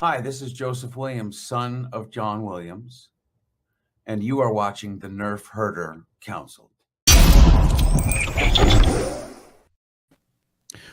Hi, this is Joseph Williams, son of John Williams, and you are watching the Nerf Herder Council.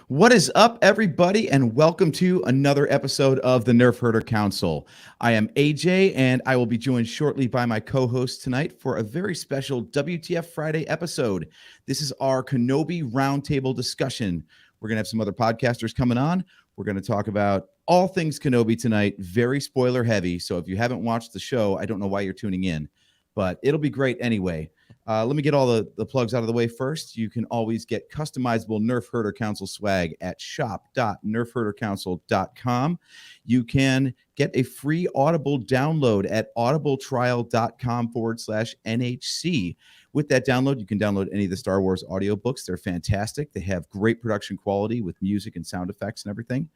What is up, everybody, and welcome to another episode of the Nerf Herder Council. I am AJ, and I will be joined shortly by my co-host tonight for a very special WTF Friday episode. This is our Kenobi Roundtable discussion. We're going to have some other podcasters coming on. We're going to talk about all things Kenobi tonight, very spoiler heavy. So if you haven't watched the show, I don't know why you're tuning in, but it'll be great anyway. Let me get all the plugs out of the way first. You can always get customizable Nerf Herder Council swag at shop.nerfherdercouncil.com. You can get a free Audible download at audibletrial.com/NHC. With that download, you can download any of the Star Wars audiobooks. They're fantastic. They have great production quality with music and sound effects and everything.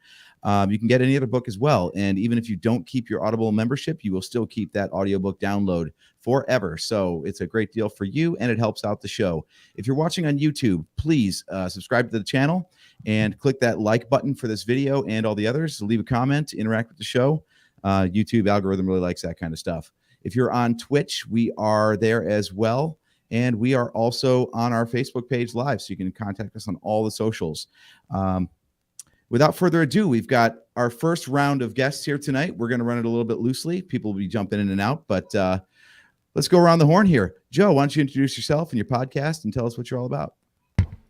You can get any other book as well. And even if you don't keep your Audible membership, you will still keep that audiobook download forever. So it's a great deal for you, and it helps out the show. If you're watching on YouTube, please subscribe to the channel and click that like button for this video and all the others. Leave a comment, interact with the show. YouTube algorithm really likes that kind of stuff. If you're on Twitch, we are there as well. And we are also on our Facebook page live, so you can contact us on all the socials. Without further ado, we've got our first round of guests here tonight. We're going to run it a little bit loosely. People will be jumping in and out, but let's go around the horn here. Joe, why don't you introduce yourself and your podcast and tell us what you're all about?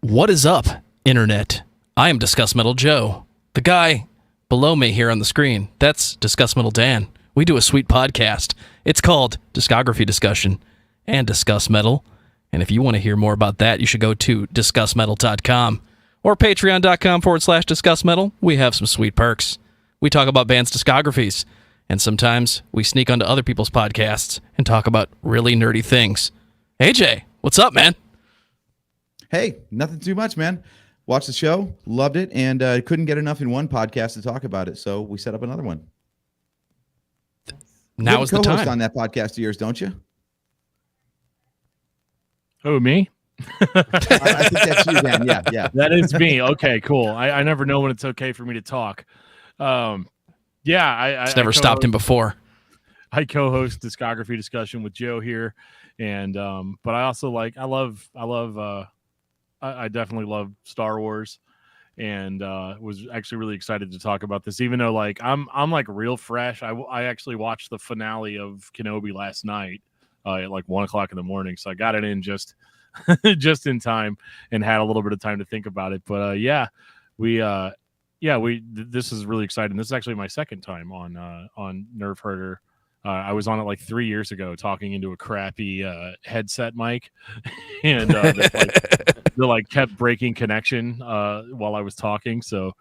What is up, Internet? I am Discuss Metal Joe. The guy below me here on the screen, that's Discuss Metal Dan. We do a sweet podcast. It's called Discography Discussion and Discuss Metal. And if you want to hear more about that, you should go to discussmetal.com or patreon.com/discussmetal. We have some sweet perks. We talk about bands' discographies, and sometimes we sneak onto other people's podcasts and talk about really nerdy things. AJ, what's up, man? Hey, nothing too much, man. Watched the show, loved it, and couldn't get enough in one podcast to talk about it, so we set up another one. Now is the time. You have a co-host on that podcast of yours, don't you? Oh, me? I think that's you, Dan. Yeah. That is me. Okay, cool. I never know when it's okay for me to talk. I never stopped him before. I co-host Discography Discussion with Joe here, and but I also I definitely love Star Wars, and was actually really excited to talk about this. Even though I'm like real fresh. I actually watched the finale of Kenobi last night at 1 o'clock in the morning, so I got it in just in time and had a little bit of time to think about it. But this is really exciting. This is actually my second time on Nerf Herder. I was on it 3 years ago, talking into a crappy headset mic, and they kept breaking connection while I was talking. So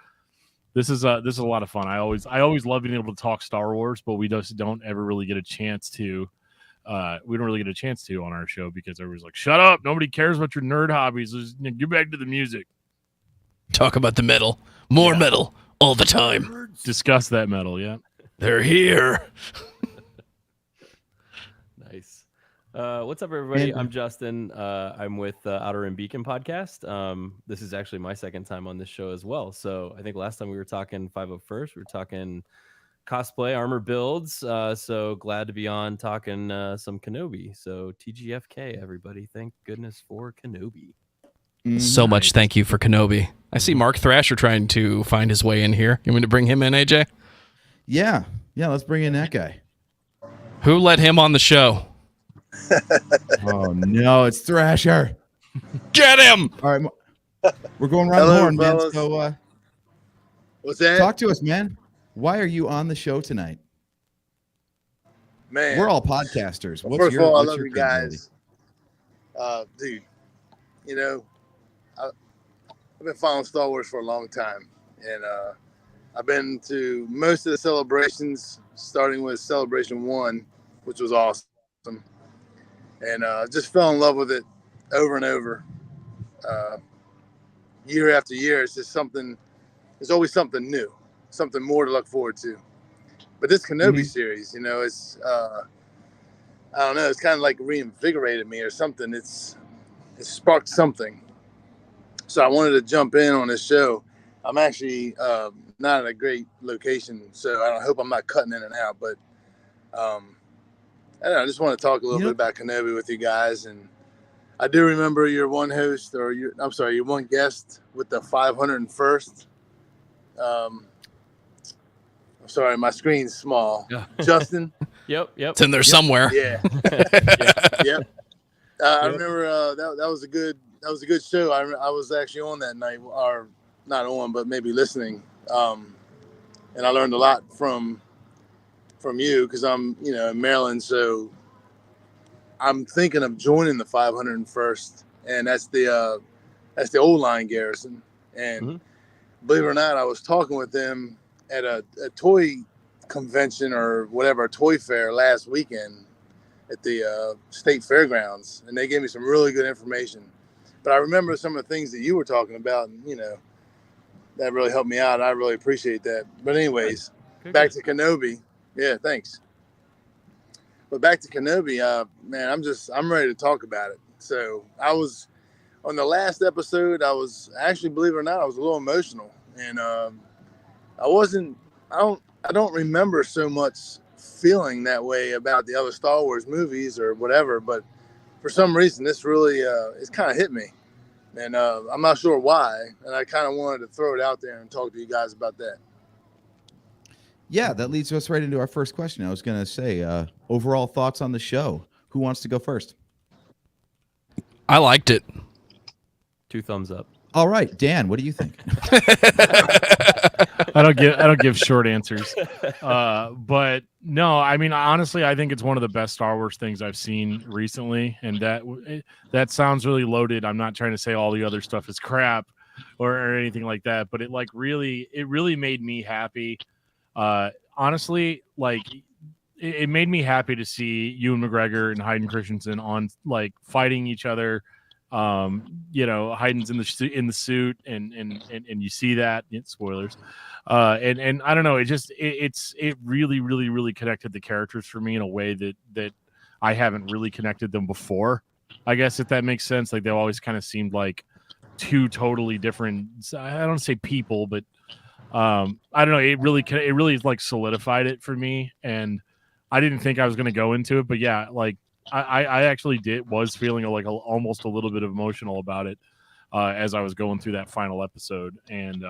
this is a lot of fun. I always love being able to talk Star Wars, but we just don't ever really get a chance to. We don't really get a chance to on our show because everyone's like, "Shut up! Nobody cares about your nerd hobbies. Just get back to the music. Talk about the metal, more metal all the time. Discuss that metal." Yeah, they're here. Nice. What's up, everybody? I'm Justin. I'm with Outer Rim Beacon podcast. This is actually my second time on this show as well. So I think last time we were talking 501st, we were talking cosplay armor builds, so glad to be on talking some Kenobi. So TGFK, everybody, thank goodness for Kenobi. So much thank you for Kenobi. I see Mark Thrasher trying to find his way in here. You want me to bring him in, AJ? Yeah, let's bring in that guy. Who let him on the show? Oh no, it's Thrasher. Get him! All right, we're going around the horn, man. So what's that? Talk to us, man. Why are you on the show tonight? Man, we're all podcasters. Well, first of all, I love you guys. Dude, I've been following Star Wars for a long time, and I've been to most of the celebrations, starting with Celebration 1, which was awesome, and just fell in love with it over and over. Year after year, it's just something. There's always something new. Something more to look forward to. But this Kenobi series, it's I don't know, it's kind of reinvigorated me or something. It sparked something. So I wanted to jump in on this show. I'm actually not in a great location, so I hope I'm not cutting in and out. But I don't know, I just want to talk a little bit about Kenobi with you guys. And I do remember your one host, or your one guest with the 501st. I'm sorry, my screen's small. Justin. Yep. It's in there somewhere. Yeah. Yep. I remember that was a good show. I was actually on that night, or not on, but maybe listening. And I learned a lot from you, because I'm in Maryland, so I'm thinking of joining the 501st, and that's the old line garrison. And believe it or not, I was talking with them at a toy convention or whatever, a toy fair last weekend at the state fairgrounds, and they gave me some really good information. But I remember some of the things that you were talking about, and that really helped me out. I really appreciate that. But anyways, back to Kenobi. Yeah, thanks. But back to Kenobi, man, I'm ready to talk about it. So I was on the last episode. I was actually, believe it or not, I was a little emotional, and I don't remember so much feeling that way about the other Star Wars movies or whatever. But for some reason, this really it's kind of hit me. And I'm not sure why, and I kind of wanted to throw it out there and talk to you guys about that. Yeah, that leads us right into our first question. I was going to say, overall thoughts on the show. Who wants to go first? I liked it. 2 thumbs up. All right, Dan, what do you think? I don't give short answers. But no, I mean, honestly, I think it's one of the best Star Wars things I've seen recently. And that sounds really loaded. I'm not trying to say all the other stuff is crap or anything like that, but it really made me happy. Honestly, like it made me happy to see Ewan McGregor and Hayden Christensen on like fighting each other. Hayden's in the suit, and you see that. Spoilers. And I don't know. It really, really, really connected the characters for me in a way that I haven't really connected them before. I guess, if that makes sense. Like, they've always kind of seemed like 2 totally different. I don't say people, but I don't know. It really like solidified it for me, and I didn't think I was going to go into it, but yeah, like. I actually was feeling almost a little bit emotional about it as I was going through that final episode, and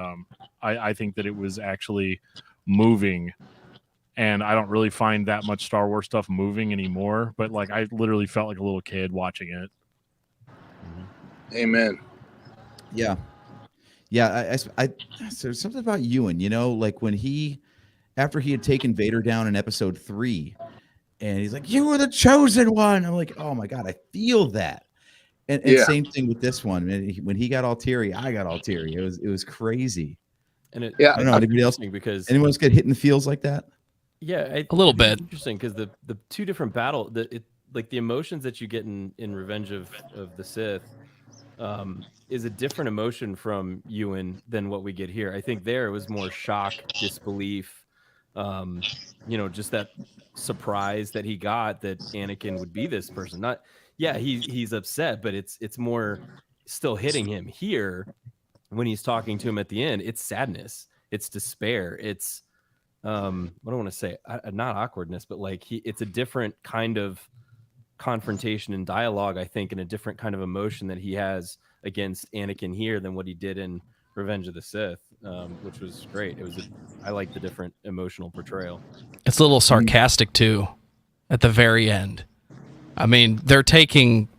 I think that it was actually moving, and I don't really find that much Star Wars stuff moving anymore, but like I literally felt like a little kid watching it. Amen. Yeah. There's something about Ewan, like when after he had taken Vader down in episode 3. And he's like, "You were the chosen one." I'm like, "Oh my God, I feel that." And same thing with this one. When he got all teary, I got all teary. It was crazy. And I don't know. Anybody else? Because anyone else get hit in the feels like that? Yeah, a little bit. Interesting, because the 2 different the emotions that you get in Revenge of the Sith is a different emotion from Ewan than what we get here. I think there it was more shock, disbelief, just that surprise that he got that Anakin would be this person. He's upset, but it's more still hitting him. Here, when he's talking to him at the end, it's sadness, it's despair, it's I don't want to say not awkwardness, but like it's a different kind of confrontation and dialogue, I think, and a different kind of emotion that he has against Anakin here than what he did in Revenge of the Sith, which was great. I like the different emotional portrayal. It's a little sarcastic too at the very end. I mean, they're taking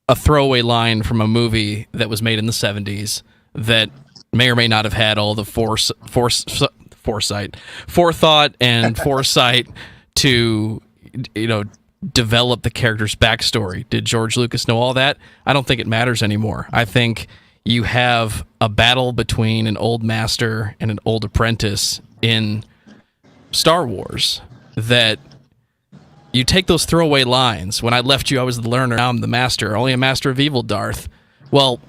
a throwaway line from a movie that was made in the 70s that may or may not have had all the forethought and foresight to, develop the character's backstory. Did George Lucas know all that? I don't think it matters anymore. I think you have a battle between an old master and an old apprentice in Star Wars that you take those throwaway lines. When I left you, I was the learner. Now I'm the master. Only a master of evil, Darth. Well,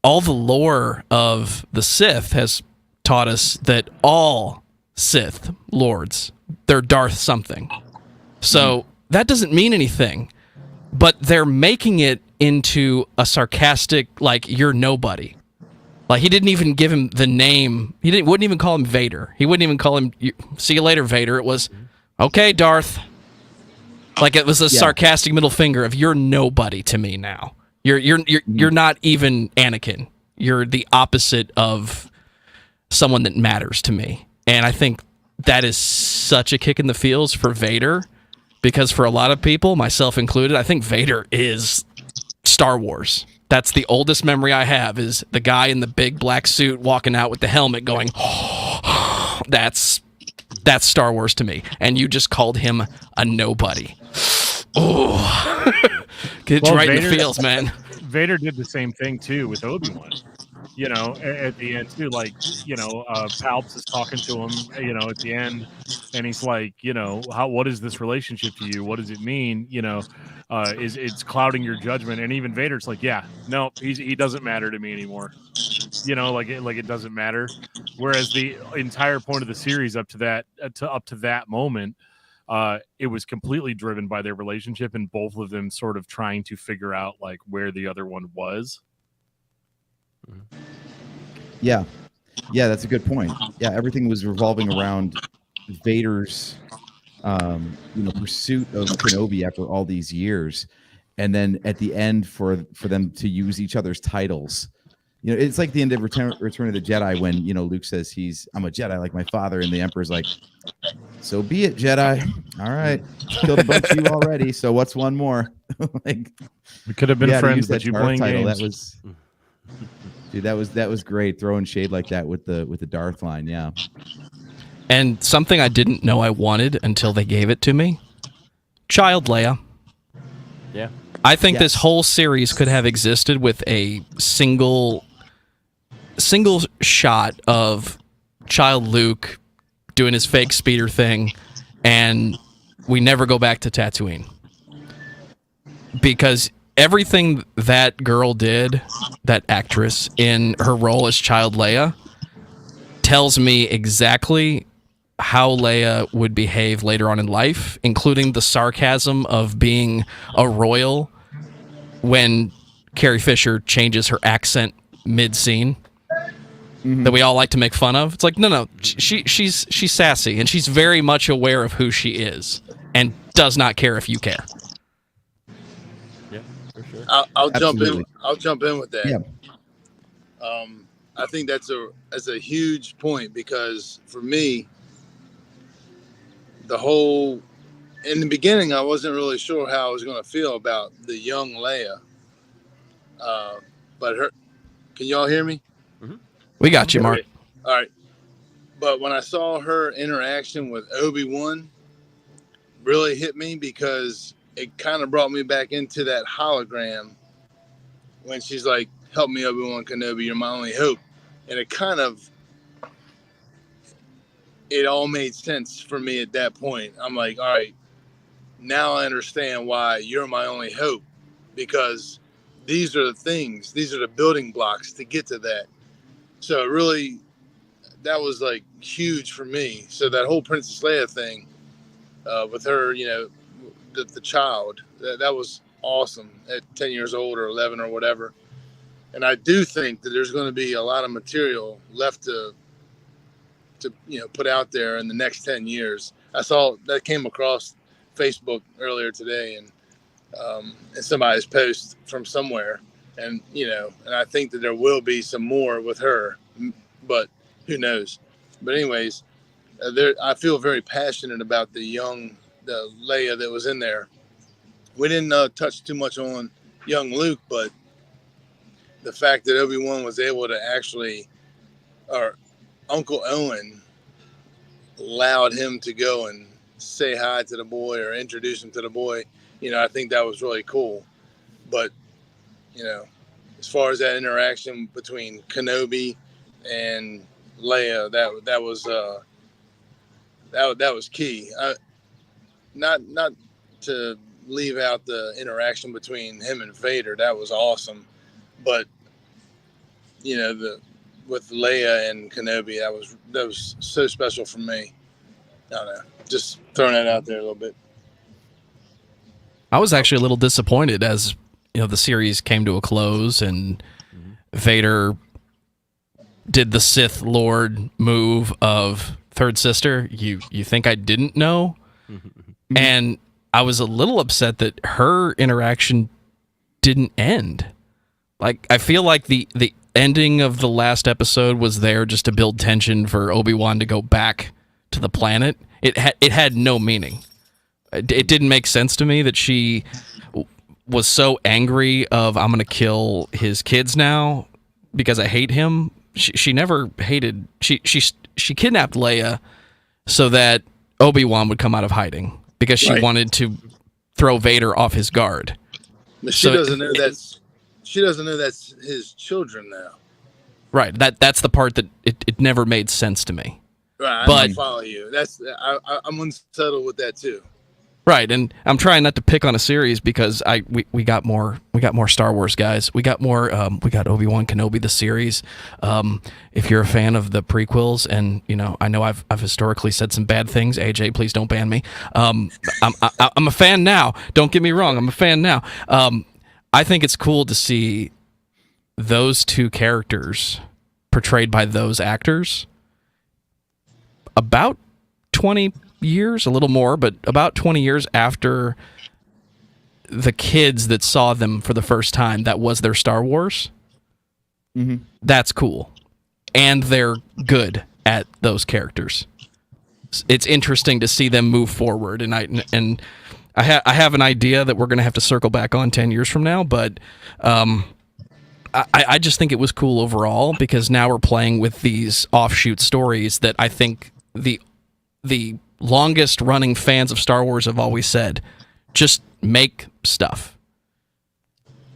all the lore of the Sith has taught us that all Sith lords, they're Darth something. So that doesn't mean anything, but they're making it into a sarcastic, like, you're nobody. Like, he didn't even give him the name. Wouldn't even call him Vader. He wouldn't even call him, see you later, Vader. It was, okay, Darth. Like, it was a sarcastic middle finger of, you're nobody to me now. You're not even Anakin. You're the opposite of someone that matters to me. And I think that is such a kick in the feels for Vader, because for a lot of people, myself included, I think Vader is Star Wars. That's the oldest memory I have, is the guy in the big black suit walking out with the helmet going, that's Star Wars to me. And you just called him a nobody. Oh, get you right in the feels, man. Vader did the same thing too with Obi-Wan. You know, at the end too, like, you know, Palps is talking to him, you know, at the end, and he's like, you know, what is this relationship to you? What does it mean? You know, it's clouding your judgment. And even Vader's like, yeah, no, he doesn't matter to me anymore. You know, like it doesn't matter. Whereas the entire point of the series up to that moment, it was completely driven by their relationship, and both of them sort of trying to figure out like where the other one was. Yeah, that's a good point. Yeah, everything was revolving around Vader's, pursuit of Kenobi after all these years, and then at the end for them to use each other's titles. You know, it's like the end of Return of the Jedi when, you know, Luke says I'm a Jedi like my father, and the Emperor's like, so be it, Jedi. All right, killed a bunch of you already, so what's one more? Like, we could have been friends, but you playing games. That was. Dude, that was great, throwing shade like that with the Darth line, yeah. And something I didn't know I wanted until they gave it to me. Child Leia. Yeah. I think this whole series could have existed with a single shot of child Luke doing his fake speeder thing, and we never go back to Tatooine. Because everything that girl did, that actress, in her role as Child Leia, tells me exactly how Leia would behave later on in life, including the sarcasm of being a royal when Carrie Fisher changes her accent mid-scene that we all like to make fun of. It's like, no, she's sassy, and she's very much aware of who she is and does not care if you care. Yeah, for sure. I'll jump in. I'll jump in with that. Yeah. I think that's a huge point, because for me, in the beginning, I wasn't really sure how I was going to feel about the young Leia. But can y'all hear me? Mm-hmm. We got you, Mark. All right. But when I saw her interaction with Obi-Wan, really hit me, because it kind of brought me back into that hologram when she's like, help me, Obi-Wan Kenobi, you're my only hope. And it all made sense for me at that point. I'm like, all right, now I understand why you're my only hope, because these are the building blocks to get to that. So really, that was like huge for me. So that whole Princess Leia thing with her, you know, the child, that was awesome at 10 years old or 11 or whatever. And I do think that there's going to be a lot of material left to put out there in the next 10 years. I saw that came across Facebook earlier today, and somebody's post from somewhere, and I think that there will be some more with her, but who knows? But anyways, I feel very passionate about the Leia that was in there. We didn't touch too much on young Luke, but the fact that Obi-Wan was able to actually, or Uncle Owen allowed him to go and say hi to the boy or introduce him to the boy, I think that was really cool. But, as far as that interaction between Kenobi and Leia, that was key. Not to leave out the interaction between him and Vader, that was awesome. But, with Leia and Kenobi, that was so special for me. I don't know, just throwing that out there a little bit. I was actually a little disappointed as the series came to a close and Vader did the Sith Lord move of Third Sister. You think I didn't know? And I was a little upset that her interaction didn't end. Like, I feel like the ending of the last episode was there just to build tension for Obi-Wan to go back to the planet. It had no meaning. It didn't make sense to me that she was so angry of, I'm going to kill his kids now because I hate him. She never hated. She kidnapped Leia so that Obi-Wan would come out of hiding because she wanted to throw Vader off his guard. But she doesn't know that's his children now. Right. That's the part that it never made sense to me. Right. But I follow you. I'm unsettled with that too. Right, and I'm trying not to pick on a series because we got more Star Wars guys. We got Obi-Wan Kenobi the series. If you're a fan of the prequels, and I know I've historically said some bad things. AJ, please don't ban me. I'm a fan now. Don't get me wrong. I'm a fan now. I think it's cool to see those two characters portrayed by those actors about 20 years, a little more, but about 20 years after the kids that saw them for the first time, that was their Star Wars. That's cool. And they're good at those characters. It's interesting to see them move forward. And I have an idea that we're going to have to circle back on 10 years from now, but I just think it was cool overall because now we're playing with these offshoot stories that I think the longest running fans of Star Wars have always said, just make stuff.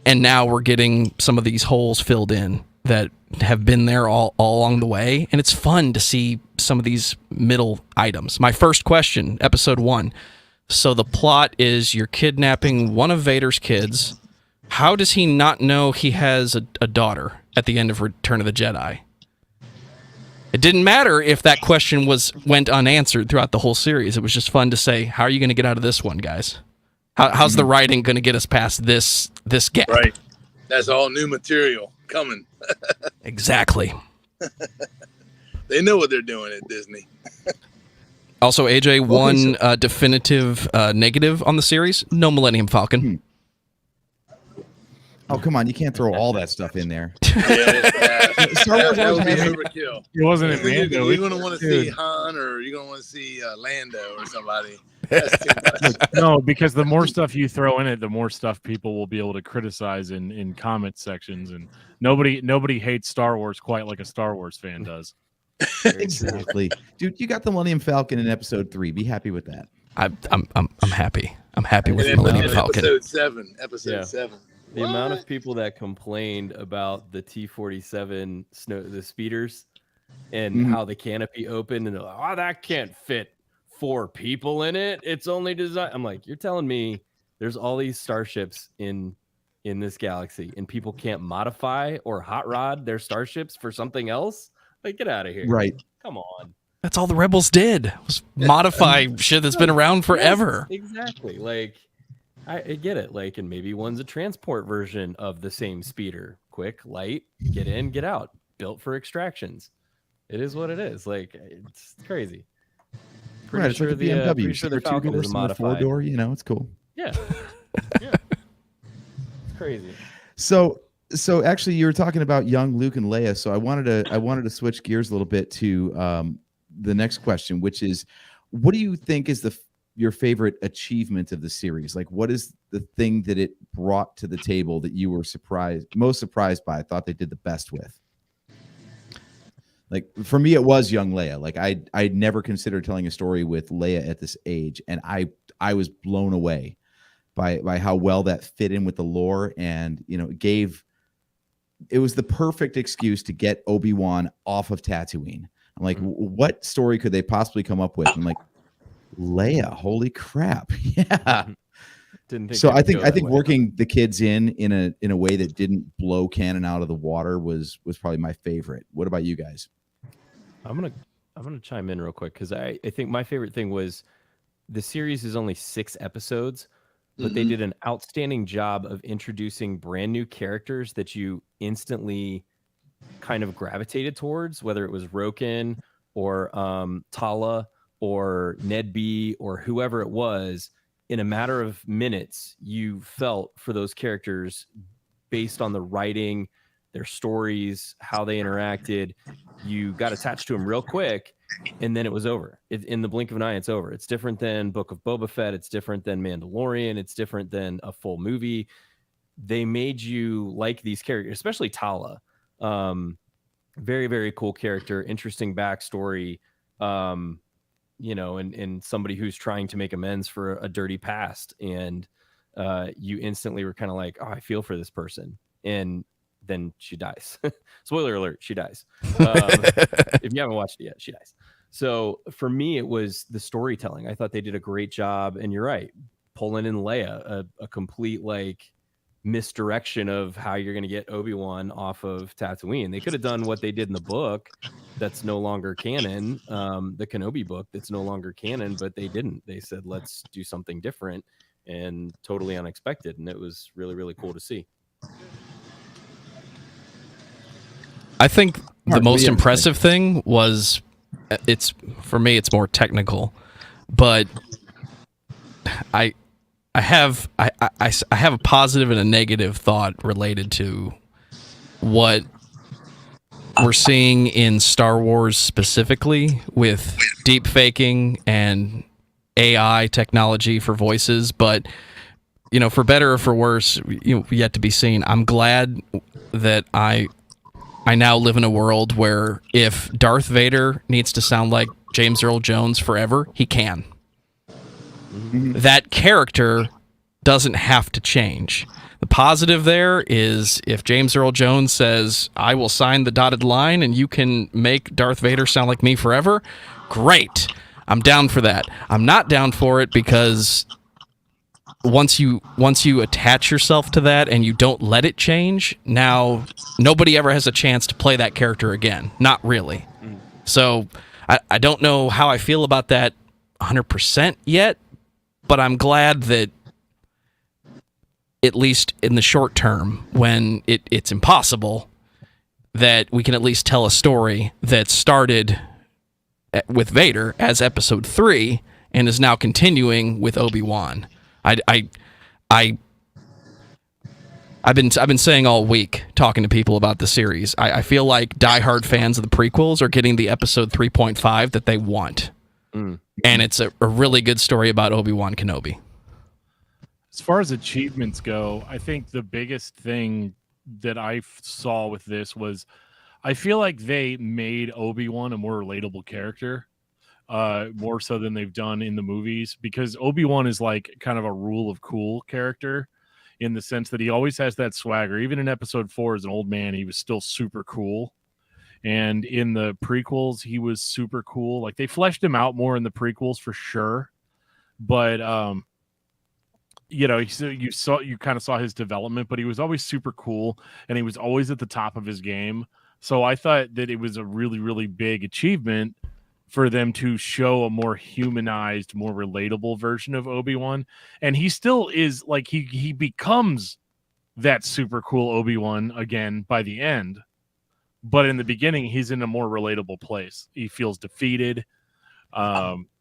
And now we're getting some of these holes filled in that have been there all along the way. And it's fun to see some of these middle items. My first question, episode 1. So the plot is you're kidnapping one of Vader's kids. How does he not know he has a daughter at the end of Return of the Jedi? It didn't matter if that question went unanswered throughout the whole series. It was just fun to say, how are you going to get out of this one, guys? How's the writing going to get us past this gap? Right. That's all new material coming. Exactly. They know what they're doing at Disney. Also, AJ, one definitive negative on the series, no Millennium Falcon. Oh, come on. You can't throw all that stuff in there. Star Wars would be overkill. It wasn't in Mando. You're going to want to see Han, or you're going to want to see Lando or somebody. That's too much. No, because the more stuff you throw in it, the more stuff people will be able to criticize in comment sections. And nobody hates Star Wars quite like a Star Wars fan does. Exactly. Dude, you got the Millennium Falcon in episode 3. Be happy with that. I'm happy. I'm happy with Millennium Falcon. Episode 7. The amount of people that complained about the T-47 the speeders and how the canopy opened and they're like, oh, that can't fit 4 people in it. It's only designed. I'm like, you're telling me there's all these starships in this galaxy and people can't modify or hot rod their starships for something else? Like, get out of here. Right. Come on. That's all the rebels did, was modify shit that's been around forever. Yes, exactly. Like, I get it. Like, and maybe one's a transport version of the same speeder. Quick, light, get in, get out. Built for extractions. It is what it is. Like, it's crazy. Pretty sure the BMW. Pretty sure the Falcon is modified. 4-door, it's cool. Yeah. Yeah. It's crazy. So actually, you were talking about young Luke and Leia. So I wanted to switch gears a little bit to the next question, which is, what do you think is your favorite achievement of the series? Like, what is the thing that it brought to the table that you were most surprised by? I thought they did the best with. Like, for me, it was young Leia. Like, I'd never considered telling a story with Leia at this age, and I was blown away by how well that fit in with the lore, and it was the perfect excuse to get Obi-Wan off of Tatooine. I'm like, what story could they possibly come up with? I'm like, Leia, holy crap. Yeah. Didn't think so I think working the kids in a way that didn't blow canon out of the water was probably my favorite. What about you guys? I'm gonna chime in real quick because I think my favorite thing was the series is only 6 episodes, but they did an outstanding job of introducing brand new characters that you instantly kind of gravitated towards, whether it was Roken or Tala or Ned B or whoever it was. In a matter of minutes, you felt for those characters based on the writing, their stories, how they interacted. You got attached to them real quick, and then it was over. In the blink of an eye, it's over. It's different than Book of Boba Fett. It's different than Mandalorian. It's different than a full movie. They made you like these characters, especially Tala. Very, very cool character, interesting backstory. You know, and somebody who's trying to make amends for a dirty past, and you instantly were kind of like, oh, I feel for this person, and then she dies. Spoiler alert, she dies. If you haven't watched it yet, she dies. So for me, it was the storytelling. I thought they did a great job, and you're right, pulling in Leia, a complete like misdirection of how you're going to get Obi-Wan off of Tatooine. They could have done what they did in the book that's no longer canon, the Kenobi book that's no longer canon, but they didn't. They said, let's do something different and totally unexpected, and it was really, really cool to see. I think the most impressive thing was, for me, it's more technical, but I have a positive and a negative thought related to what we're seeing in Star Wars specifically with deep faking and AI technology for voices. But, you know, for better or for worse, yet to be seen. I'm glad that I now live in a world where if Darth Vader needs to sound like James Earl Jones forever, he can. That character doesn't have to change. The positive there is if James Earl Jones says, I will sign the dotted line and you can make Darth Vader sound like me forever, great. I'm down for that. I'm not down for it because once you attach yourself to that and you don't let it change, now nobody ever has a chance to play that character again. Not really. So I don't know how I feel about that 100% yet, but I'm glad that at least in the short term, when it's impossible, that we can at least tell a story that started with Vader as Episode 3 and is now continuing with Obi-Wan. I've been saying all week, talking to people about the series, I feel like diehard fans of the prequels are getting the Episode 3.5 that they want. And it's a really good story about Obi-Wan Kenobi. As far as achievements go, I think the biggest thing that I saw with this was I feel like they made Obi-Wan a more relatable character, more so than they've done in the movies, because Obi-Wan is like kind of a rule of cool character in the sense that he always has that swagger. Even in Episode 4 as an old man, he was still super cool. And in the prequels, he was super cool. Like, they fleshed him out more in the prequels for sure. But, you know, you kind of saw his development, but he was always super cool and he was always at the top of his game. So I thought that it was a really, really big achievement for them to show a more humanized, more relatable version of Obi-Wan. And he still is like, he becomes that super cool Obi-Wan again by the end. But in the beginning, he's in a more relatable place. He feels defeated.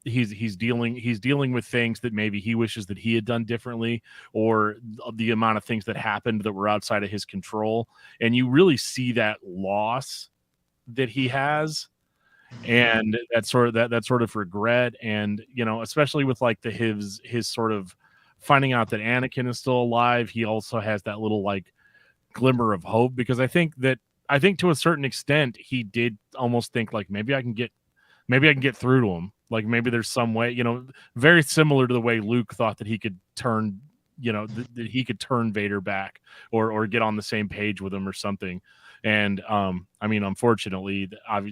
He's dealing with things that maybe he wishes that he had done differently, or the amount of things that happened that were outside of his control. And you really see that loss that he has, and that sort of regret. And, you know, especially with like his sort of finding out that Anakin is still alive, he also has that little like glimmer of hope, because I think to a certain extent he did almost think like maybe I can get through to him. Like maybe there's some way, you know, very similar to the way Luke thought that he could turn, you know, that he could turn Vader back or get on the same page with him or something. And I mean, unfortunately,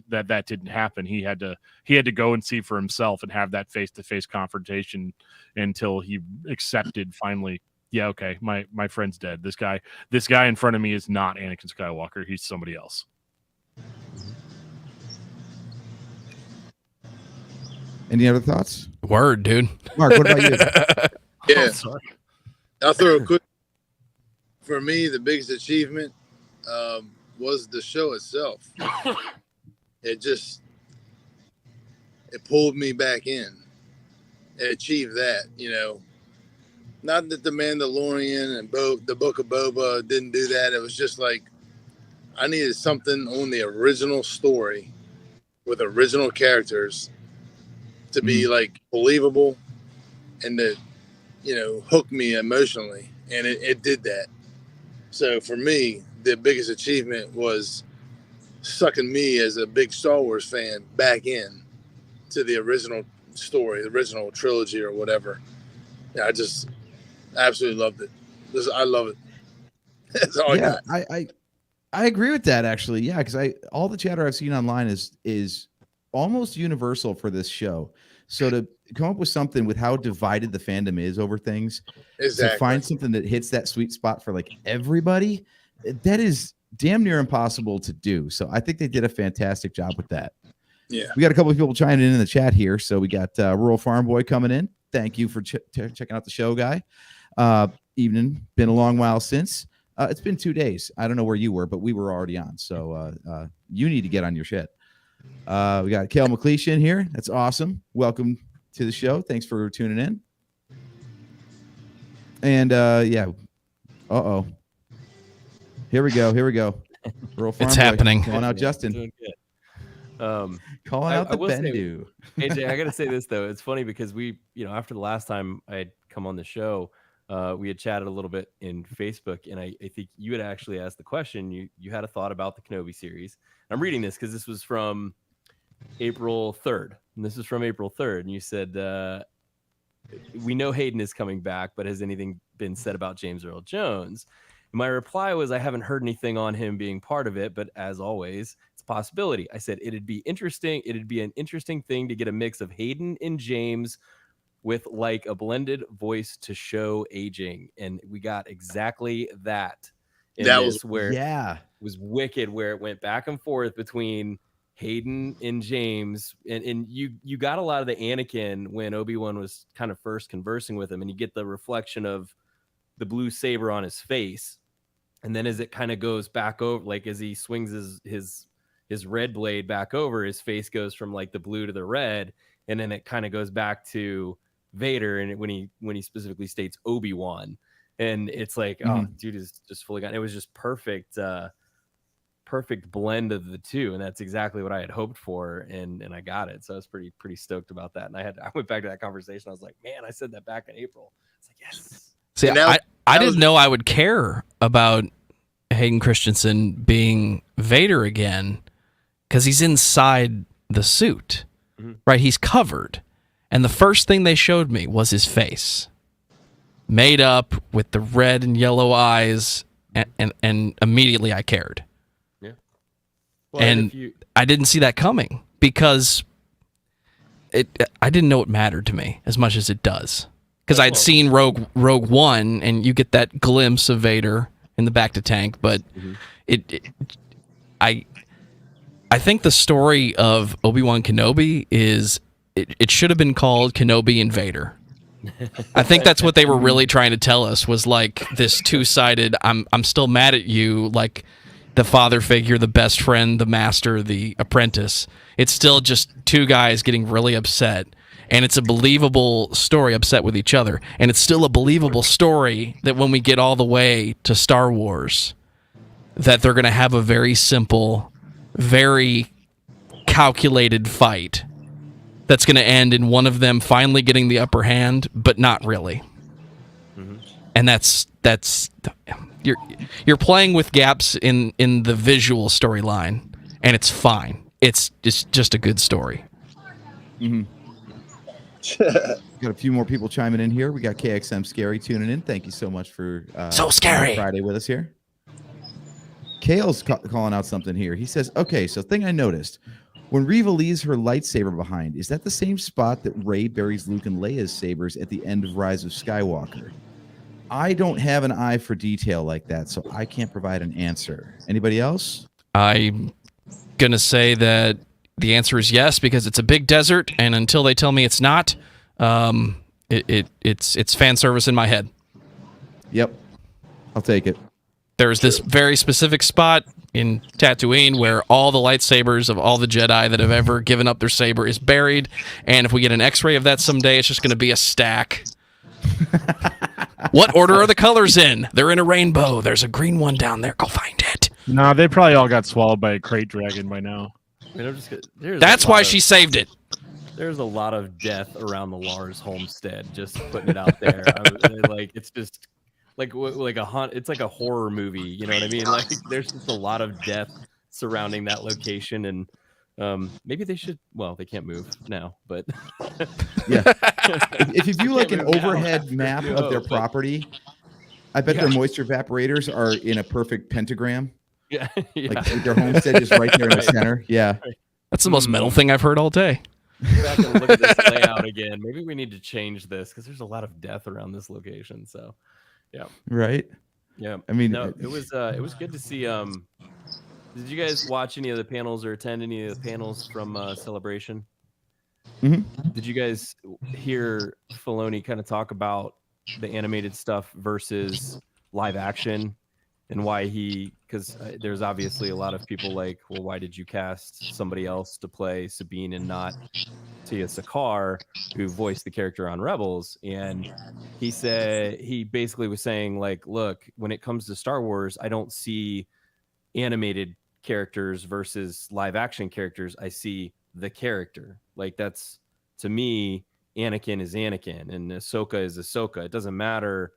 that didn't happen. He had to go and see for himself and have that face-to-face confrontation until he accepted finally, yeah, okay, my friend's dead. This guy in front of me is not Anakin Skywalker. He's somebody else. Any other thoughts? Word, dude. Mark, what about you? Yeah, I'll throw a quick. For me, the biggest achievement was the show itself. It pulled me back in. It achieved that, you know. Not that the Mandalorian and the Book of Boba didn't do that. It was just like I needed something on the original story with original characters to be like believable and to, you know, hook me emotionally. And it did that. So for me, the biggest achievement was sucking me as a big Star Wars fan back in to the original story, the original trilogy or whatever. Yeah, I just absolutely loved it. I love it. That's all I got. I agree with that actually. Yeah, because all the chatter I've seen online is almost universal for this show. So to come up with something with how divided the fandom is over things, to find something that hits that sweet spot for like everybody, that is damn near impossible to do. So I think they did a fantastic job with that. Yeah, we got a couple of people chiming in the chat here. So we got Rural Farm Boy coming in. Thank you for checking out the show, guy. Evening, been a long while since. It's been 2 days. I don't know where you were, but we were already on. So you need to get on your shit. We got Kale McLeish in here. That's awesome. Welcome to the show. Thanks for tuning in. And yeah. Uh-oh. Here we go. Rural Farm It's Boy. happening. Calling out Justin. Doing good. Calling out the will say, Bendu. AJ, I gotta say this though. It's funny because we, you know, after the last time I had come on the show, we had chatted a little bit in Facebook, and I think you had actually asked the question. You had a thought about the Kenobi series. I'm reading this because this was from April 3rd, and this is from April 3rd, and you said, we know Hayden is coming back, but has anything been said about James Earl Jones? And my reply was, I haven't heard anything on him being part of it, but as always, it's a possibility. I said it'd be interesting. It'd be an interesting thing to get a mix of Hayden and James with like a blended voice to show aging, and we got exactly that. That was where it was wicked, where it went back and forth between Hayden and James, and you got a lot of the Anakin when Obi-Wan was kind of first conversing with him, and you get the reflection of the blue saber on his face, and then as it kind of goes back over, like as he swings his red blade back over, his face goes from like the blue to the red, and then it kind of goes back to Vader, and when he specifically states Obi-Wan, and it's like, oh, dude is just fully gone. It was just perfect blend of the two, and that's exactly what I had hoped for, and I got it. So I was pretty stoked about that. And I went back to that conversation. I was like, man, I said that back in April. It's like, yes. See, I didn't know I would care about Hayden Christensen being Vader again because he's inside the suit, right? He's covered. And the first thing they showed me was his face, made up with the red and yellow eyes, and immediately I cared. Yeah. Well, and I didn't see that coming because I didn't know it mattered to me as much as it does. Because I'd seen Rogue One, and you get that glimpse of Vader in the back to tank, but I think the story of Obi-Wan Kenobi is it should have been called Kenobi and Vader. I think that's what they were really trying to tell us, was like this two-sided, I'm still mad at you, like the father figure, the best friend, the master, the apprentice. It's still just two guys getting really upset. And it's a believable story, upset with each other. And it's still a believable story that when we get all the way to Star Wars, that they're going to have a very simple, very calculated fight that's going to end in one of them finally getting the upper hand, but not really. And that's you're playing with gaps in the visual storyline, and it's fine. It's just a good story. Got a few more people chiming in here. We got KXM Scary tuning in. Thank you so much for so scary Friday with us here. Kale's calling out something here. He says, okay, so thing I noticed, when Reva leaves her lightsaber behind, is that the same spot that Rey buries Luke and Leia's sabers at the end of Rise of Skywalker? I don't have an eye for detail like that, so I can't provide an answer. Anybody else? I'm going to say that the answer is yes, because it's a big desert, and until they tell me it's not, it's fan service in my head. Yep. I'll take it. There's this very specific spot in Tatooine, where all the lightsabers of all the Jedi that have ever given up their saber is buried. And if we get an X-ray of that someday, it's just going to be a stack. What order are the colors in? They're in a rainbow. There's a green one down there. Go find it. No, they probably all got swallowed by a crate dragon by now. I mean, That's why she saved it. There's a lot of death around the Lars homestead. Just putting it out there. Like it's just like it's like a horror movie. You know what I mean? Like there's just a lot of death surrounding that location, and maybe they should. Well, they can't move now, but Yeah. If you view like an overhead map of their property, I bet their moisture evaporators are in a perfect pentagram. Yeah, yeah. Like their homestead is right there in the center. Yeah. That's the most metal thing I've heard all day. Go back and look at this layout again. Maybe we need to change this because there's a lot of death around this location. So, yeah. Right. Yeah. I mean, no, it was good to see. Did you guys watch any of the panels or attend any of the panels from Celebration? Mm-hmm. Did you guys hear Filoni kind of talk about the animated stuff versus live action and why because there's obviously a lot of people like, well, why did you cast somebody else to play Sabine and not Tia Sakar, who voiced the character on Rebels? And he said, he basically was saying like, look, when it comes to Star Wars, I don't see animated characters versus live action characters. I see the character. Like that's, to me, Anakin is Anakin and Ahsoka is Ahsoka. It doesn't matter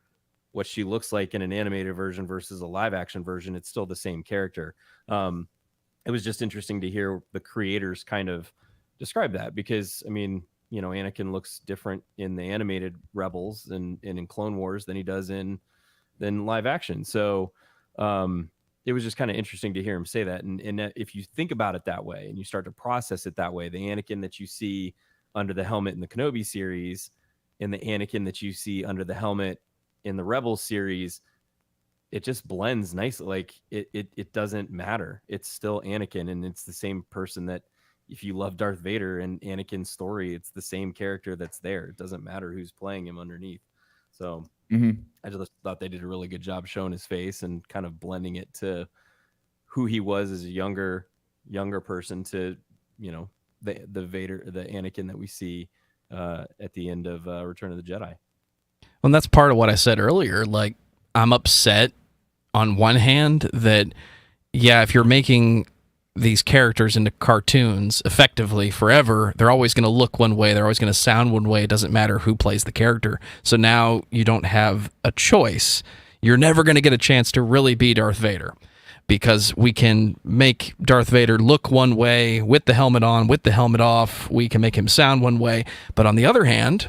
what she looks like in an animated version versus a live action version. It's still the same character. It was just interesting to hear the creators kind of describe that because, I mean, you know, Anakin looks different in the animated Rebels and in Clone Wars than he does than live action. So it was just kind of interesting to hear him say that. And if you think about it that way and you start to process it that way, the Anakin that you see under the helmet in the Kenobi series and the Anakin that you see under the helmet in the Rebels series, it just blends nicely. Like it doesn't matter. It's still Anakin, and it's the same person that if you love Darth Vader and Anakin's story, it's the same character that's there. It doesn't matter who's playing him underneath. So I just thought they did a really good job showing his face and kind of blending it to who he was as a younger person to, you know, the Vader, the Anakin that we see at the end of Return of the Jedi. And that's part of what I said earlier. Like, I'm upset on one hand that, yeah, if you're making these characters into cartoons effectively forever, they're always going to look one way. They're always going to sound one way. It doesn't matter who plays the character. So now you don't have a choice. You're never going to get a chance to really be Darth Vader because we can make Darth Vader look one way with the helmet on, with the helmet off. We can make him sound one way. But on the other hand,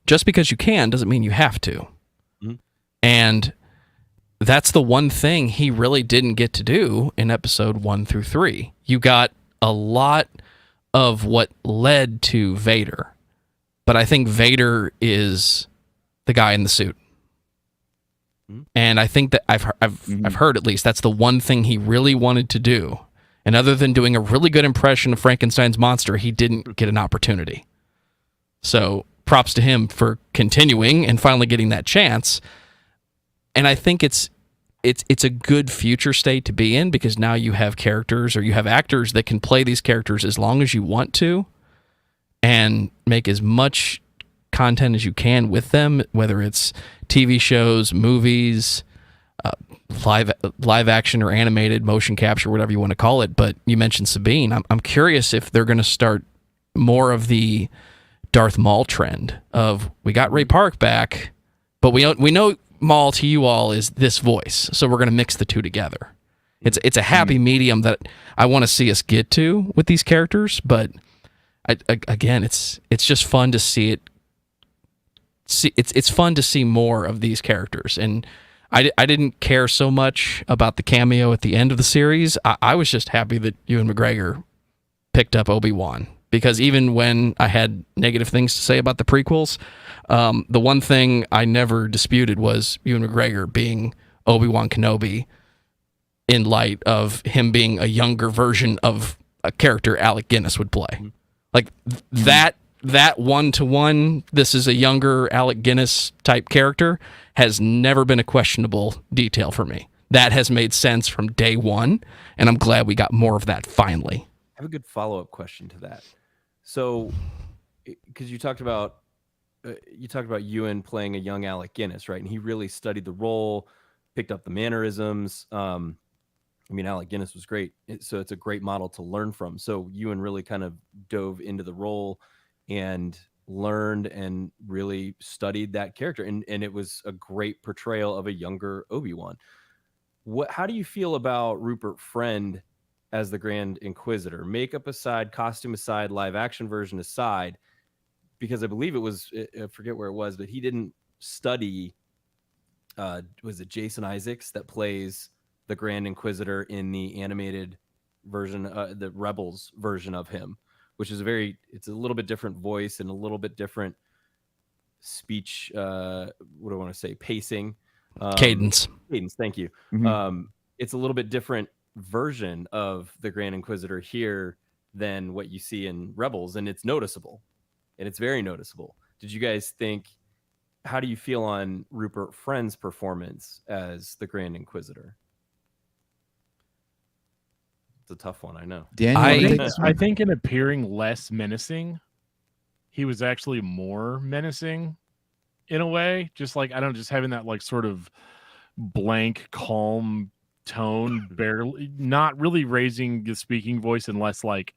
just because you can doesn't mean you have to. Mm-hmm. And that's the one thing he really didn't get to do in episode 1 through 3. You got a lot of what led to Vader, but I think Vader is the guy in the suit. Mm-hmm. And I think that I've heard, at least, that's the one thing he really wanted to do. And other than doing a really good impression of Frankenstein's monster, he didn't get an opportunity. So props to him for continuing and finally getting that chance. And I think it's a good future state to be in because now you have characters or you have actors that can play these characters as long as you want to and make as much content as you can with them, whether it's TV shows, movies, live action or animated, motion capture, whatever you want to call it. But you mentioned Sabine. I'm curious if they're going to start more of the Darth Maul trend of we got Ray Park back, but we know Maul to you all is this voice, so we're going to mix the two together. It's a happy medium that I want to see us get to with these characters, but again, it's just fun to see it. It's fun to see more of these characters, and I didn't care so much about the cameo at the end of the series. I was just happy that Ewan McGregor picked up Obi-Wan. Because even when I had negative things to say about the prequels, the one thing I never disputed was Ewan McGregor being Obi-Wan Kenobi in light of him being a younger version of a character Alec Guinness would play. Mm-hmm. Like that one-to-one, this is a younger Alec Guinness type character, has never been a questionable detail for me. that has made sense from day one, and I'm glad we got more of that finally. I have a good follow-up question to that. So, because you talked about Ewan playing a young Alec Guinness, right? And he really studied the role, picked up the mannerisms. I mean, Alec Guinness was great, so it's a great model to learn from. So Ewan really kind of dove into the role and learned and really studied that character, and it was a great portrayal of a younger Obi-Wan. How do you feel about Rupert Friend as the Grand Inquisitor? Makeup aside, costume aside, live action version aside, because I believe I forget where it was, but he didn't study. Was it Jason Isaacs that plays the Grand Inquisitor in the animated version, the Rebels version of him, which is it's a little bit different voice and a little bit different speech. What do I want to say? Pacing. Cadence. Thank you. Mm-hmm. It's a little bit different version of the Grand Inquisitor here than what you see in Rebels, and it's noticeable, and it's very noticeable. Did you guys how do you feel on Rupert Friend's performance as the Grand Inquisitor? It's a tough one, I know. Daniel, I think in appearing less menacing, he was actually more menacing in a way. Just like, I don't know, just having that like sort of blank, calm tone, barely, not really raising the speaking voice unless it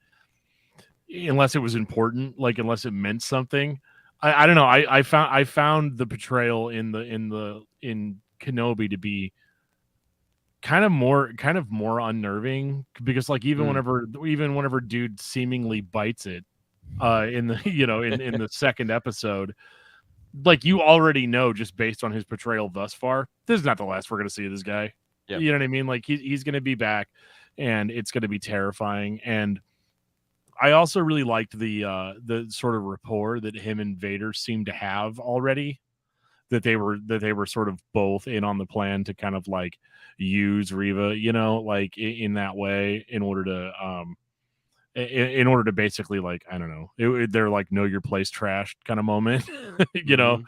was important, like unless it meant something. I don't know. I found the portrayal in Kenobi to be kind of more unnerving, because like even whenever dude seemingly bites it in the in the second episode, like you already know just based on his portrayal thus far, this is not the last we're going to see of this guy. Yep. You know what I mean? Like he's going to be back, and it's going to be terrifying. And I also really liked the sort of rapport that him and Vader seemed to have already. That they were sort of both in on the plan to kind of like use Reva, like in that way in order to basically, like, I don't know, they're like know your place trashed kind of moment, I don't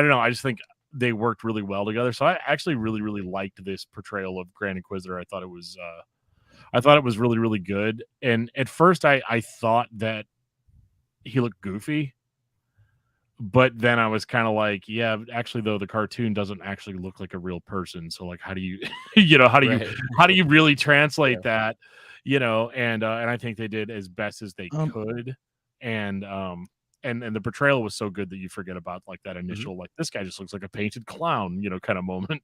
know. I just think they worked really well together. So I actually really, really liked this portrayal of Grand Inquisitor. I thought it was really, really good. And at first I thought that he looked goofy. But then I was kind of like, yeah, actually, though, the cartoon doesn't actually look like a real person. So, like, how do you, how do you really translate that, And I think they did as best as they could, and the portrayal was so good that you forget about like that initial, like, this guy just looks like a painted clown, kind of moment.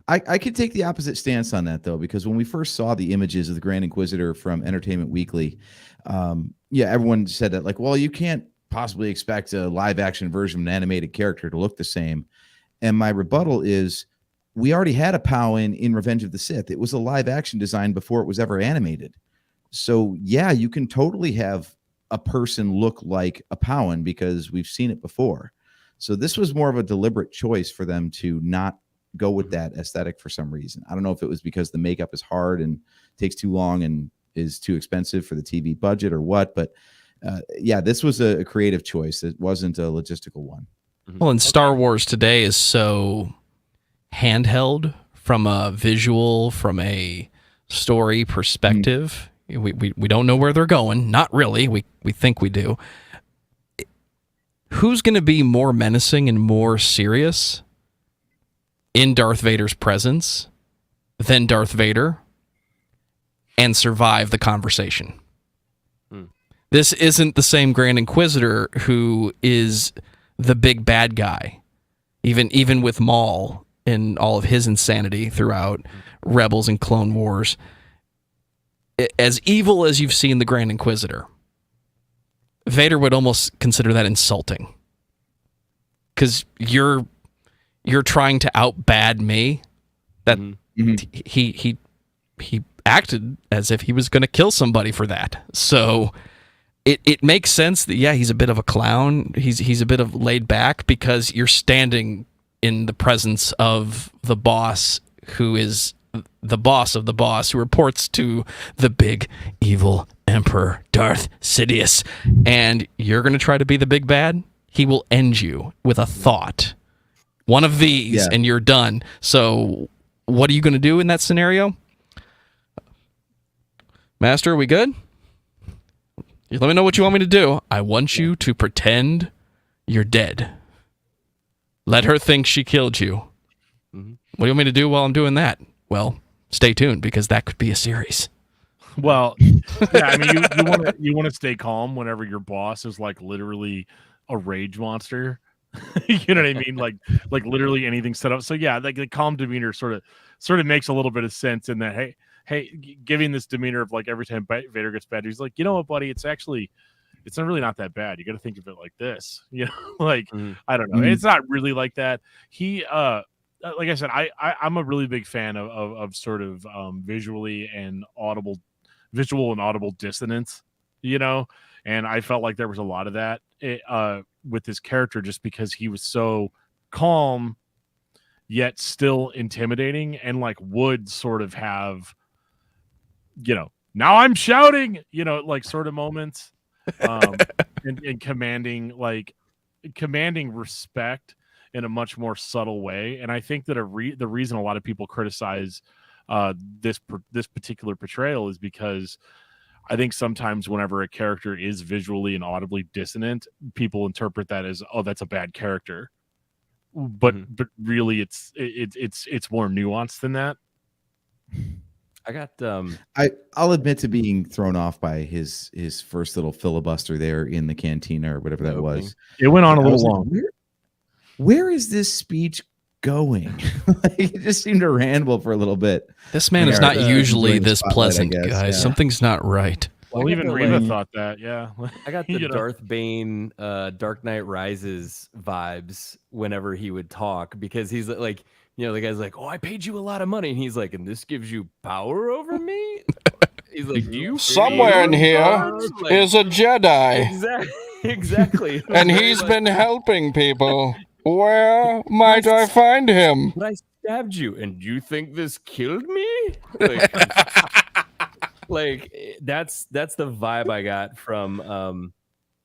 I could take the opposite stance on that, though, because when we first saw the images of the Grand Inquisitor from Entertainment Weekly, everyone said that, like, well, you can't possibly expect a live action version of an animated character to look the same. And my rebuttal is, we already had a POW in Revenge of the Sith. It was a live action design before it was ever animated. So yeah, you can totally have a person look like a POW because we've seen it before. So this was more of a deliberate choice for them to not go with that aesthetic for some reason. I don't know if it was because the makeup is hard and takes too long and is too expensive for the TV budget or what, but this was a creative choice. It wasn't a logistical one. Well, and Star Wars today is so handheld from a visual, from a story perspective. We don't know where they're going. Not really. We think we do. Who's going to be more menacing and more serious in Darth Vader's presence than Darth Vader and survive the conversation? This isn't the same Grand Inquisitor who is the big bad guy, even with Maul and all of his insanity throughout Rebels and Clone Wars. As evil as you've seen the Grand Inquisitor, Vader would almost consider that insulting, because you're trying to out bad me. That he acted as if he was going to kill somebody for that. So it makes sense that, yeah, he's a bit of a clown. He's a bit of laid back because you're standing in the presence of the boss, who is the boss of the boss, who reports to the big evil Emperor Darth Sidious, and you're going to try to be the big bad. He will end you with a thought. One of these, and you're done. So what are you going to do in that scenario? Master, are we good? You let me know what you want me to do. I want you to pretend you're dead. Let her think she killed you. Mm-hmm. What do you want me to do while I'm doing that? Well, stay tuned because that could be a series. Well, yeah, I mean, you want to stay calm whenever your boss is like literally a rage monster. You know what I mean? Like literally anything set up. So yeah, like the calm demeanor sort of makes a little bit of sense in that. Hey, giving this demeanor of like every time Vader gets bad, he's like, you know what, buddy? It's not really not that bad. You got to think of it like this. You know, like I don't know. It's not really like that. He like I said, I'm a really big fan of sort of visual and audible dissonance, you know, and I felt like there was a lot of that with this character just because he was so calm yet still intimidating and like would sort of have, you know, now I'm shouting, you know, like sort of moments and commanding respect in a much more subtle way. And I think that the reason a lot of people criticize this particular portrayal is because I think sometimes whenever a character is visually and audibly dissonant, people interpret that as, oh, that's a bad character. But really it's more nuanced than that. I got I'll admit to being thrown off by his first little filibuster there in the cantina or whatever that was. It went on a little long. Where is this speech going? Like, it just seemed to ramble for a little bit. This man is not usually this pleasant, guys. Yeah. Something's not right. Well, even Reva thought that, yeah. I got the Darth Bane, Dark Knight Rises vibes whenever he would talk, because he's like, you know, the guy's like, oh, I paid you a lot lot of money, and he's like, and this gives you power over me? He's like, do you somewhere in here is a Jedi. Exactly. And he's been helping people. Where might I find him? But I stabbed you, and you think this killed me? Like that's the vibe I got from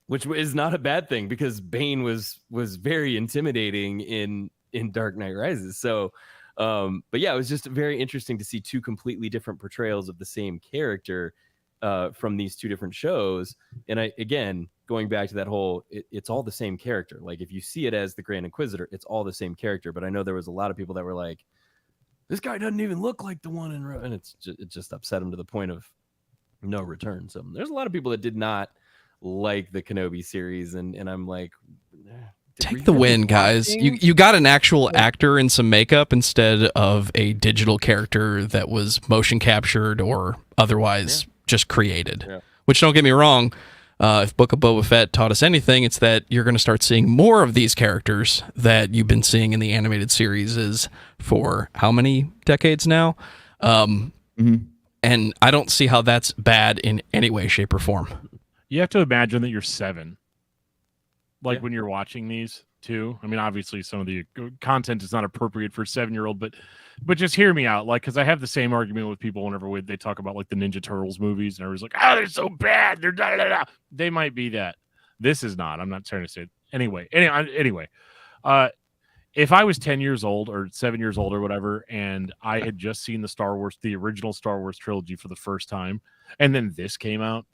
which is not a bad thing, because Bane was very intimidating in Dark Knight Rises. So but yeah, it was just very interesting to see two completely different portrayals of the same character from these two different shows. And again, going back to that whole, it's all the same character. Like, if you see it as the Grand Inquisitor, it's all the same character. But I know there was a lot of people that were like, this guy doesn't even look like the one in, and it just upset him to the point of no return. So there's a lot of people that did not like the Kenobi series, and I'm like, take the win, guys. You got an actual actor in some makeup instead of a digital character that was motion captured or otherwise just created. Yeah. Which, don't get me wrong, if Book of Boba Fett taught us anything, it's that you're going to start seeing more of these characters that you've been seeing in the animated series for how many decades now? And I don't see how that's bad in any way, shape, or form. You have to imagine that you're 7. Like, when you're watching these too. I mean, obviously some of the content is not appropriate for a 7-year-old, but just hear me out. Like, because I have the same argument with people whenever they talk about like the Ninja Turtles movies, and everyone's like, oh, they're so bad. They're da, da, da. They might be that. This is not. I'm not trying to say it. Anyway. If I was 10 years old or 7 years old or whatever, and I had just seen the original Star Wars trilogy for the first time, and then this came out,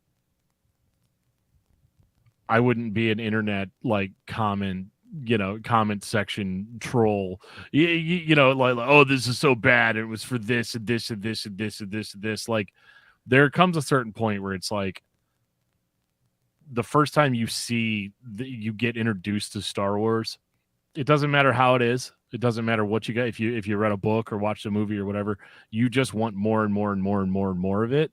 I wouldn't be an internet like comment section troll, like, oh, this is so bad. It was for this and this and this and this and this and this. Like, there comes a certain point where it's like, the first time you get introduced to Star Wars, it doesn't matter how it is. It doesn't matter what you got. If you read a book or watched a movie or whatever, you just want more and more and more and more and more of it.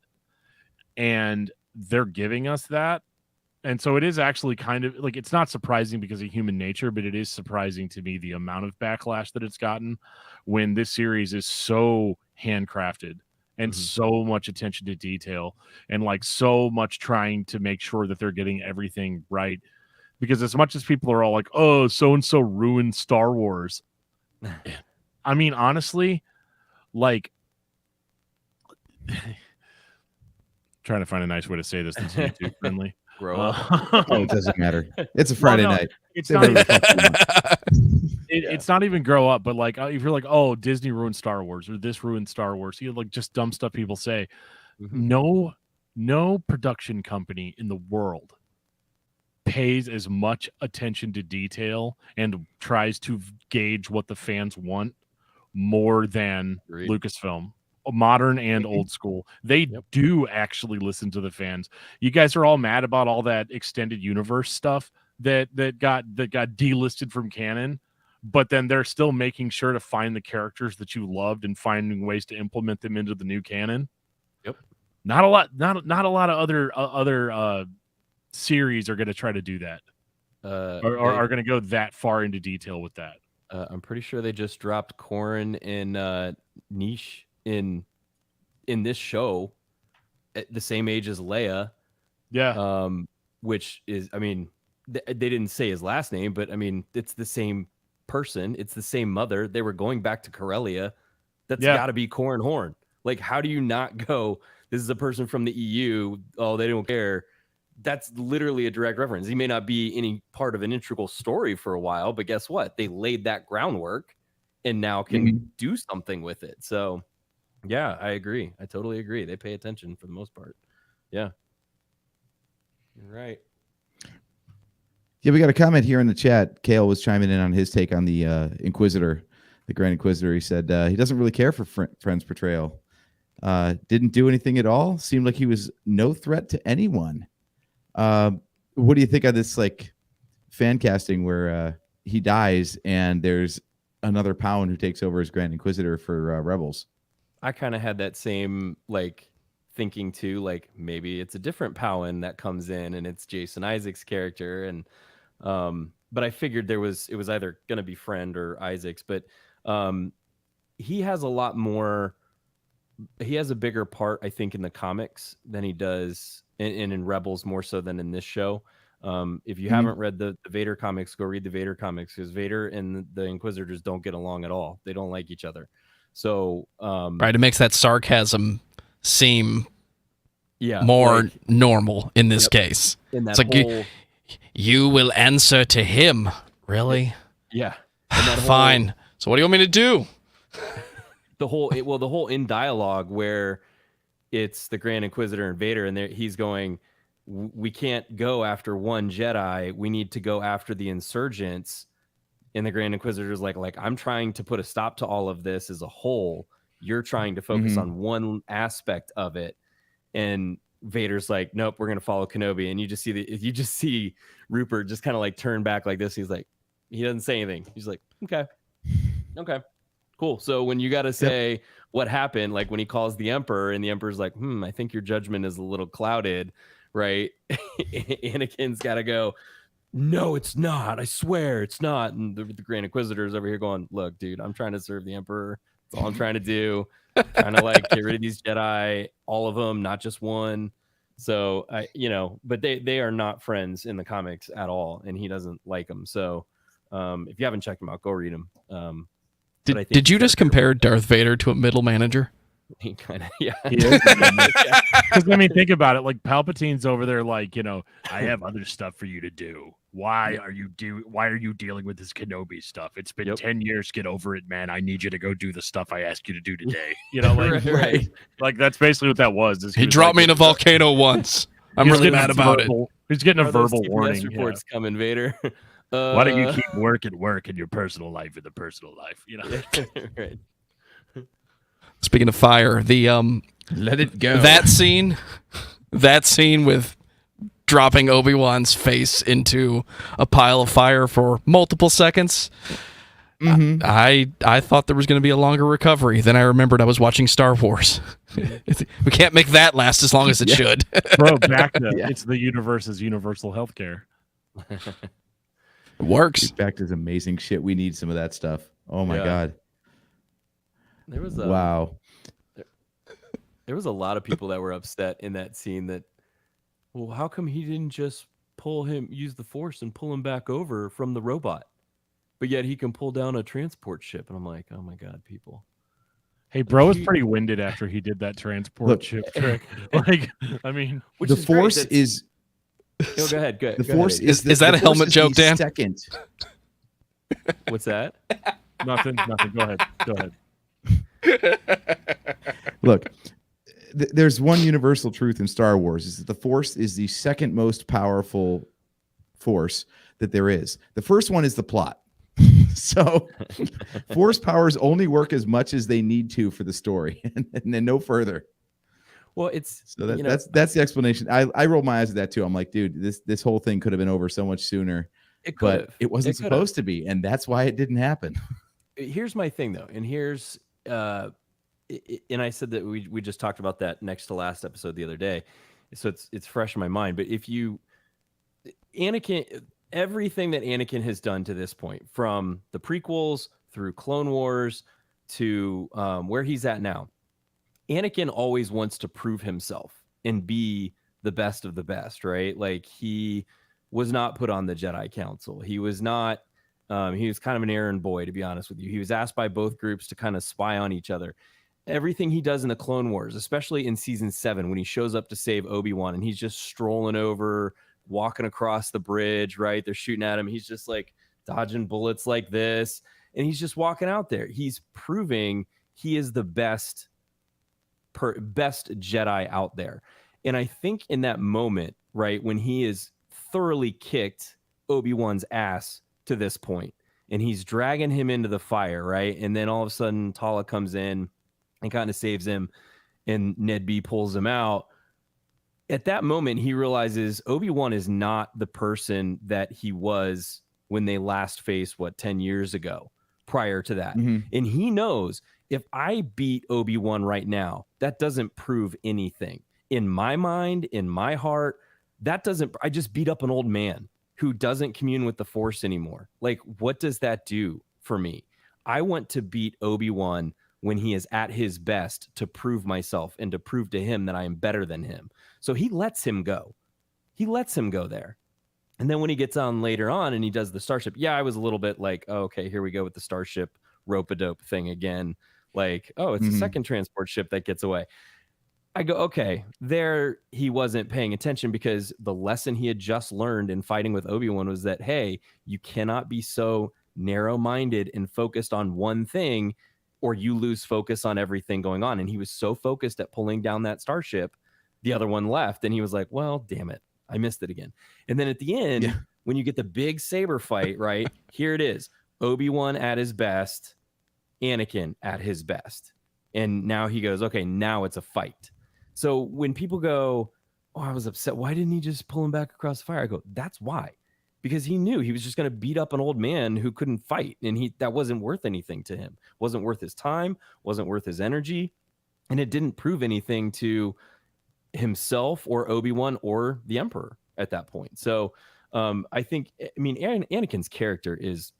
And they're giving us that. And so it is actually kind of like, it's not surprising because of human nature, but it is surprising to me the amount of backlash that it's gotten when this series is so handcrafted and so much attention to detail and like so much trying to make sure that they're getting everything right. Because as much as people are all like, oh, so-and-so ruined Star Wars. I mean, honestly, like, trying to find a nice way to say this that's YouTube friendly. Grow up. Oh, it doesn't matter. It's a Friday night. It's not. it's not even grow up, but like if you're like, oh, Disney ruined Star Wars or this ruined Star Wars, you like just dumb stuff people say. No production company in the world pays as much attention to detail and tries to gauge what the fans want more than Lucasfilm, modern and old school. They do actually listen to the fans. You guys are all mad about all that extended universe stuff that got delisted from canon, but then they're still making sure to find the characters that you loved and finding ways to implement them into the new canon. Not a lot of other series are going to try to do that, or are going to go that far into detail with that. I'm pretty sure they just dropped Corrin and Niche in this show at the same age as Leia. Yeah. Which is, I mean, they didn't say his last name, but I mean, it's the same person. It's the same mother. They were going back to Corellia. That's got to be Corrin Horn. Like, how do you not go, this is a person from the EU. Oh, they don't care. That's literally a direct reference. He may not be any part of an integral story for a while, but guess what? They laid that groundwork and now can do something with it. So, yeah, I agree. I totally agree. They pay attention for the most part. Yeah. You're right. Yeah, we got a comment here in the chat. Kale was chiming in on his take on the Inquisitor, the Grand Inquisitor. He said he doesn't really care for Friend's portrayal. Didn't do anything at all. Seemed like he was no threat to anyone. What do you think of this like fan casting where he dies and there's another Pound who takes over as Grand Inquisitor for Rebels? I kind of had that same like thinking too, like maybe it's a different Powan that comes in and it's Jason Isaacs' character, and but I figured it was either gonna be Friend or Isaacs, but he has a lot more. He has a bigger part, I think, in the comics than he does in Rebels, more so than in this show. If you haven't read the Vader comics, go read the Vader comics, because Vader and the Inquisitors don't get along at all. They don't like each other. So right, it makes that sarcasm seem more like, normal in this case. In that it's like you will answer to him, really? Yeah. Fine. So what do you want me to do? The whole in dialogue where it's the Grand Inquisitor and Vader, and he's going, we can't go after one Jedi. We need to go after the insurgents. And the Grand Inquisitor's like, I'm trying to put a stop to all of this as a whole. You're trying to focus on one aspect of it. And Vader's like, nope, we're gonna follow Kenobi. And you just see Rupert just kind of like turn back like this. He's like, he doesn't say anything. He's like, okay, cool. So when you got to say what happened, like when he calls the Emperor and the Emperor's like, I think your judgment is a little clouded, right? Anakin's got to go, no, it's not. I swear it's not. And the Grand Inquisitor's over here going, look, dude, I'm trying to serve the Emperor. That's all I'm trying to do. I'm trying to like get rid of these Jedi, all of them, not just one. So but they are not friends in the comics at all, and he doesn't like them. So if you haven't checked them out, go read them. Did you just compare Darth Vader to a middle manager? He kind of, yeah. Because I mean, think about it. Like Palpatine's over there, like, I have other stuff for you to do. Why are you dealing with this Kenobi stuff? It's been 10 years. Get over it, man. I need you to go do the stuff I asked you to do today. Right. Like that's basically what that was. He dropped me in a volcano once. I'm really mad about it. He's getting a verbal warning. Reports coming, Vader. Why don't you keep work in your personal life in the personal life? Right. Speaking of fire, the let it go. That scene with dropping Obi-Wan's face into a pile of fire for multiple seconds. I thought there was going to be a longer recovery. Then I remembered I was watching Star Wars. We can't make that last as long as it should. Bro, back to it's the universe's universal healthcare. It works. Back to amazing shit. We need some of that stuff. Oh my god. There was wow. There was a lot of people that were upset in that scene that, well, how come he didn't just use the Force and pull him back over from the robot, but yet he can pull down a transport ship? And I'm like, oh my god, people. Hey, bro was pretty winded after he did that transport ship trick. Like, I mean, the Force is. Go ahead. The Force is that a helmet joke, Dan? Second. What's that? Nothing. Go ahead. Look, there's one universal truth in Star Wars: is that the Force is the second most powerful force that there is. The first one is the plot. So Force powers only work as much as they need to for the story, and then no further. Well, it's so that's the explanation. I roll my eyes at that too. I'm like, dude, this whole thing could have been over so much sooner, but it wasn't supposed to be, and that's why it didn't happen. Here's my thing though, and here's and I said that we just talked about that next to last episode the other day, so it's fresh in my mind. But if Anakin, everything that Anakin has done to this point, from the prequels through Clone Wars to where he's at now, Anakin always wants to prove himself and be the best of the best, right? Like, he was not put on the Jedi Council. He was not, he was kind of an errand boy, to be honest with you. He was asked by both groups to kind of spy on each other. Everything he does in the Clone Wars, especially in season 7, when he shows up to save Obi-Wan and he's just strolling over, walking across the bridge, right? They're shooting at him. He's just like dodging bullets like this. And he's just walking out there. He's proving he is the best Jedi out there. And I think in that moment, right, when he is thoroughly kicked Obi-Wan's ass to this point, and he's dragging him into the fire, right? And then all of a sudden Tala comes in and kind of saves him, and Ned B pulls him out. At that moment, he realizes Obi-Wan is not the person that he was when they last faced, 10 years ago, prior to that. Mm-hmm. And he knows, if I beat Obi-Wan right now, that doesn't prove anything. In my mind, in my heart, I just beat up an old man who doesn't commune with the Force anymore. Like, what does that do for me? I want to beat Obi-Wan when he is at his best, to prove myself and to prove to him that I am better than him. So he lets him go. He lets him go there. And then when he gets on later on and he does the Starship, I was a little bit like, oh, okay, here we go with the Starship rope-a-dope thing again. Like, oh, it's a second transport ship that gets away. I go, okay, there he wasn't paying attention, because the lesson he had just learned in fighting with Obi-Wan was that, hey, you cannot be so narrow-minded and focused on one thing, or you lose focus on everything going on. And he was so focused at pulling down that starship, the other one left, and he was like, well, damn it, I missed it again. And then at the end, when you get the big saber fight, right, here it is, Obi-Wan at his best, Anakin at his best. And now he goes, okay, now it's a fight. So when people go, oh, I was upset, why didn't he just pull him back across the fire? I go, that's why. Because he knew he was just going to beat up an old man who couldn't fight. And that wasn't worth anything to him. Wasn't worth his time, wasn't worth his energy. And it didn't prove anything to himself or Obi-Wan or the Emperor at that point. So I think, Anakin's character is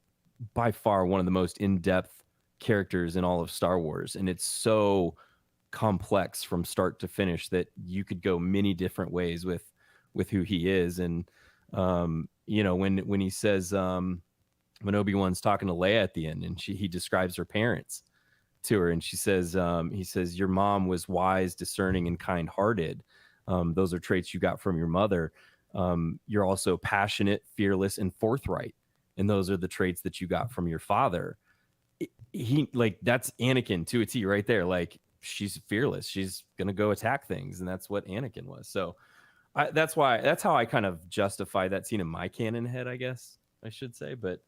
by far one of the most in-depth characters in all of Star Wars. And it's so complex from start to finish that you could go many different ways with who he is. And, when he says, when Obi-Wan's talking to Leia at the end, and he describes her parents to her, and she says, he says, your mom was wise, discerning, and kind-hearted. Those are traits you got from your mother. You're also passionate, fearless, and forthright. And those are the traits that you got from your father. That's Anakin to a T right there. Like, she's fearless. She's going to go attack things. And that's what Anakin was. So that's how I kind of justify that scene in my canon head, I guess I should say. But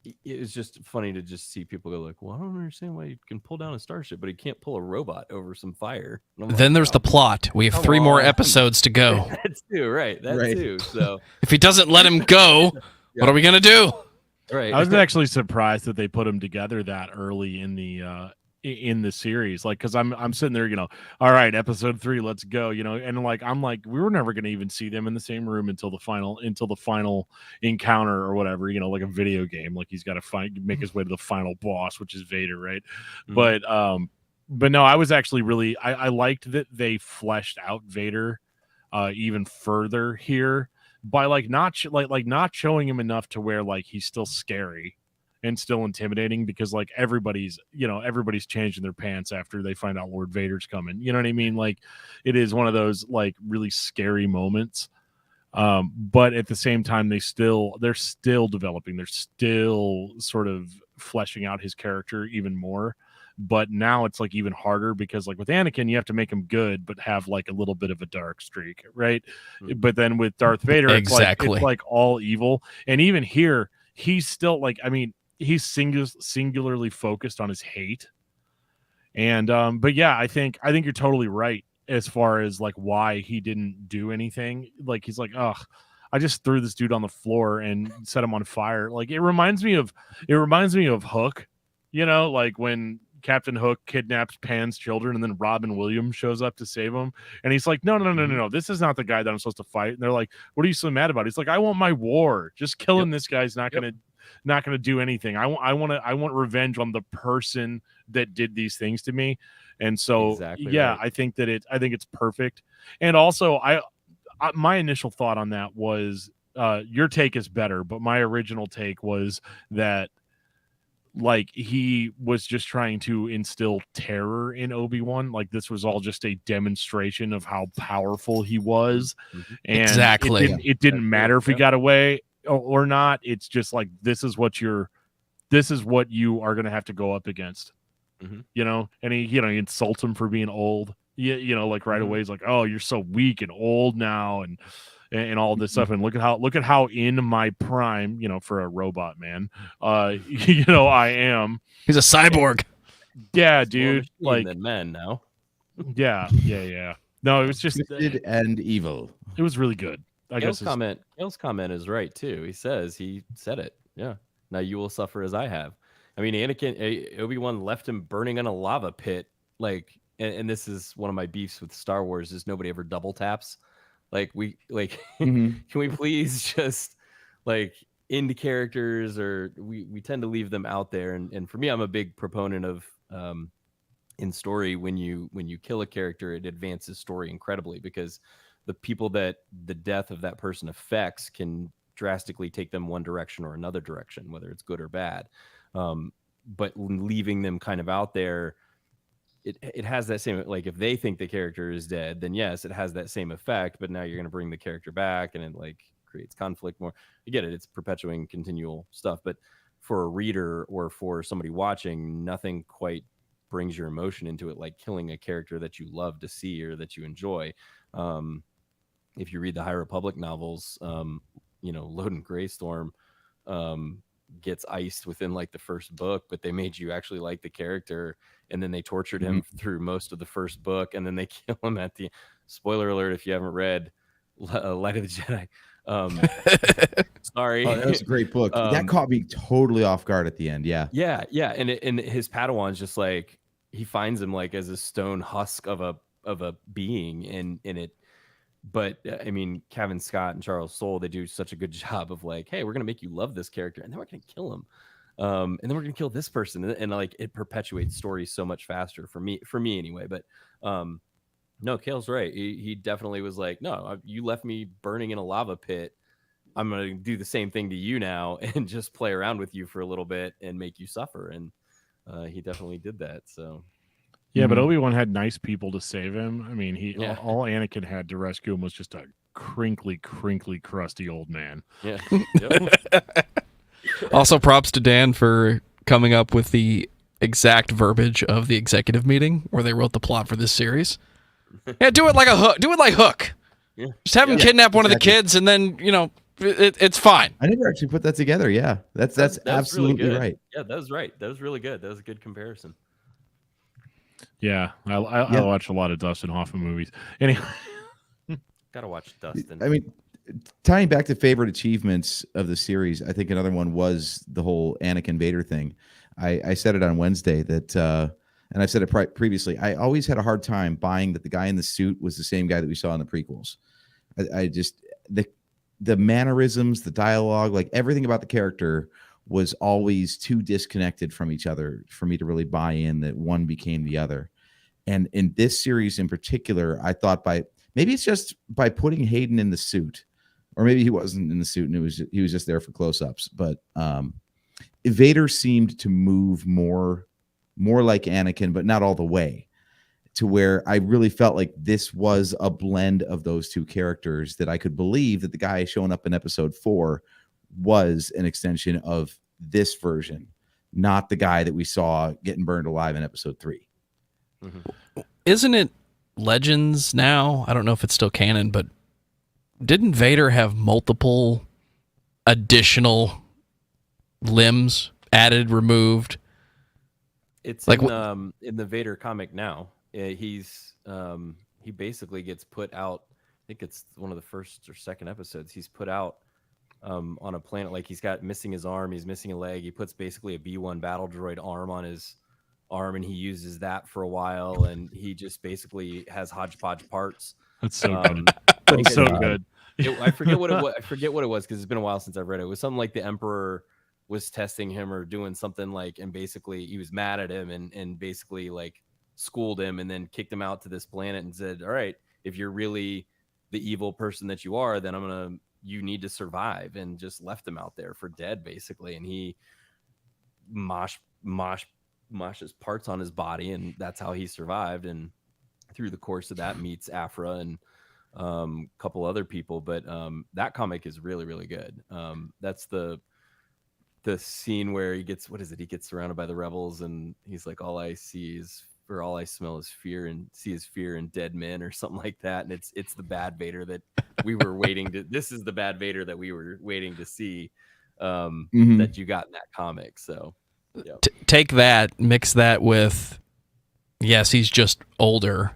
it was just funny to just see people go like, well, I don't understand why you can pull down a starship, but he can't pull a robot over some fire. Then there's the plot. We have 3 more episodes to go. That's too, right. That too. So if he doesn't let him go, what are we going to do? Right. I was actually surprised that they put them together that early in the series, like, because I'm sitting there, all right, episode 3, let's go, and I'm like, we were never going to even see them in the same room until the final encounter or whatever, like a video game, like he's got to make his way to the final boss, which is Vader, right? Mm-hmm. But no, I was actually really I liked that they fleshed out Vader even further here by not showing him enough to where he's still scary and still intimidating, because everybody's changing their pants after they find out Lord Vader's coming. You know what I mean? It is one of those really scary moments. But at the same time, they're still developing. They're still sort of fleshing out his character even more. But now it's like even harder because like with Anakin, you have to make him good, but have like a little bit of a dark streak, right? But then with Darth Vader, it's like all evil. And even here, he's still like, I mean, he's singularly focused on his hate. And but yeah, I think you're totally right as far as like why he didn't do anything. Like he's like, ugh, I just threw this dude on the floor and set him on fire. Like it reminds me of Hook, you know, like when Captain Hook kidnaps Pan's children and then Robin Williams shows up to save him. And he's like, no. This is not the guy that I'm supposed to fight. And they're like, what are you so mad about? He's like, I want my war. Just killing this guy's not going to do anything. I want revenge on the person that did these things to me. And so, right. I think it's perfect. And also I my initial thought on that was, your take is better, but my original take was that like he was just trying to instill terror in Obi-Wan. Like this was all just a demonstration of how powerful he was. And it didn't matter if he got away or not. It's just like, this is what you are going to have to go up against, you know? And he insults him for being old. You know, like right away, he's like, oh, you're so weak and old now. And all this stuff, and look at how in my prime, you know, for a robot man, you know, I am. He's a cyborg. Yeah, dude. Like men now. Yeah. No, it was just twisted and evil. It was really good. Gail's comment is right too. He said it. Yeah. Now you will suffer as I have. I mean, Obi-Wan left him burning in a lava pit. Like, and this is one of my beefs with Star Wars is nobody ever double taps. Like can we please just like end characters, or we tend to leave them out there. And for me, I'm a big proponent of in story, when you kill a character, it advances story incredibly, because the people that the death of that person affects can drastically take them one direction or another direction, whether it's good or bad. But leaving them kind of out there, it has that same, like if they think the character is dead, then yes, it has that same effect, but now you're going to bring the character back and it like creates conflict more. You get it. It's perpetuating continual stuff. But for a reader or for somebody watching, nothing quite brings your emotion into it like killing a character that you love to see or that you enjoy. If you read the High Republic novels, you know, Loden Greystorm gets iced within like the first book, but they made you actually like the character, and then they tortured him through most of the first book, and then they kill him at the spoiler alert if you haven't read Light of the Jedi. Sorry. Oh, that was a great book. That caught me totally off guard at the end. Yeah. And his Padawan's just like, he finds him like as a stone husk of a being, and it. But I mean, Kevin Scott and Charles Soule, they do such a good job of like, hey, we're gonna make you love this character, and then we're gonna kill him, and then we're gonna kill this person, and like it perpetuates stories so much faster for me anyway. But no, Kale's right. He definitely was like, no, you left me burning in a lava pit. I'm gonna do the same thing to you now and just play around with you for a little bit and make you suffer. And he definitely did that. So. Yeah, but Obi-Wan had nice people to save him. I mean, all Anakin had to rescue him was just a crinkly, crusty old man. Yeah. Also, props to Dan for coming up with the exact verbiage of the executive meeting where they wrote the plot for this series. Yeah, do it like Hook. Do it like Hook. Yeah. Just have him kidnap one of the kids, and then it's fine. I never actually put that together. Yeah, that's absolutely really right. Yeah, that was right. That was really good. That was a good comparison. Yeah, I watch a lot of Dustin Hoffman movies. Anyway, gotta watch Dustin. I mean, tying back to favorite achievements of the series, I think another one was the whole Anakin Vader thing. I said it on Wednesday that, and I've said it previously, I always had a hard time buying that the guy in the suit was the same guy that we saw in the prequels. I just, the mannerisms, the dialogue, like everything about the character was always too disconnected from each other for me to really buy in that one became the other. And in this series in particular, I thought maybe it's just by putting Hayden in the suit, or maybe he wasn't in the suit and he was just there for close-ups. But Vader seemed to move more like Anakin, but not all the way. to where I really felt like this was a blend of those two characters, that I could believe that the guy showing up in episode 4 was an extension of this version, not the guy that we saw getting burned alive in episode 3. Isn't it Legends now? I don't know if it's still canon, but didn't Vader have multiple additional limbs added, removed? It's Like in the Vader comic now. He basically gets put out. I think it's one of the first or second episodes. He's put out on a planet, like he's got missing his arm, he's missing a leg. He puts basically a B1 battle droid arm on his arm, and he uses that for a while, and he just basically has hodgepodge parts. That's so good. That's so good. I forget what it was. I forget what it was because it's been a while since I've read it. It was something like the Emperor was testing him or doing something like, and basically he was mad at him and basically like schooled him and then kicked him out to this planet and said, all right, if you're really the evil person that you are, then you need to survive, and just left him out there for dead basically. And he moshes parts on his body, and that's how he survived. And through the course of that meets Afra and a couple other people. But that comic is really, really good. That's the scene where he gets surrounded by the rebels, and he's like, all I smell is fear, and see is fear and dead men, or something like that. And it's the bad Vader that we were waiting to. This is the bad Vader that we were waiting to see, that you got in that comic. So yeah. Take that, mix that with, yes, he's just older,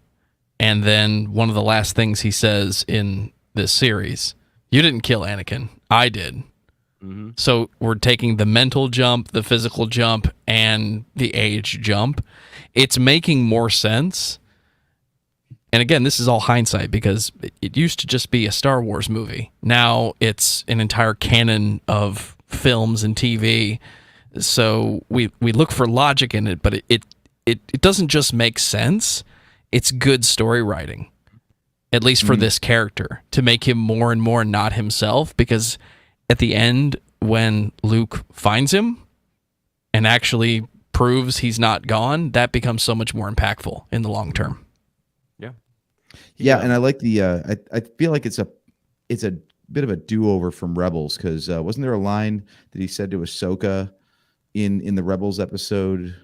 and then one of the last things he says in this series, you didn't kill Anakin, I did. So we're taking the mental jump, the physical jump, and the age jump. It's making more sense. And again, this is all hindsight, because it used to just be a Star Wars movie. Now it's an entire canon of films and TV. So we look for logic in it, but it doesn't just make sense. It's good story writing, at least for this character, to make him more and more not himself, because at the end, when Luke finds him and actually proves he's not gone, that becomes so much more impactful in the long term. Yeah, and I like the I feel like it's a bit of a do-over from Rebels, because wasn't there a line that he said to Ahsoka in the Rebels episode,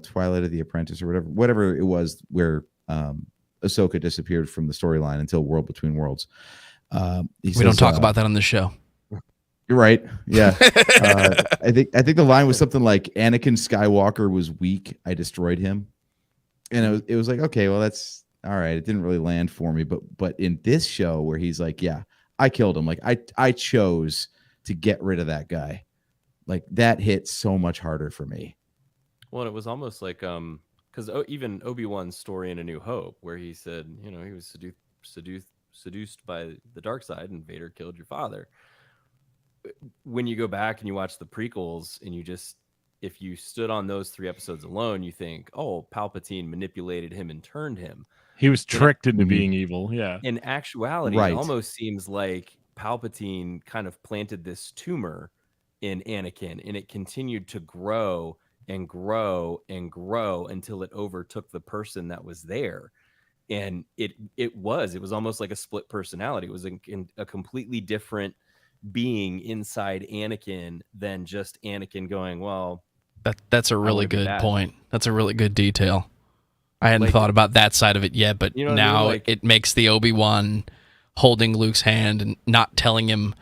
Twilight of the Apprentice or whatever it was, where Ahsoka disappeared from the storyline until World Between Worlds. We don't talk about that on the show. You're right. Yeah. I think the line was something like, Anakin Skywalker was weak, I destroyed him. And it was like, okay, well, that's all right. It didn't really land for me. But in this show where he's like, yeah, I killed him. Like I chose to get rid of that guy. Like that hit so much harder for me. Well, it was almost like, because even Obi-Wan's story in A New Hope, where he said, he was seduced by the dark side, and Vader killed your father. When you go back and you watch the prequels, and if you stood on those 3 episodes alone, you think, oh, Palpatine manipulated him and turned him. He was tricked into being evil. Yeah. In actuality, It almost seems like Palpatine kind of planted this tumor in Anakin, and it continued to grow and grow and grow until it overtook the person that was there. And it was almost like a split personality. It was a completely different being inside Anakin than just Anakin going, well, that's a really good point. That's a really good detail. I hadn't thought about that side of it yet, but now it makes the Obi-Wan holding Luke's hand and not telling him,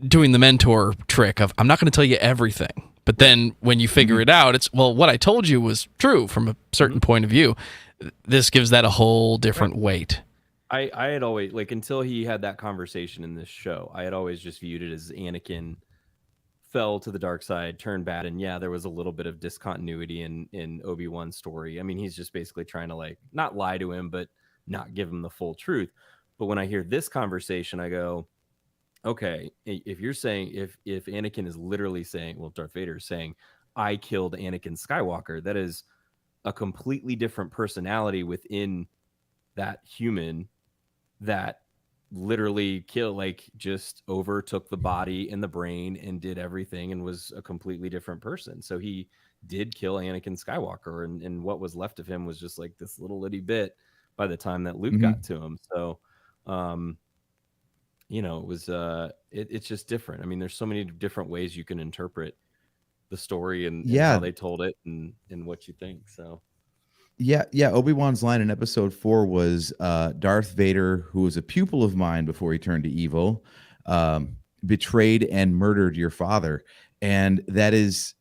doing the mentor trick of, I'm not going to tell you everything. But then when you figure it out, it's, well, what I told you was true from a certain point of view. This gives that a whole different weight. I had always, until he had that conversation in this show, I had always just viewed it as Anakin fell to the dark side, turned bad, and yeah, there was a little bit of discontinuity in Obi-Wan's story. I mean, he's just basically trying to not lie to him, but not give him the full truth. But when I hear this conversation, I go, okay, if you're saying, if Anakin is literally saying, well, Darth Vader is saying, I killed Anakin Skywalker, that is a completely different personality within that human that literally just overtook the body and the brain and did everything and was a completely different person. So he did kill Anakin Skywalker, and what was left of him was just like this little itty bit by the time that Luke got to him. So, it was it's just different. I mean, there's so many different ways you can interpret the story and how they told it and what you think. So. Yeah. Obi-Wan's line in episode 4 was Darth Vader, who was a pupil of mine before he turned to evil, betrayed and murdered your father. And that is,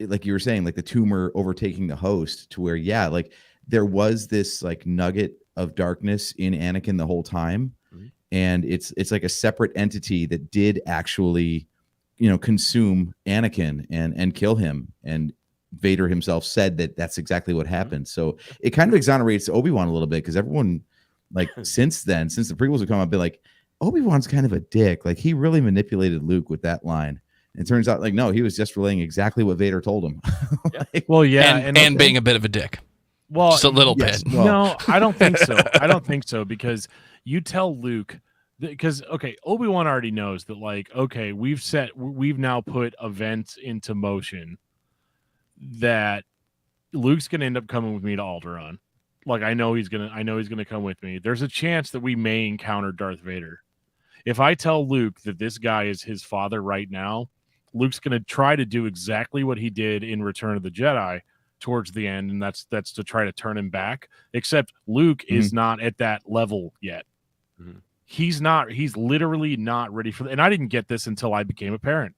like you were saying, like the tumor overtaking the host, to where, like there was this like nugget of darkness in Anakin the whole time. Mm-hmm. And it's like a separate entity that did actually, consume Anakin and kill him. And Vader himself said that that's exactly what happened. So it kind of exonerates Obi-Wan a little bit, because everyone, like, since the prequels have come up, been like, Obi-Wan's kind of a dick. Like, he really manipulated Luke with that line. And it turns out, like, no, he was just relaying exactly what Vader told him. And being a bit of a dick. Well, just a little bit. Well, no, I don't think so. I don't think so, because you tell Luke, because Obi-Wan already knows that, like, okay, we've now put events into motion that Luke's gonna end up coming with me to Alderaan. Like, I know he's gonna come with me. There's a chance that we may encounter Darth Vader. If I tell Luke that this guy is his father right now, Luke's gonna try to do exactly what he did in Return of the Jedi towards the end, and that's to try to turn him back. Except Luke is not at that level yet. Mm-hmm. He's literally not ready for that. And I didn't get this until I became a parent.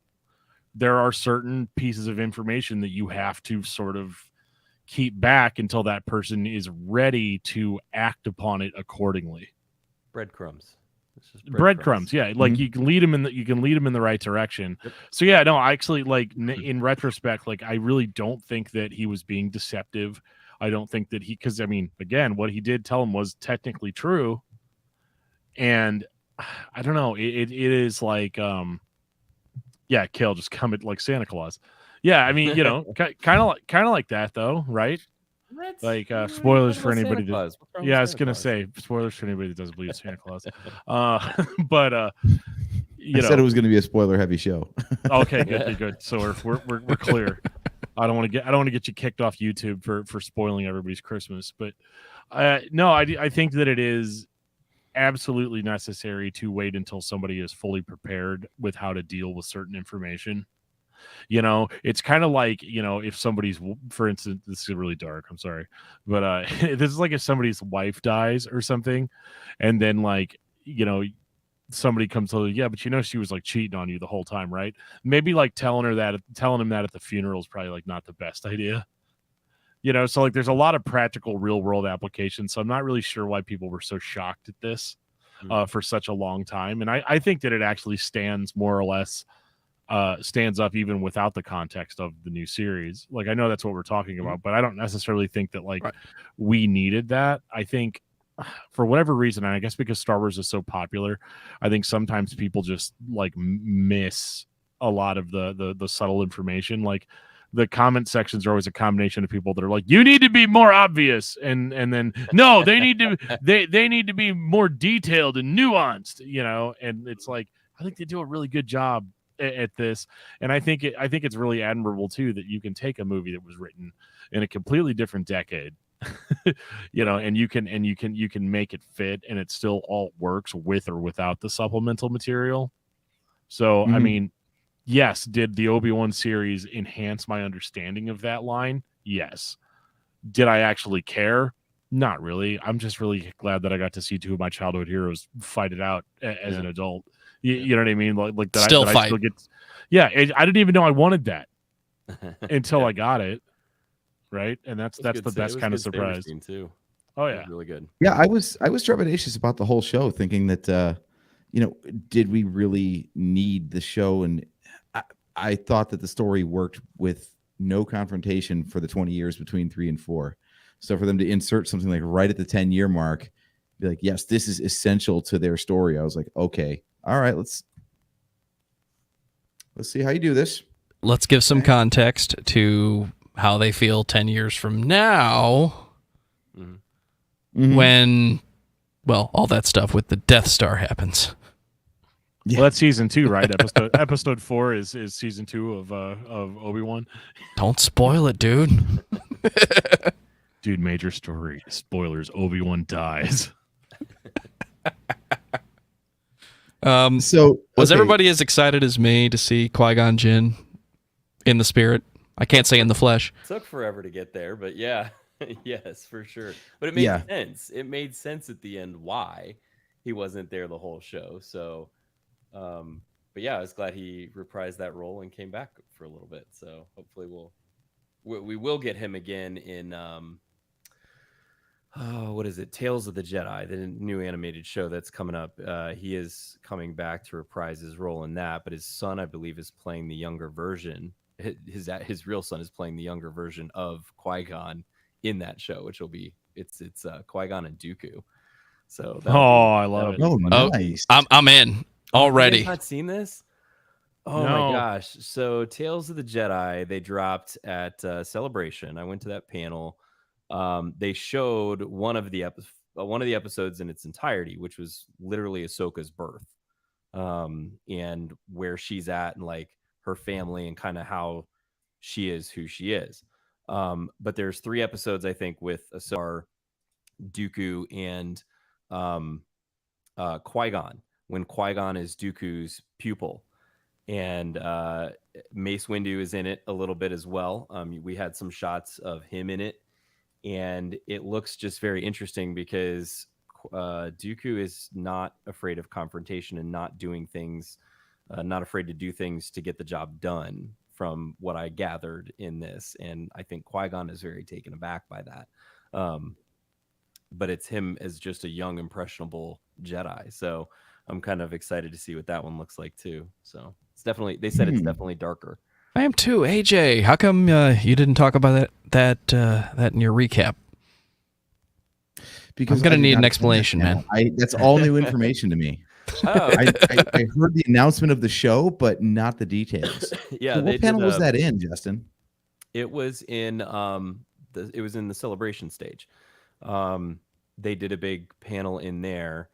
There are certain pieces of information that you have to sort of keep back until that person is ready to act upon it accordingly. Breadcrumbs. Breadcrumbs. Yeah. Like, you can lead them in the right direction. Yep. So yeah, no, I actually, like, in retrospect, like, I really don't think that he was being deceptive. I don't think that because, I mean, again, what he did tell him was technically true. And I don't know, it is like, Kale just come at like Santa Claus. Yeah, I mean, kind of like that though, right? Like spoilers for anybody. I was gonna say spoilers for anybody that doesn't believe in Santa Claus. But I said it was gonna be a spoiler-heavy show. Okay, good. So we're clear. I don't want to get you kicked off YouTube for spoiling everybody's Christmas. But no, I think that it is absolutely necessary to wait until somebody is fully prepared with how to deal with certain information. It's kind of like, if somebody's, for instance, this is really dark, I'm sorry, but this is like if somebody's wife dies or something, and then, like, somebody comes to, but she was like cheating on you the whole time, right? Maybe like telling him that at the funeral is probably like not the best idea. So like there's a lot of practical real world applications. So I'm not really sure why people were so shocked at this for such a long time. And I think that it actually stands more or less, stands up even without the context of the new series. Like, I know that's what we're talking about, but I don't necessarily think that we needed that. I think for whatever reason, and I guess because Star Wars is so popular, I think sometimes people just like miss a lot of the subtle information. Like, the comment sections are always a combination of people that are like, you need to be more obvious, and then no, they need to be more detailed and nuanced, and it's like, I think they do a really good job at this, and I think it's really admirable too that you can take a movie that was written in a completely different decade, and you can make it fit, and it still all works with or without the supplemental material. So I mean, yes, did the Obi-Wan series enhance my understanding of that line? Yes. Did I actually care? Not really. I'm just really glad that I got to see two of my childhood heroes fight it out as an adult. You know what I mean? Like that. Still fight. I still get. Yeah, I didn't even know I wanted that until I got it. Right, and that's the best kind of surprise too. Oh yeah, really good. Yeah, I was trepidatious about the whole show, thinking that did we really need the show? And I thought that the story worked with no confrontation for the 20 years between 3 and 4. So for them to insert something like right at the 10-year mark, be like, yes, this is essential to their story. I was like, okay, all right, let's see how you do this. Let's give some context to how they feel 10 years from now, when well, all that stuff with the Death Star happens. Yeah. Well, that's season 2, right? Episode 4 is season 2 of Obi-Wan. Don't spoil it, dude. Dude, major story spoilers: Obi-Wan dies. So Was okay, everybody as excited as me to see Qui-Gon Jinn in the spirit? I can't say in the flesh. Took forever to get there, but yeah, yes, for sure. But it made Yeah. sense. It made sense at the end why he wasn't there the whole show. So, but yeah, I was glad he reprised that role and came back for a little bit. So hopefully we will get him again in what is it? Tales of the Jedi, the new animated show that's coming up. He is coming back to reprise his role in that, but his son, I believe, is playing the younger version. His real son is playing the younger version of Qui-Gon in that show, which will be it's Qui-Gon and Dooku. So I love it. Oh, Oh, nice. I'm in already. You guys not seen this? Oh No. my gosh! So Tales of the Jedi, they dropped at Celebration. I went to that panel. They showed one of the episodes in its entirety, which was literally Ahsoka's birth, and where she's at, and like her family, and kind of how she is who she is. But there's 3 episodes, I think, with Ahsoka, Dooku, and Qui-Gon, when Qui-Gon is Dooku's pupil, and Mace Windu is in it a little bit as well. We had some shots of him in it, and it looks just very interesting because Dooku is not afraid of confrontation and not doing things, not afraid to do things to get the job done, from what I gathered in this. And I think Qui-Gon is very taken aback by that. But it's him as just a young, impressionable Jedi. So I'm kind of excited to see what that one looks like too. So it's definitely, they said it's definitely darker. I am too. AJ, how come you didn't talk about that in your recap? Because I'm gonna I did need not an attend that explanation, man. panel. That's all new information to me. Oh, I heard the announcement of the show, but not the details. yeah. So they what panel did, was that in, Justin? It was in the celebration stage. They did a big panel in there.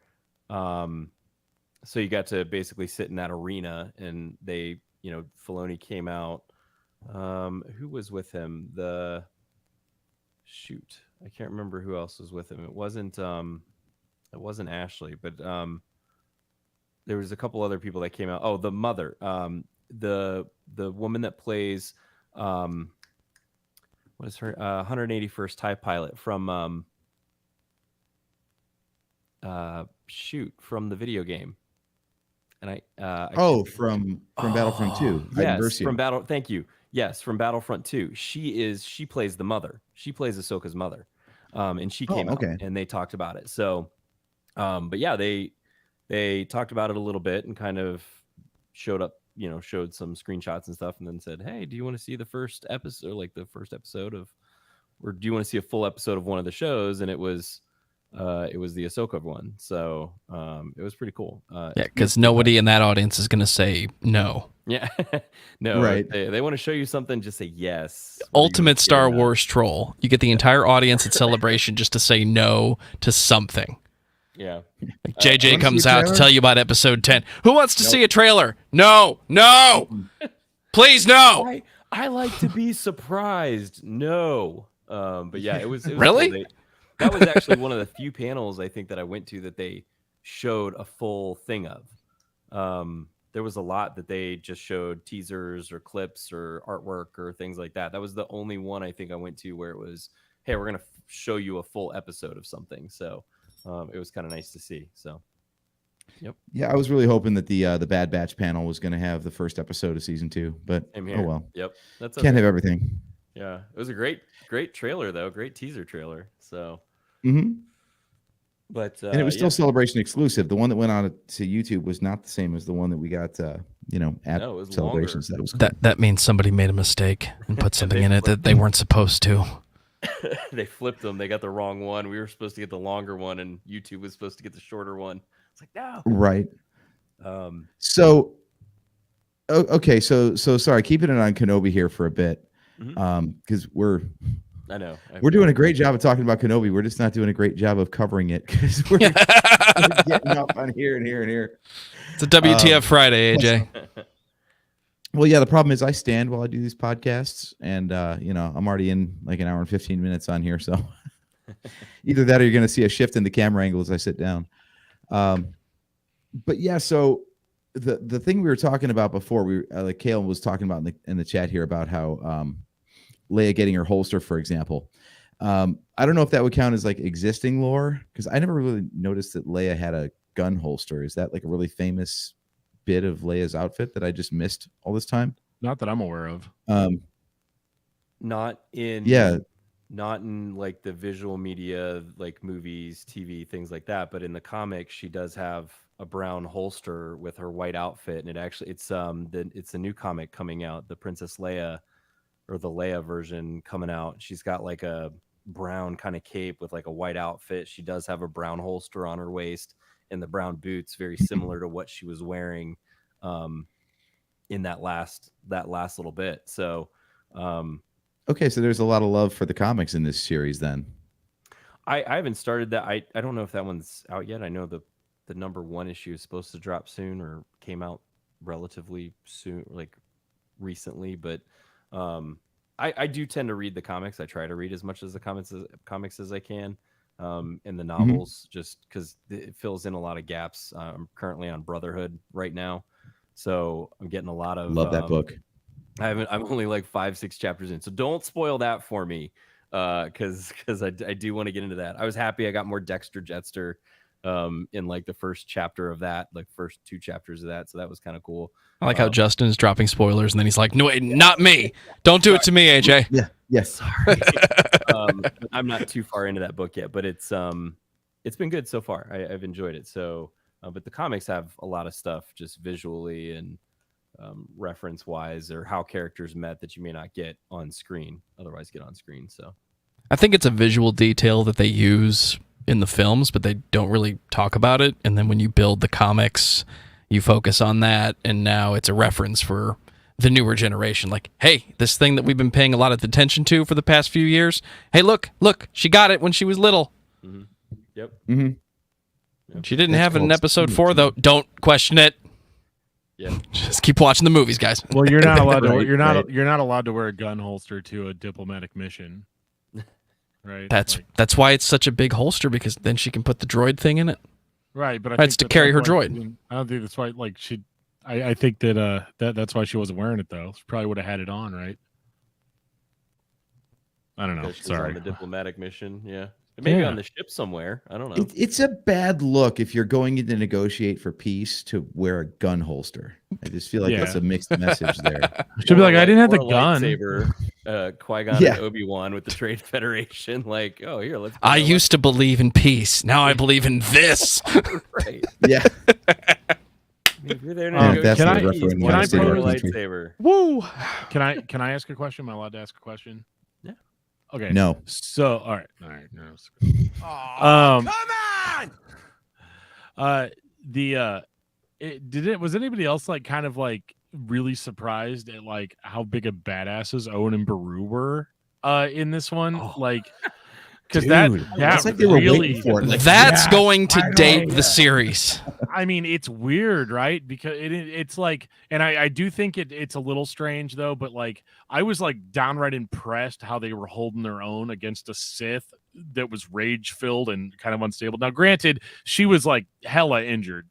So you got to basically sit in that arena, and they, Filoni came out. Who was with him? I can't remember who else was with him. It wasn't Ashley, but there was a couple other people that came out. Oh, the mother, the woman that plays, what is her 181st TIE pilot from from the video game. And from Battlefront 2. Yes, from Battle. Thank you. Yes, from Battlefront 2. She plays the mother. She plays Ahsoka's mother. And she came out and they talked about it. So, but yeah, they talked about it a little bit and kind of showed some screenshots and stuff, and then said, "Hey, do you want to see the first episode, or do you want to see a full episode of one of the shows?" And it was the Ahsoka one. So, it was pretty cool. Yeah, because nobody in that audience is going to say no. Yeah, no, right. They want to show you something, just say yes. Ultimate Star Wars troll. You get the entire audience at Celebration just to say no to something. Yeah. Like JJ comes out to tell you about episode 10. Who wants to see a trailer? No, please no. I like to be surprised. No. But yeah, it was really cool. That was actually one of the few panels I think that I went to that they showed a full thing of. There was a lot that they just showed teasers or clips or artwork or things like that. That was the only one I think I went to where it was, hey, we're going to show you a full episode of something. So it was kind of nice to see. So, yep. Yeah, I was really hoping that the Bad Batch panel was going to have the first episode of season 2, but oh well. Yep. That's Can't have everything. Yeah. It was a great trailer though. Great teaser trailer. So, But and it was still Celebration exclusive. The one that went on to YouTube was not the same as the one that we got, at Celebration. So that means somebody made a mistake and put something in it that they weren't supposed to. They flipped them. They got the wrong one. We were supposed to get the longer one, and YouTube was supposed to get the shorter one. It's like, no. Right. So sorry, keeping it on Kenobi here for a bit, because we're I know. We're doing a great job of talking about Kenobi. We're just not doing a great job of covering it because we're getting up on here and here and here. It's a WTF Friday, AJ. Well, yeah, the problem is I stand while I do these podcasts, and I'm already in like an hour and 15 minutes on here, so either that or you're going to see a shift in the camera angle as I sit down. But yeah, so the thing we were talking about before, like Kale was talking about in the chat here about how Leia getting her holster, for example. I don't know if that would count as like existing lore, because I never really noticed that Leia had a gun holster. Is that like a really famous bit of Leia's outfit that I just missed all this time? Not that I'm aware of. Not in like the visual media, like movies, TV, things like that, but in the comics she does have a brown holster with her white outfit, and it's a new comic coming out, the Princess Leia, or the Leia version coming out. She's got like a brown kind of cape with like a white outfit. She does have a brown holster on her waist and the brown boots, very similar to what she was wearing in that last little bit. So okay, so there's a lot of love for the comics in this series then. I haven't started that. I don't know if that one's out yet. I know the number 1 issue is supposed to drop soon, or came out relatively soon, like recently, but I do tend to read the comics. I try to read as much as the comics as I can, and the novels, just because it fills in a lot of gaps. I'm currently on Brotherhood right now, so I'm getting a lot of love that book. I'm only like 5-6 chapters in, so don't spoil that for me, because I do want to get into that. I was happy I got more Dexter Jetster in like the first chapter of that, like first 2 chapters of that, so that was kind of cool. I like how Justin is dropping spoilers, and then he's like, "No, wait, not me! Don't do it to me, AJ." Yeah, yes. Sorry. I'm not too far into that book yet, but it's been good so far. I've enjoyed it. So, but the comics have a lot of stuff just visually and reference wise, or how characters met, that you may not get on screen, otherwise get on screen. So I think it's a visual detail that they use in the films, but they don't really talk about it. And then when you build the comics, you focus on that, and now it's a reference for the newer generation. Like, hey, this thing that we've been paying a lot of attention to for the past few years. Hey, look, she got it when she was little. Mm-hmm. Yep. Mm-hmm. She didn't have it in episode 4, though. Don't question it. Yeah. Just keep watching the movies, guys. Well, you're not allowed to. Right, You're not. right. You're not allowed to wear a gun holster to a diplomatic mission. Right. That's why it's such a big holster, because then she can put the droid thing in it. Right, but It's to carry her droid. I don't think that's why. Like I think that that's why she wasn't wearing it though. She probably would have had it on, right? I don't know. She was Sorry. on the diplomatic mission. Yeah. Maybe on the ship somewhere. I don't know. It's a bad look if you're going in to negotiate for peace to wear a gun holster. I just feel like that's a mixed message there. Should be like, I didn't have the gun. Lightsaber, Qui-Gon and Obi-Wan with the Trade Federation. Like, oh, here, let's. I used to believe in peace. Now I believe in this. Right. Yeah. If you're there to that's can I the referendum. can I State put of a our country. lightsaber? Woo! Can I ask a question? Am I allowed to ask a question? Yeah. Okay. No. So, all right. No. Come on! Was anybody else like kind of like really surprised at like how big of badasses Owen and Beru were in this one? Like, because that's like they were really waiting for it. Like, That's going to date the series. I mean, it's weird, right? Because it's like, and I do think it's a little strange though, but like I was like downright impressed how they were holding their own against a Sith that was rage filled and kind of unstable. Now, granted, she was like hella injured.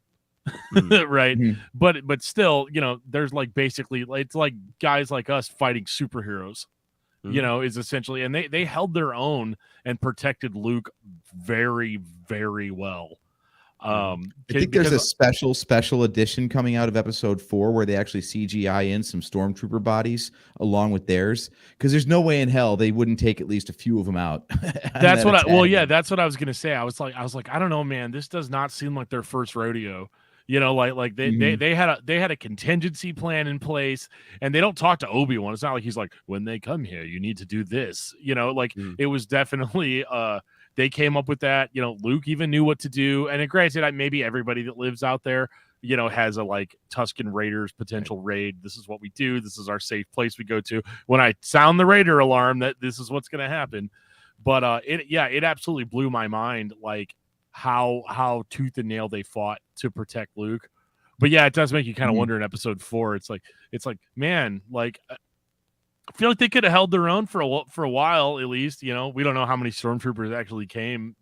Right. Mhm. But still, there's like basically it's like guys like us fighting superheroes. Is essentially, and they held their own and protected Luke very, very well. I think there's a special edition coming out of episode 4 where they actually CGI in some stormtrooper bodies along with theirs, because there's no way in hell they wouldn't take at least a few of them out. That's what that's what I was gonna say. I was like, I don't know, man. This does not seem like their first rodeo. Like they had a contingency plan in place, and they don't talk to Obi-Wan. It's not like he's like, when they come here, you need to do this. It was definitely they came up with that. Luke even knew what to do. And granted, maybe everybody that lives out there has a like Tusken Raiders potential raid. This is what we do. This is our safe place we go to. When I sound the Raider alarm, that this is what's going to happen. But it absolutely blew my mind, like how tooth and nail they fought to protect Luke. But yeah, it does make you kind of wonder in episode 4. It's like, man, like I feel like they could have held their own for a while at least. We don't know how many stormtroopers actually came.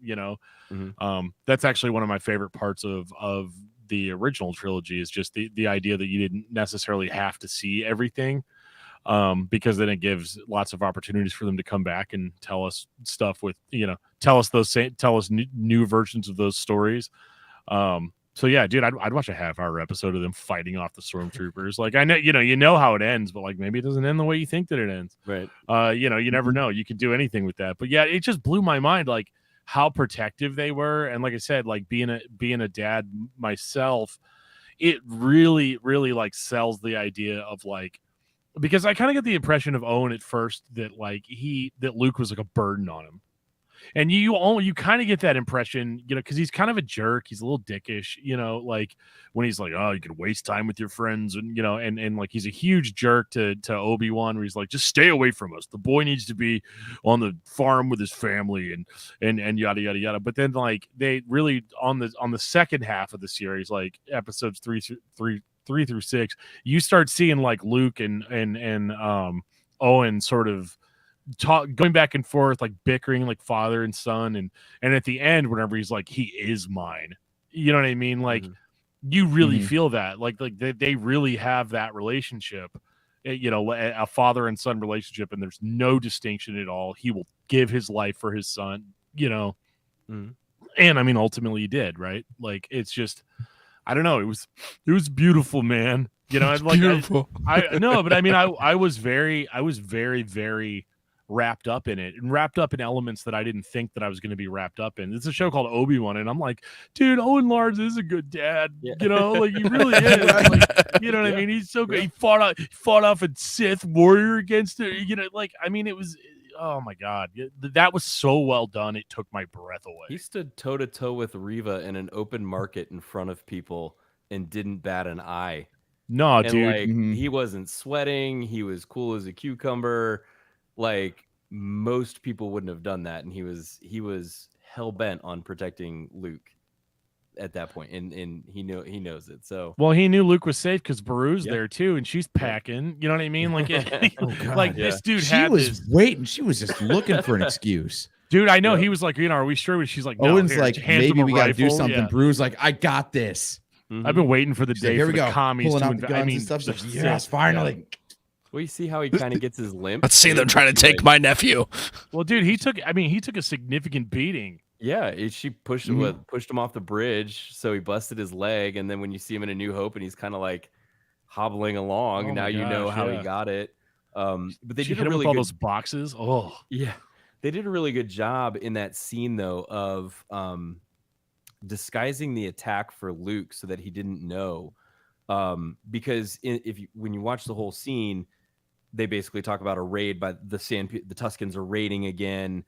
That's actually one of my favorite parts of the original trilogy is just the idea that you didn't necessarily have to see everything. Because then it gives lots of opportunities for them to come back and tell us stuff tell us new versions of those stories. So yeah, dude, I'd watch a half-hour episode of them fighting off the stormtroopers. Like I know, you know how it ends, but like maybe it doesn't end the way you think that it ends. Right. You never know. You could do anything with that. But yeah, it just blew my mind, like how protective they were. And like I said, like being a dad myself, it really, really like sells the idea of like, because I kind of get the impression of Owen at first that like that Luke was like a burden on him. And you kind of get that impression, because he's kind of a jerk. He's a little dickish, like when he's like, oh, you can waste time with your friends. And, and like, he's a huge jerk to Obi-Wan where he's like, just stay away from us. The boy needs to be on the farm with his family and yada, yada, yada. But then like they really on the second half of the series, like episodes 3 through 6, you start seeing like Luke and Owen sort of going back and forth, like bickering like father and son, and at the end whenever he's like, he is mine, you know what I mean, like you really feel that like they really have that relationship, a father and son relationship, and there's no distinction at all. He will give his life for his son, and I mean ultimately he did, right? Like it's just, I don't know, it was beautiful, man. Like beautiful. I know, but I mean I was very very wrapped up in it, and wrapped up in elements that I didn't think that I was going to be wrapped up in. It's a show called Obi-Wan, and I'm like, dude, Owen Lars is a good dad. Like he really is. Like, what I mean? He's so good. He fought off a Sith warrior against it. Like, I mean, it was, oh my God, that was so well done. It took my breath away. He stood toe to toe with Reva in an open market in front of people and didn't bat an eye. No, and dude. Like, he wasn't sweating. He was cool as a cucumber. Like most people wouldn't have done that, and he was hell bent on protecting Luke at that point, and he knows it. So well, he knew Luke was safe because Beru's there too, and she's packing. You know what I mean? Like, this dude waiting. She was just looking for an excuse. Dude, I know. He was like, are we sure? She's like, no, Owen's like, maybe we got to do something. Yeah. Beru's like, I got this. I've been waiting for the day here for we the go. commies Pulling to out the guns and stuff. Like, yes, finally. Yeah. Well, you see how he kind of gets his limp. Let's see them trying to take my nephew. Well, dude, he took a significant beating. Yeah, she pushed him off the bridge, so he busted his leg. And then when you see him in A New Hope, and he's kind of like hobbling along, now you know how he got it. But they did hit him with all those boxes. Oh, yeah, they did a really good job in that scene though of disguising the attack for Luke so that he didn't know. Because when you watch the whole scene, they basically talk about a raid by the Tuskens are raiding again,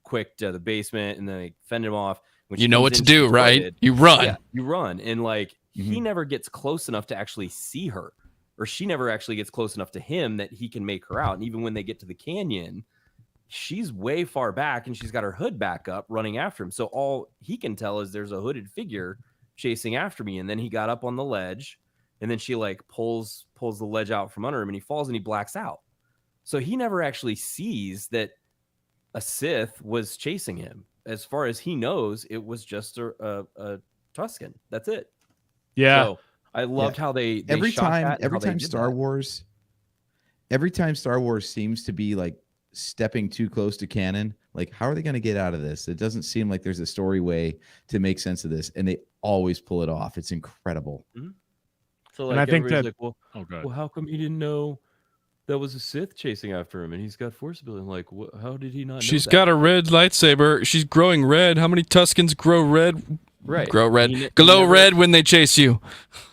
quick to the basement, and then they fend him off. When you know what to do, right? You run. Yeah, you run. And like he never gets close enough to actually see her, or she never actually gets close enough to him that he can make her out. And even when they get to the canyon, she's way far back and she's got her hood back up running after him. So all he can tell is there's a hooded figure chasing after me. And then he got up on the ledge, and then she like pulls the ledge out from under him, and he falls and he blacks out. So he never actually sees that a Sith was chasing him. As far as he knows, it was just a Tusken. That's it. Yeah. So I loved how they every shot time that, every time Star Wars seems to be like stepping too close to canon. Like, how are they going to get out of this? It doesn't seem like there's a story way to make sense of this, and they always pull it off. It's incredible. So like, and I think that like, well, how come he didn't know that was a Sith chasing after him, and he's got force ability? Like, how did he not know She's that? got a red lightsaber. She's growing red. How many Tuskens grow red? Right. Grow red. Glow red when they chase you.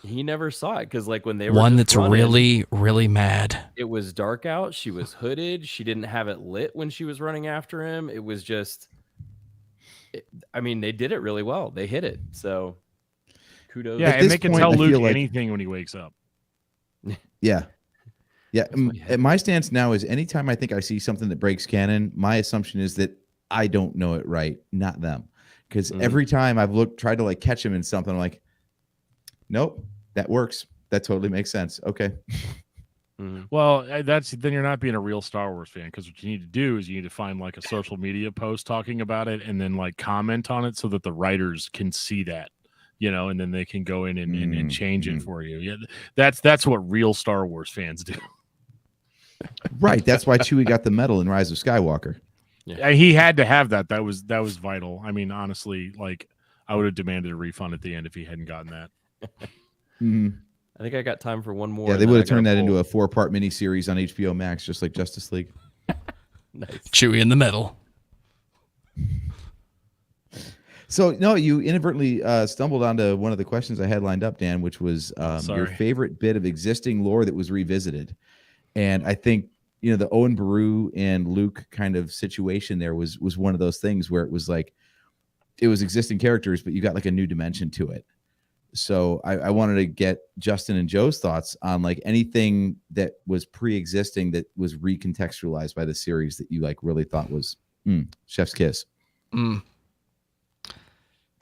He never saw it because, like, when they were one that's running, really, really mad. It was dark out. She was hooded. She didn't have it lit when she was running after him. It was just, I mean, they did it really well. They hit it. So, Kudos. Yeah, At and this they can point, tell I Luke feel like- anything when he wakes up. Yeah. Yeah. my head. My stance now is anytime I think I see something that breaks canon, my assumption is that I don't know it right, not them. Because every time I've tried to like catch him in something, I'm like, nope, that works. That totally makes sense. Okay. Well, then you're not being a real Star Wars fan, because what you need to do is you need to find like a social media post talking about it and then like comment on it so that the writers can see that, and then they can go in and change it for you. Yeah, that's what real Star Wars fans do. Right. That's why Chewie got the medal in Rise of Skywalker. Yeah. He had to have that. That was vital. I mean, honestly, like I would have demanded a refund at the end if he hadn't gotten that. I think I got time for one more. Yeah, and they then would I have turned gotta that into pull. a 4-part miniseries on HBO Max, just like Justice League. Nice. Chewie in the middle. So, no, you inadvertently stumbled onto one of the questions I had lined up, Dan, which was your Sorry. favorite bit of existing lore that was revisited. And I think, the Owen Beru and Luke kind of situation there was one of those things where it was like, it was existing characters, but you got like a new dimension to it. So I wanted to get Justin and Joe's thoughts on like anything that was pre-existing that was recontextualized by the series that you like really thought was chef's kiss.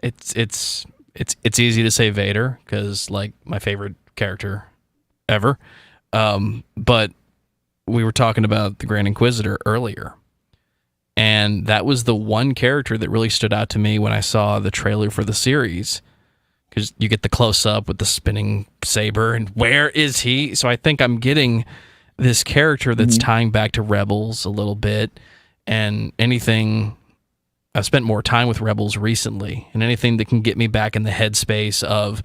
It's easy to say Vader because like my favorite character ever. But we were talking about the Grand Inquisitor earlier, and that was the one character that really stood out to me when I saw the trailer for the series, because you get the close up with the spinning saber and where is he? So I think I'm getting this character that's tying back to Rebels a little bit, and anything. I've spent more time with Rebels recently, and anything that can get me back in the headspace of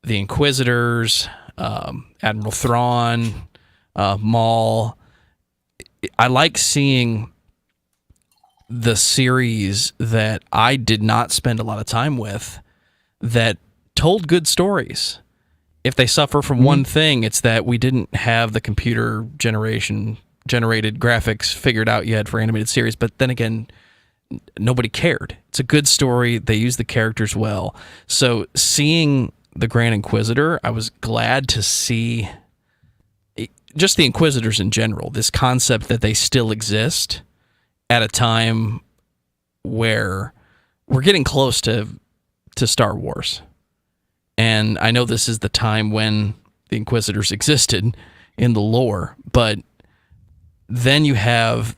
the Inquisitors, Admiral Thrawn, Maul. I like seeing the series that I did not spend a lot of time with that told good stories. If they suffer from one thing, it's that we didn't have the computer generated graphics figured out yet for animated series. But then again, nobody cared. It's a good story. They use the characters well. So seeing the Grand Inquisitor, I was glad to see just the Inquisitors in general, this concept that they still exist at a time where we're getting close to Star Wars. And I know this is the time when the Inquisitors existed in the lore, but then you have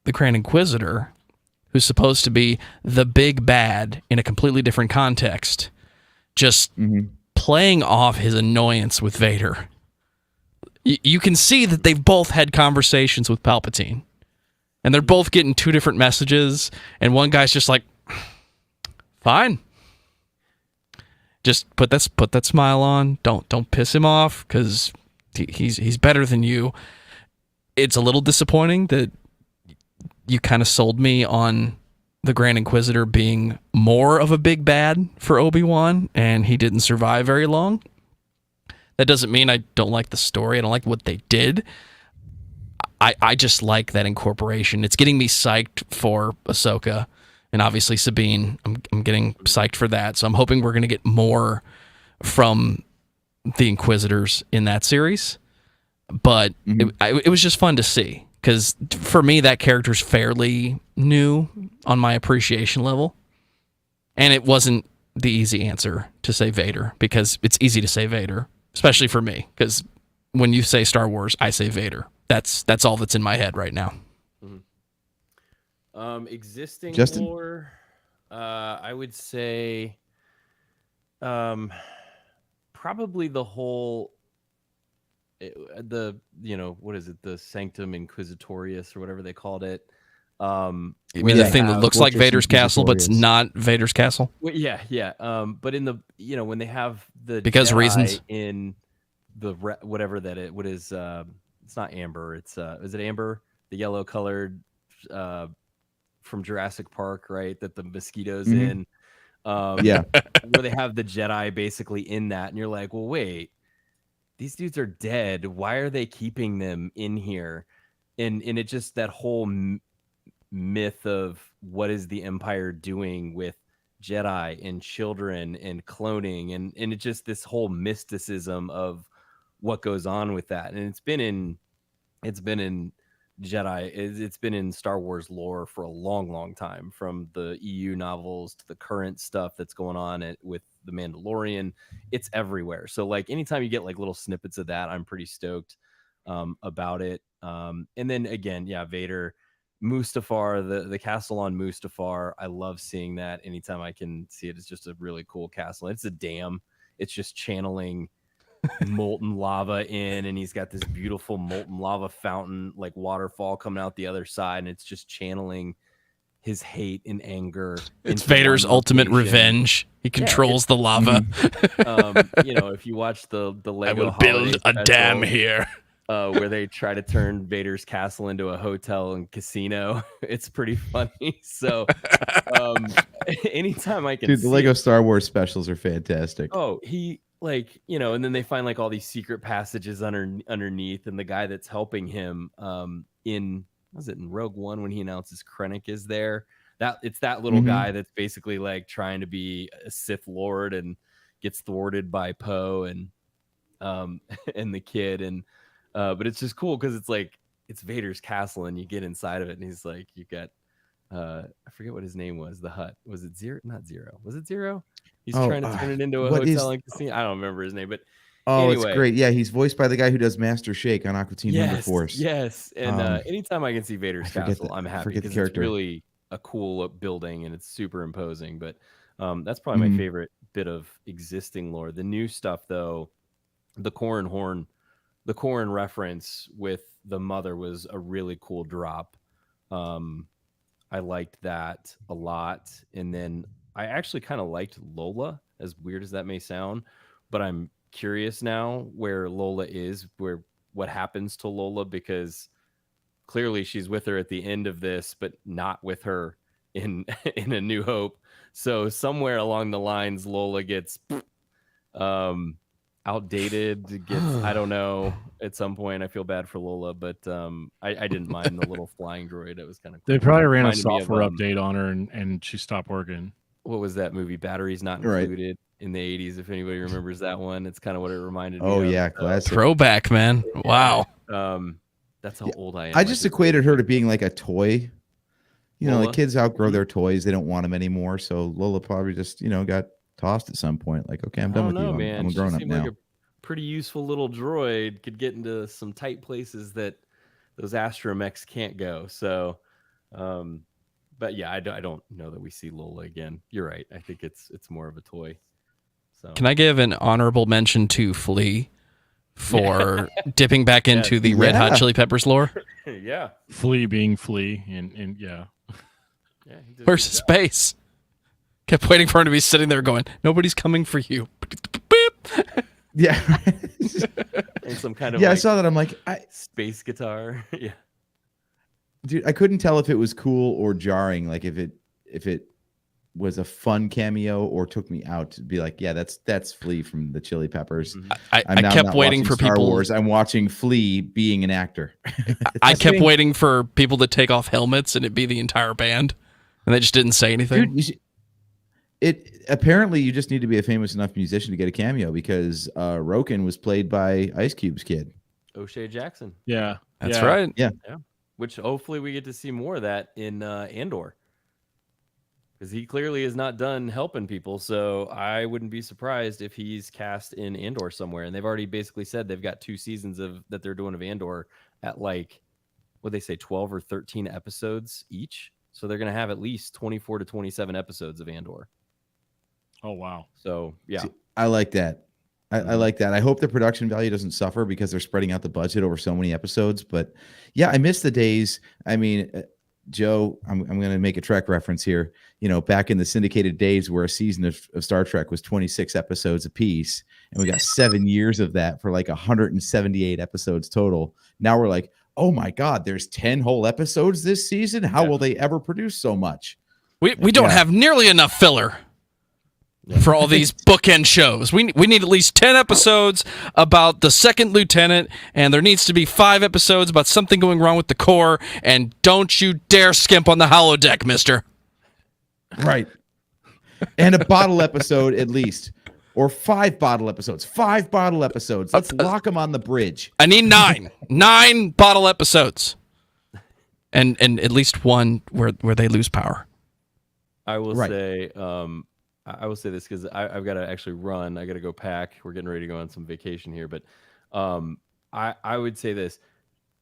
the Grand Inquisitor, who's supposed to be the big bad in a completely different context, just playing off his annoyance with Vader. You can see that they've both had conversations with Palpatine, and they're both getting two different messages, and one guy's just like, fine. Just put that smile on. Don't piss him off, because he's better than you. It's a little disappointing that you kind of sold me on the Grand Inquisitor being more of a big bad for Obi-Wan, and he didn't survive very long. That doesn't mean I don't like the story. I don't like what they did. I just like that incorporation. It's getting me psyched for Ahsoka, and obviously Sabine. I'm getting psyched for that. So I'm hoping we're going to get more from the Inquisitors in that series. But it was just fun to see, because for me, that character's fairly new on my appreciation level. And it wasn't the easy answer to say Vader, because it's easy to say Vader, especially for me, because when you say Star Wars, I say Vader. That's all that's in my head right now. Existing Justin? lore, I would say probably the whole what is it, the Sanctum Inquisitorius or whatever they called it. You mean the thing that looks like Fortress Vader's castle, but it's Inquisitorius. not Vader's castle? Well, yeah. But in the when they have the Because Jedi reasons. in the whatever that what is it's not amber, it's is it amber, the yellow colored from Jurassic Park, right, that the mosquitoes in Yeah. where they have the Jedi basically in that, and you're like, well, wait, these dudes are dead, why are they keeping them in here? And it just, that whole myth of what is the Empire doing with Jedi and children and cloning and it's just this whole mysticism of what goes on with that. And it's been in Jedi, it's been in Star Wars lore for a long time, from the EU novels to the current stuff that's going on with the Mandalorian. It's everywhere. So like anytime you get like little snippets of that, I'm pretty stoked about it. And then again, yeah, Vader, Mustafar, the castle on Mustafar, I love seeing that anytime I can see it. It's just a really cool castle. It's a dam. It's just channeling molten lava in, and he's got this beautiful molten lava fountain, like waterfall coming out the other side, and it's just channeling his hate and anger. It's Vader's ultimate revenge. He controls the lava. If you watch the Lego I will holiday build a special, dam here. where they try to turn Vader's castle into a hotel and casino. It's pretty funny. So anytime I can Dude, the Lego Star Wars specials are fantastic. Oh, he and then they find like all these secret passages underneath, and the guy that's helping him in Rogue One when he announces Krennic is there. It's that little guy that's basically like trying to be a Sith Lord and gets thwarted by Poe and the kid, and but it's just cool because it's like it's Vader's castle and you get inside of it and he's like, you got I forget what his name was. The Hutt, was it Zero? Not Zero. Was it Zero? He's trying to turn it into a hotel and casino. I don't remember his name, but anyway. It's great. Yeah, he's voiced by the guy who does Master Shake on Aqua Teen Hunger Force. Yes, and anytime I can see Vader's castle, I'm happy because it's really a cool building and it's super imposing. But that's probably my favorite bit of existing lore. The new stuff, though, the Corran reference with the mother was a really cool drop. I liked that a lot. And then I actually kind of liked Lola, as weird as that may sound, but I'm curious now where Lola is, what happens to Lola, because clearly she's with her at the end of this, but not with her in A New Hope. So somewhere along the lines, Lola gets outdated, I don't know, at some point. I feel bad for Lola, but I didn't mind the little flying droid. It was kind of cool. They probably ran a software update on her and she stopped working. What was that movie? Batteries Not Included in the 80s, if anybody remembers that one. It's kind of what it reminded me of. Oh yeah, classic. Throwback, man. Wow. That's how old I am. I just equated her to being like a toy. Like kids outgrow their toys. They don't want them anymore. So Lola probably just, got tossed at some point. Like, okay, I'm done with you. Man. I'm a grown up now. Like a pretty useful little droid, could get into some tight places that those astromechs can't go. So, but yeah, I don't know that we see Lola again. You're right. I think it's more of a toy. So can I give an honorable mention to Flea for dipping back into the Red Hot Chili Peppers lore? Yeah. Flea being Flea and yeah. Where's his space? Kept waiting for him to be sitting there going, nobody's coming for you. Yeah. And some kind of I saw that. I'm like, space guitar. Yeah. Dude, I couldn't tell if it was cool or jarring. Like if it was a fun cameo or took me out to be like, yeah, that's Flea from the Chili Peppers. I kept waiting for Star people. Wars. I'm watching Flea being an actor. I kept waiting for people to take off helmets and it be the entire band, and they just didn't say anything. Dude, apparently you just need to be a famous enough musician to get a cameo, because Roken was played by Ice Cube's kid, O'Shea Jackson. Yeah, that's right. Yeah. Which hopefully we get to see more of that in Andor, because he clearly is not done helping people. So I wouldn't be surprised if he's cast in Andor somewhere. And they've already basically said they've got 2 seasons that they're doing of Andor at like, what they say, 12 or 13 episodes each. So they're going to have at least 24 to 27 episodes of Andor. Oh, wow. So, yeah. See, I like that. I like that. I hope the production value doesn't suffer because they're spreading out the budget over so many episodes. But yeah, I miss the days. I mean, Joe, I'm going to make a Trek reference here. Back in the syndicated days where a season of Star Trek was 26 episodes apiece, and we got 7 years of that for like 178 episodes total. Now we're like, oh my God, there's 10 whole episodes this season. How will they ever produce so much? We don't have nearly enough filler for all these bookend shows. We need at least 10 episodes about the second lieutenant, and there needs to be 5 episodes about something going wrong with the core, and don't you dare skimp on the holodeck, mister. Right. and a bottle episode at least, or 5 bottle episodes. 5 bottle episodes. Let's lock them on the bridge. I need 9 bottle episodes, and at least one where they lose power. I will Right. say, I will say this because I've got to actually run. I got to go pack. We're getting ready to go on some vacation here, but I would say this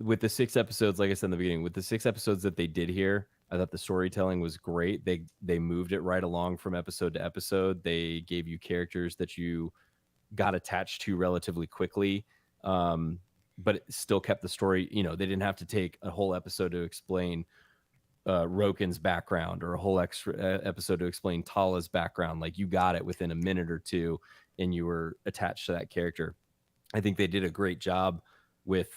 with the 6 episodes, like I said in the beginning, with the 6 episodes that they did here, I thought the storytelling was great. They moved it right along from episode to episode. They gave you characters that you got attached to relatively quickly, but it still kept the story. You know, they didn't have to take a whole episode to explain Roken's background or a whole extra episode to explain Tala's background. Like, you got it within a minute or two and you were attached to that character. I think they did a great job with,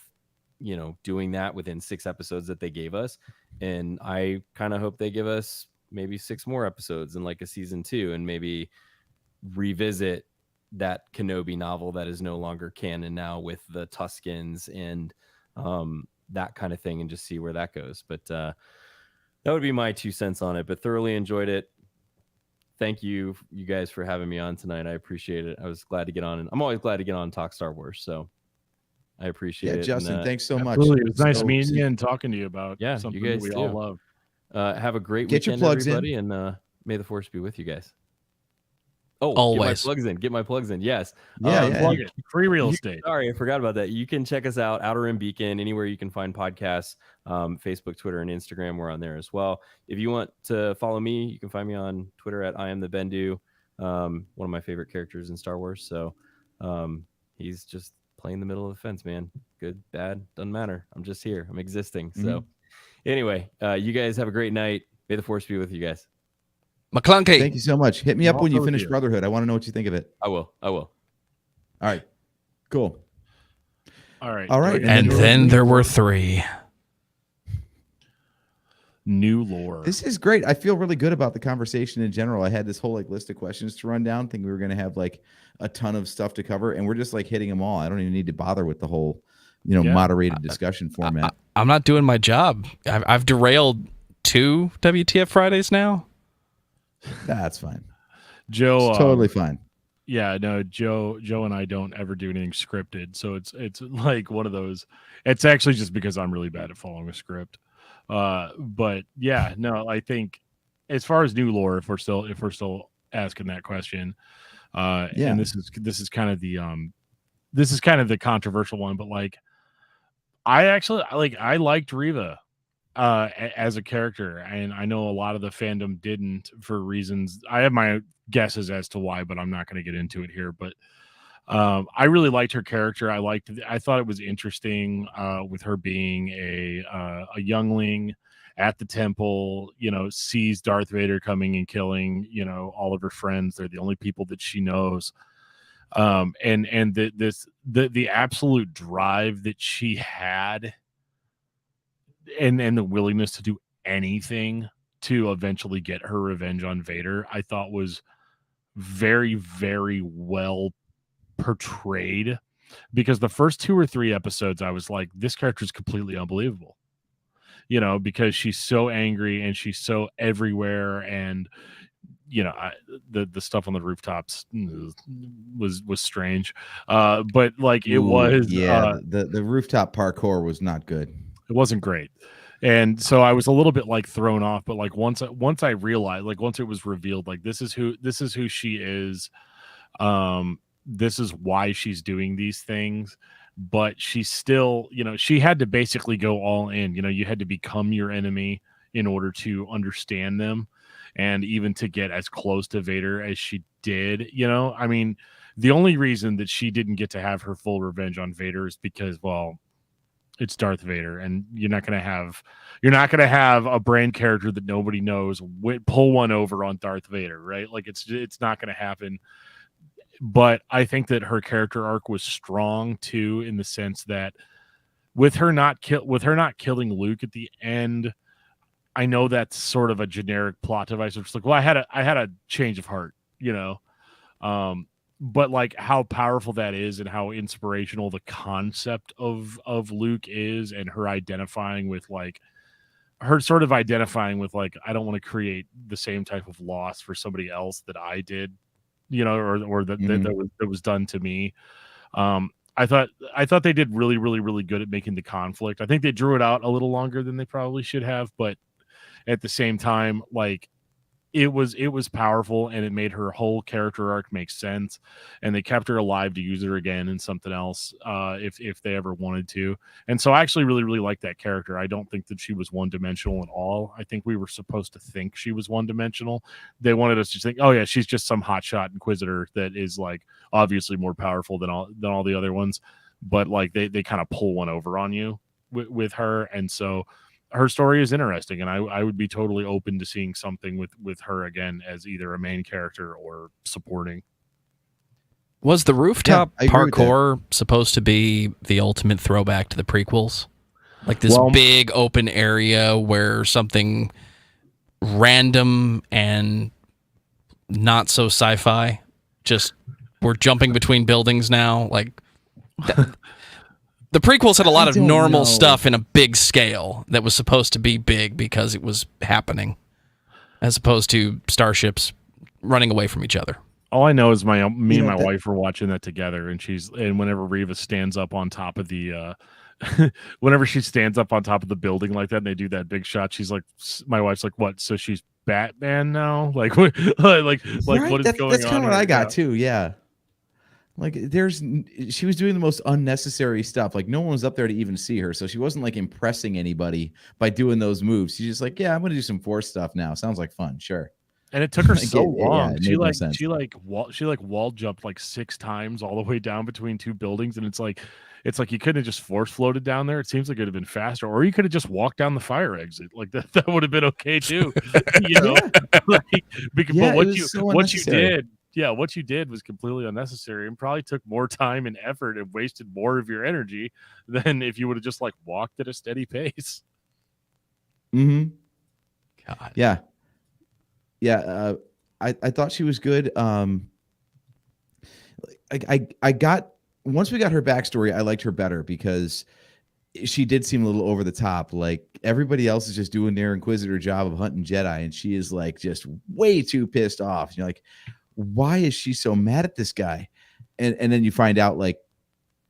you know, doing that within 6 episodes that they gave us. And I kind of hope they give us maybe 6 more episodes in like a season 2 and maybe revisit that Kenobi novel that is no longer canon now with the Tuskens and that kind of thing, and just see where that goes. But that would be my 2 cents on it, but thoroughly enjoyed it. Thank you guys for having me on tonight. I appreciate it. I was glad to get on, and I'm always glad to get on and talk Star Wars. So I appreciate it. Justin, and, thanks so much. Absolutely. It was nice meeting you and talking to you about something you guys that we too. all love. Have a great Get your weekend, plugs everybody, in. and may the force be with you guys. Oh, Always. Get my plugs in. Yes. Yeah, Plug it. Free real estate. Sorry, I forgot about that. You can check us out, Outer Rim Beacon, anywhere you can find podcasts, Facebook, Twitter, and Instagram. We're on there as well. If you want to follow me, you can find me on Twitter at I am the Bendu, one of my favorite characters in Star Wars. So he's just playing the middle of the fence, man. Good, bad, doesn't matter. I'm just here. I'm existing. So anyway, you guys have a great night. May the force be with you guys. McClunky. Thank you so much. Hit me up when you Also finish you. Brotherhood. I want to know what you think of it. I will. All right. Cool. All right. All right. And then there were 3. New lore. This is great. I feel really good about the conversation in general. I had this whole like list of questions to run down, thinking we were going to have like a ton of stuff to cover, and we're just like hitting them all. I don't even need to bother with the whole, moderated discussion format. I'm not doing my job. I've derailed 2 WTF Fridays now. That's fine. Joe, It's totally fine. yeah, no, Joe and I don't ever do anything scripted, so it's like one of those. It's actually just because I'm really bad at following a script. But yeah, no, I think as far as new lore, if we're still asking that question, and this is kind of the controversial one, but like I liked Reva as a character, and I know a lot of the fandom didn't, for reasons. I have my guesses as to why, but I'm not going to get into it here. But I really liked her character. I thought it was interesting with her being a youngling at the temple, sees Darth Vader coming and killing, all of her friends. They're the only people that she knows. And the absolute drive that she had, and the willingness to do anything to eventually get her revenge on Vader, I thought was very, very well portrayed. Because the first 2 or 3 episodes, I was like, this character is completely unbelievable. Because she's so angry and she's so everywhere, and the stuff on the rooftops was strange. But like it was, the rooftop parkour was not good. It wasn't great. And so I was a little bit like thrown off, but like once I realized, like once it was revealed, like this is who she is. This is why she's doing these things, but she's still, she had to basically go all in. You had to become your enemy in order to understand them, and even to get as close to Vader as she did. I mean, the only reason that she didn't get to have her full revenge on Vader is because, well, it's Darth Vader, and you're not going to have a brand character that nobody knows pull one over on Darth Vader, right? Like it's not going to happen. But I think that her character arc was strong too, in the sense that with her not killing Luke at the end, I know that's sort of a generic plot device. It's like, well, I had a change of heart, but like how powerful that is, and how inspirational the concept of Luke is, and her identifying with like her sort of identifying with like, I don't want to create the same type of loss for somebody else that I did, or that was done to me. I thought they did really, really, really good at making the conflict. I think they drew it out a little longer than they probably should have, but at the same time, like, it was powerful, and it made her whole character arc make sense, and they kept her alive to use her again in something else if they ever wanted to. And so I actually really, really like that character. I don't think that she was one-dimensional at all. I think we were supposed to think she was one-dimensional. They wanted us to think, oh yeah, she's just some hotshot inquisitor that is like obviously more powerful than all the other ones, but like they kind of pull one over on you with her. And so her story is interesting, and I would be totally open to seeing something with her again as either a main character or supporting. Was the rooftop parkour supposed to be the ultimate throwback to the prequels? Like this big open area where something random and not so sci-fi, just we're jumping between buildings now. Like the prequels had a lot of normal stuff in a big scale that was supposed to be big because it was happening, as opposed to starships running away from each other. All I know is me and my wife were watching that together, and whenever Reva stands up on top of the whenever she stands up on top of the building like that, and they do that big shot, she's like, my wife's like, what? So she's Batman now? Like what is going on? That's kind of what I got too. Yeah. Like she was doing the most unnecessary stuff. Like no one was up there to even see her. So she wasn't like impressing anybody by doing those moves. She's just like, yeah, I'm going to do some Force stuff now. Sounds like fun. Sure. And it took her so long. Yeah, she wall jumped like 6 times all the way down between 2 buildings. And it's like you couldn't have just force floated down there. It seems like it'd have been faster, or you could have just walked down the fire exit. Like that would have been okay too. You know, but what you did was completely unnecessary and probably took more time and effort and wasted more of your energy than if you would have just like walked at a steady pace. Mm-hmm. God. Yeah. Yeah. I thought she was good. I got, once we got her backstory, I liked her better because she did seem a little over the top. Like everybody else is just doing their Inquisitor job of hunting Jedi, and she is like just way too pissed off. You're like, why is she so mad at this guy? And then you find out like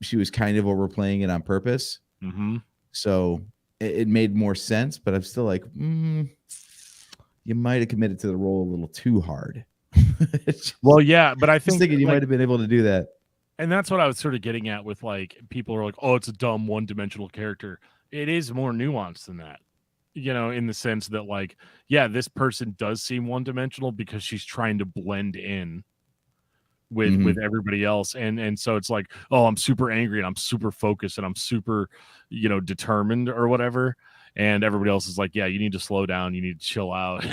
she was kind of overplaying it on purpose. Mm-hmm. So it made more sense, but I'm still like, you might have committed to the role a little too hard. Well, yeah, but I think thinking you might have been able to do that. And that's what I was sort of getting at with like people are like, oh, it's a dumb one-dimensional character. It is more nuanced than that. You know, in the sense that like, yeah, this person does seem one-dimensional because she's trying to blend in with everybody else. And so it's like, oh, I'm super angry and I'm super focused and I'm super, determined or whatever. And everybody else is like, yeah, you need to slow down. You need to chill out.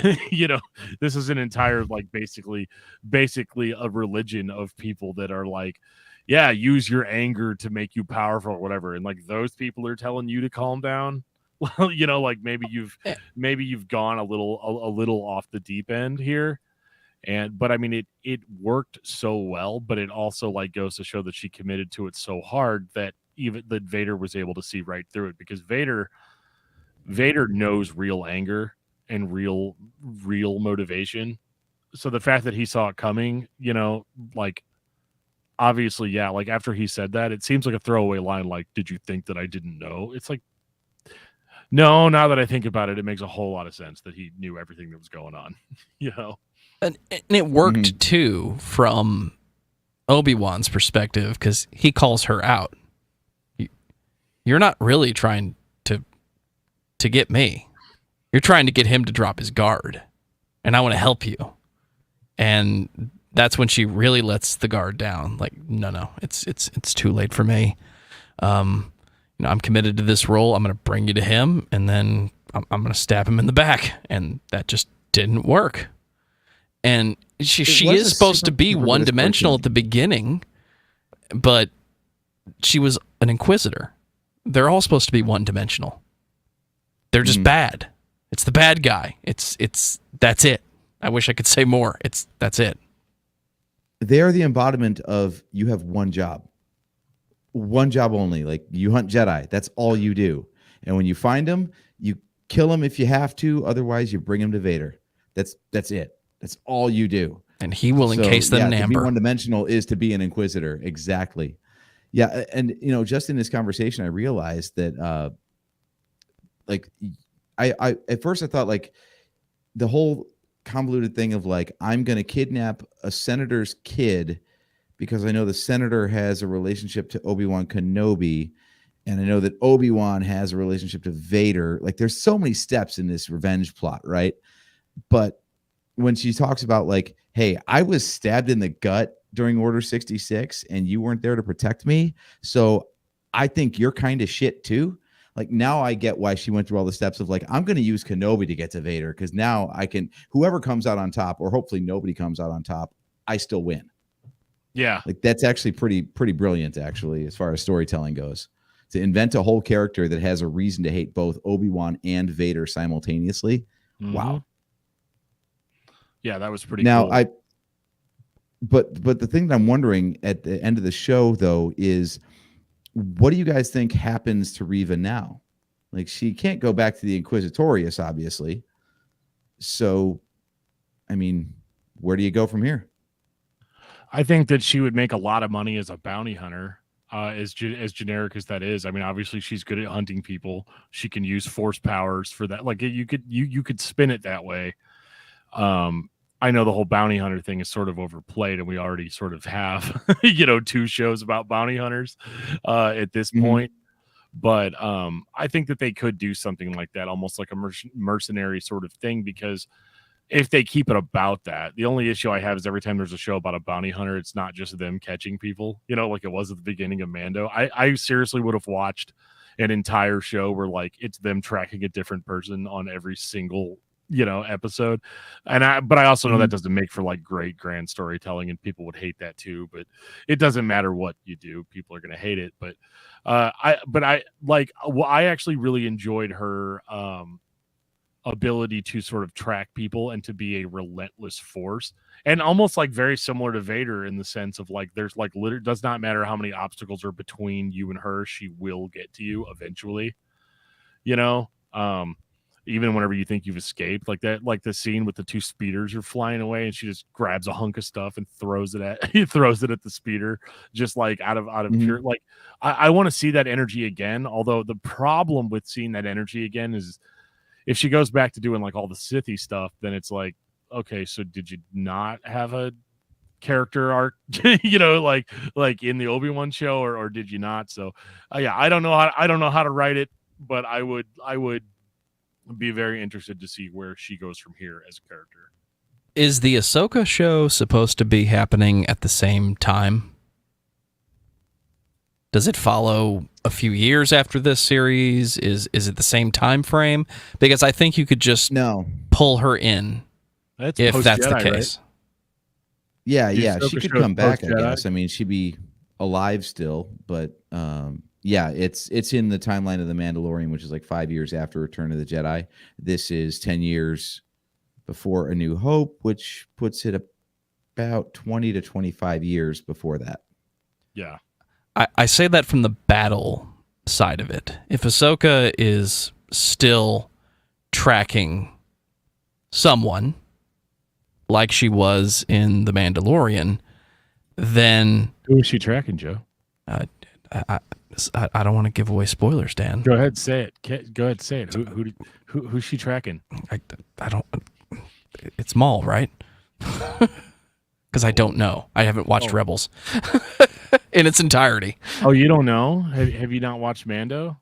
This is an entire, like, basically a religion of people that are like, yeah, use your anger to make you powerful or whatever. And like, those people are telling you to calm down. Well, like maybe you've gone a little off the deep end here. But I mean, it worked so well, but it also like goes to show that she committed to it so hard that Vader was able to see right through it, because Vader knows real anger and real motivation. So the fact that he saw it coming, like obviously, yeah, like after he said that, it seems like a throwaway line. Like, did you think that I didn't know? It's like, no, now that I think about it, it makes a whole lot of sense that he knew everything that was going on, And it worked too from Obi-Wan's perspective, because he calls her out. You're not really trying to get me. You're trying to get him to drop his guard, and I want to help you. And that's when she really lets the guard down. Like, no, it's too late for me. I'm committed to this role. I'm going to bring you to him, and then I'm going to stab him in the back. And that just didn't work. And she is supposed to be one-dimensional at the beginning, but she was an Inquisitor. They're all supposed to be one-dimensional. They're just bad. It's the bad guy. It's that's it. I wish I could say more. That's it. They are the embodiment of, you have one job only. Like, you hunt Jedi. That's all you do. And when you find them, you kill him if you have to. Otherwise, you bring him to Vader. That's it. That's all you do. And he will encase them in to be amber. one-dimensional is to be an Inquisitor. Exactly. Yeah, and just in this conversation, I realized that, I at first I thought like the whole convoluted thing of like I'm going to kidnap a senator's kid because I know the senator has a relationship to Obi-Wan Kenobi, and I know that Obi-Wan has a relationship to Vader. Like, there's so many steps in this revenge plot, right? But when she talks about like, hey, I was stabbed in the gut during Order 66 and you weren't there to protect me, so I think you're kind of shit too. Like, now I get why she went through all the steps of like, I'm going to use Kenobi to get to Vader because now I can, whoever comes out on top, or hopefully nobody comes out on top, I still win. Yeah. Like, that's actually pretty brilliant, actually, as far as storytelling goes. To invent a whole character that has a reason to hate both Obi-Wan and Vader simultaneously. Mm-hmm. Wow. Yeah, that was pretty now, cool. But the thing that I'm wondering at the end of the show, though, is what do you guys think happens to Reva now? Like, she can't go back to the Inquisitorius, obviously. So, I mean, where do you go from here? I think that she would make a lot of money as a bounty hunter, as generic as that is. I mean, obviously, she's good at hunting people. She can use force powers for that. Like, you could spin it that way. I know the whole bounty hunter thing is sort of overplayed, and we already sort of have, 2 shows about bounty hunters at this point. But I think that they could do something like that, almost like a mercenary sort of thing, because if they keep it about that, the only issue I have is every time there's a show about a bounty hunter, it's not just them catching people, like it was at the beginning of Mando. I seriously would have watched an entire show where like it's them tracking a different person on every single episode. But I also know that doesn't make for like great grand storytelling, and people would hate that too. But it doesn't matter what you do, people are going to hate it. But I actually really enjoyed her ability to sort of track people and to be a relentless force, and almost like very similar to Vader in the sense of like there's like literally does not matter how many obstacles are between you and her, she will get to you eventually. Even whenever you think you've escaped, like that, like the scene with the 2 speeders are flying away, and she just grabs a hunk of stuff and throws it at the speeder, just like out of pure. Like, I want to see that energy again. Although the problem with seeing that energy again is, if she goes back to doing like all the Sithy stuff, then it's like, okay, so did you not have a character arc, like in the Obi-Wan show, or did you not? So, yeah, I don't know how to write it, but I would be very interested to see where she goes from here as a character. Is the Ahsoka show supposed to be happening at the same time? Does it follow a few years after this series? Is it the same time frame? Because I think you could just pull her in if that's the case. Right? Yeah, she could come back, I guess. I mean, she'd be alive still, but yeah, it's in the timeline of The Mandalorian, which is like 5 years after Return of the Jedi. This is 10 years before A New Hope, which puts it about 20 to 25 years before that. Yeah. I say that from the battle side of it. If Ahsoka is still tracking someone like she was in The Mandalorian, then... Who is she tracking, Joe? I don't want to give away spoilers, Dan. Go ahead, say it. Go ahead, say it. Who's she tracking? I don't... It's Maul, right? Because I don't know. I haven't watched Rebels in its entirety. Oh, you don't know? Have you not watched Mando?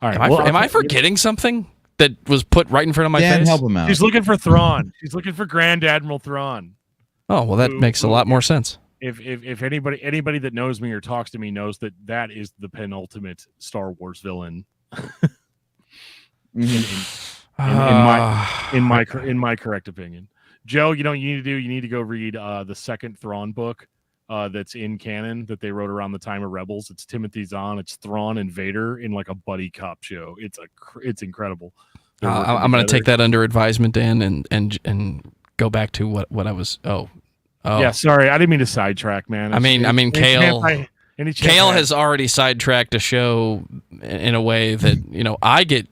All right. Am I forgetting something that was put right in front of my face? Help him out. She's looking for Thrawn. She's looking for Grand Admiral Thrawn. Oh, well, that makes a lot more sense. If anybody that knows me or talks to me knows that is the penultimate Star Wars villain. In my correct opinion, Joe, you need to go read the second Thrawn book that's in canon that they wrote around the time of Rebels. It's Timothy Zahn, it's Thrawn and Vader in like a buddy cop show. It's incredible. I'm going to take that under advisement, Dan, and go back to what I was. Oh, yeah. Sorry, I didn't mean to sidetrack, man. I mean, Kale. Any chance Kale I- has already sidetracked a show in a way that I get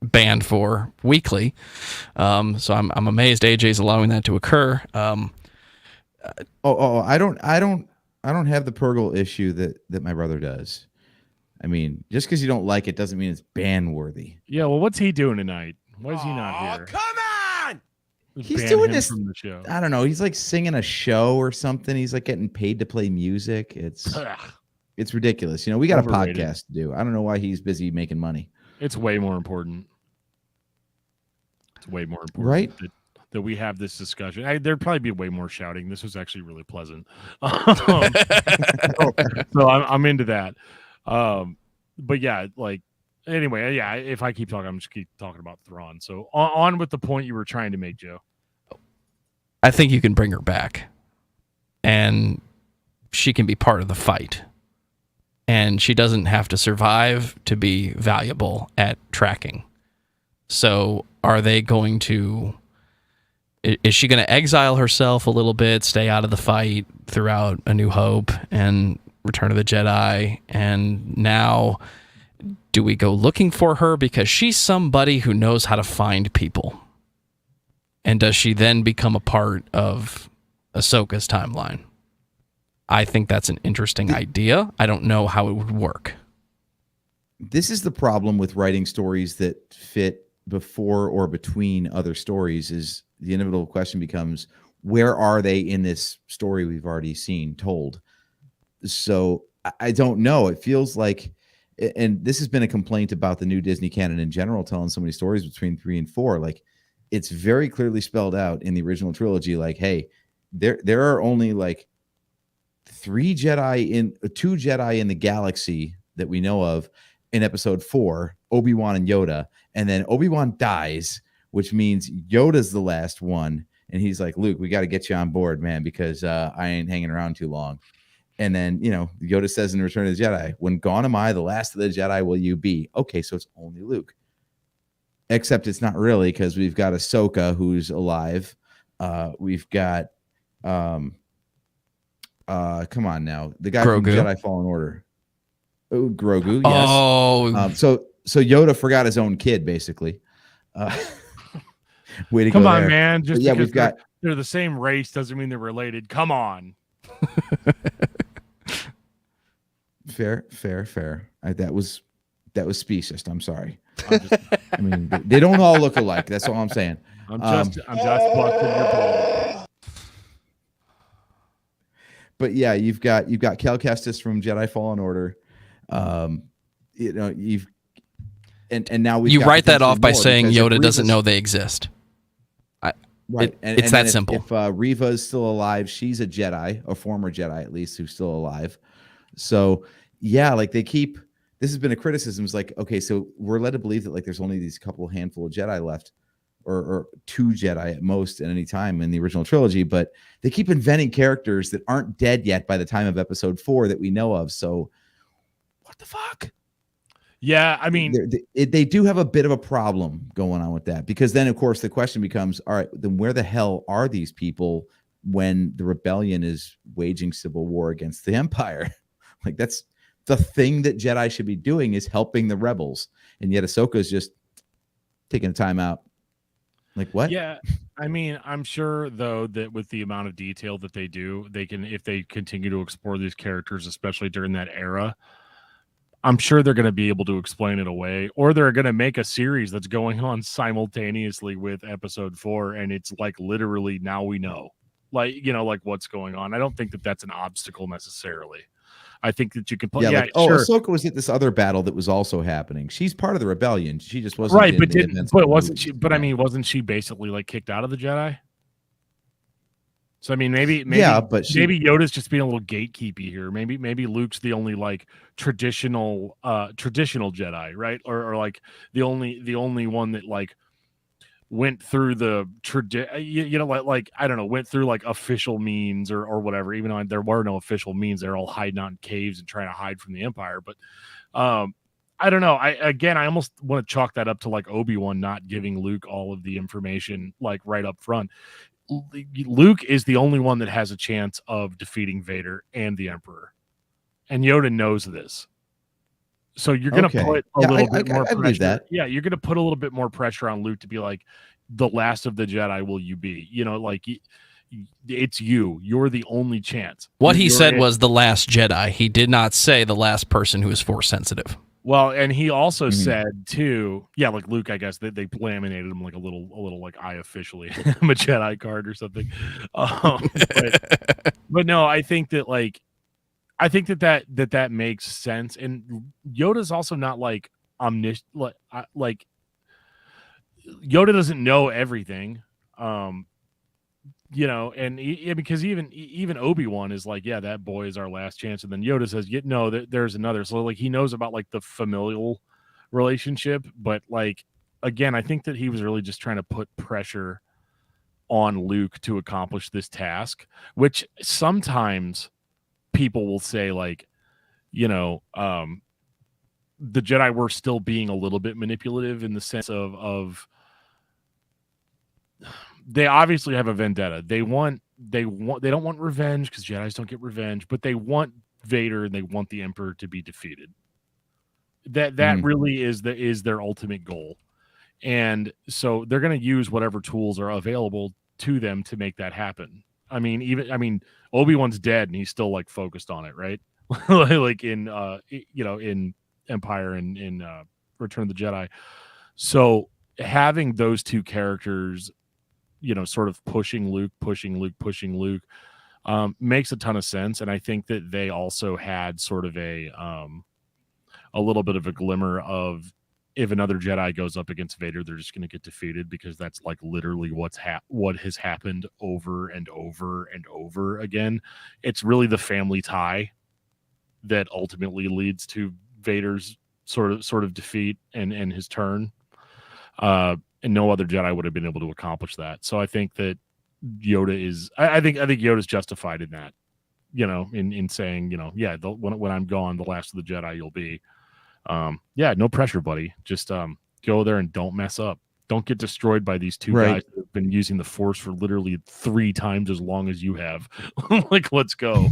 banned for weekly. So I'm amazed AJ's allowing that to occur. I don't have the Purgle issue that my brother does. I mean, just because you don't like it doesn't mean it's ban worthy. Yeah, well, what's he doing tonight? Why is he not here? Come on! He's Ban doing him this. from the show. I don't know. He's like singing a show or something. He's like getting paid to play music. It's ridiculous. We got Overrated. a podcast to do. I don't know why he's busy making money. It's way more important. It's way more important, Right? That we have this discussion. There'd probably be way more shouting. This was actually really pleasant. So I'm into that. But yeah, like anyway, yeah. If I keep talking, I'm just keep talking about Thrawn. So on with the point you were trying to make, Joe. I think you can bring her back, and she can be part of the fight. And she doesn't have to survive to be valuable at tracking. So are they going to... Is she going to exile herself a little bit, stay out of the fight throughout A New Hope and Return of the Jedi? And now, do we go looking for her because she's somebody who knows how to find people? And does she then become a part of Ahsoka's timeline? I think that's an interesting idea. I don't know how it would work. This is the problem with writing stories that fit before or between other stories. Is the inevitable question becomes, where are they in this story we've already seen told? So I don't know. It feels like, and this has been a complaint about the new Disney canon in general, telling so many stories between 3 and 4. Like, it's very clearly spelled out in the original trilogy. Like, hey, there are only like 2 Jedi in the galaxy that we know of in episode 4, Obi-Wan and Yoda. And then Obi-Wan dies, which means Yoda's the last one. And he's like, Luke, we got to get you on board, man, because I ain't hanging around too long. And then, Yoda says in Return of the Jedi, when gone am I, the last of the Jedi will you be? Okay, so it's only Luke. Except it's not really, because we've got Ahsoka, who's alive. We've got, come on now, the guy Grogu. from Jedi Fallen Order. Oh, Grogu, yes. Oh, So Yoda forgot his own kid, basically. Way to Come go on, there. man. Just But yeah, because we've got they're the same race doesn't mean they're related. Come on. fair. That was specious. I'm sorry. I mean, they don't all look alike. That's all I'm saying. I'm just busting your balls. But yeah, you've got Cal Kestis from Jedi Fallen Order. You've and now we you write that off by more, saying because if Yoda doesn't Reva's- know they exist. Right. It's that then simple. If Reva is still alive, she's a Jedi, a former Jedi at least, who's still alive. So yeah, like this has been a criticism. It's like, okay, so we're led to believe that like there's only these couple handful of Jedi left, or 2 Jedi at most at any time in the original trilogy, but they keep inventing characters that aren't dead yet by the time of episode 4 that we know of. So what the fuck? Yeah, I mean, they do have a bit of a problem going on with that, because then of course the question becomes, all right, then where the hell are these people when the rebellion is waging civil war against the Empire? Like, that's the thing that Jedi should be doing, is helping the rebels, and yet Ahsoka is just taking a time out. Like, what? yeah, I mean, I'm sure though that with the amount of detail that they do, they can, if they continue to explore these characters, especially during that era, I'm sure they're going to be able to explain it away, or they're going to make a series that's going on simultaneously with episode 4. And it's like, literally now we know, like, like what's going on. I don't think that that's an obstacle necessarily. I think that you can play. Yeah, sure. Ahsoka was at this other battle that was also happening. She's part of the rebellion. She just wasn't right. in But the events but of the wasn't movie. she, but I mean, wasn't she basically like kicked out of the Jedi? So I mean, maybe yeah, but maybe Yoda's just being a little gatekeepy here. Maybe Luke's the only like traditional Jedi, right? Or like the only one that like went through the like I don't know, went through like official means or whatever. Even though there were no official means, they're all hiding out in caves and trying to hide from the Empire. But I don't know. I almost want to chalk that up to like Obi-Wan not giving Luke all of the information like right up front. Luke is the only one that has a chance of defeating Vader and the Emperor. and Yoda knows this. So you're going to put a little bit more pressure. Believe that. Yeah, you're going to put a little bit more pressure on Luke to be like, the last of the Jedi will you be? You know, like it's you. You're the only chance. What he said was the last Jedi. He did not say the last person who is Force sensitive. Well, and he also said too, yeah, like Luke, I guess they laminated him like a little like I officially am a Jedi card or something. But no, I think that that makes sense. And Yoda's also not like omniscient. Like Yoda doesn't know everything. You know, and because even Obi-Wan is like, yeah, that boy is our last chance, and then Yoda says, no, there's another. So like he knows about like the familial relationship, but like again, I think that he was really just trying to put pressure on Luke to accomplish this task, which sometimes people will say like, you know, the Jedi were still being a little bit manipulative in the sense of they obviously have a vendetta. They don't want revenge because Jedis don't get revenge, but they want Vader and they want the Emperor to be defeated. That really is their ultimate goal. And so they're going to use whatever tools are available to them to make that happen. I mean, Obi-Wan's dead and he's still like focused on it, right? Like in in Empire and in Return of the Jedi. So having those two characters, you know, sort of pushing Luke, makes a ton of sense. And I think that they also had sort of a little bit of a glimmer of, if another Jedi goes up against Vader, they're just going to get defeated, because that's like literally what has happened over and over and over again. It's really the family tie that ultimately leads to Vader's sort of defeat and his turn. And no other Jedi would have been able to accomplish that. So I think that Yoda is, I think Yoda's justified in that, you know, in saying, you know, yeah, when I'm gone, the last of the Jedi you'll be. Yeah, no pressure, buddy. Just go there and don't mess up. Don't get destroyed by these two guys that have been using the Force for literally 3 times as long as you have. Like, let's go.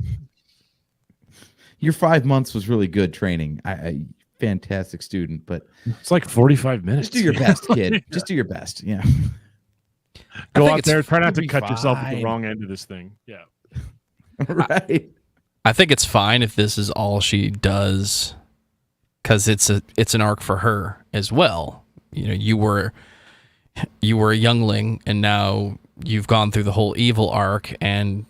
Your 5 months was really good training. I fantastic student, but it's like 45 minutes. Just do your best, kid. Just do your best. Yeah. Go out there, try not to cut yourself at the wrong end of this thing. Yeah. Right. I think it's fine if this is all she does, because it's an arc for her as well. You know, you were a youngling and now you've gone through the whole evil arc and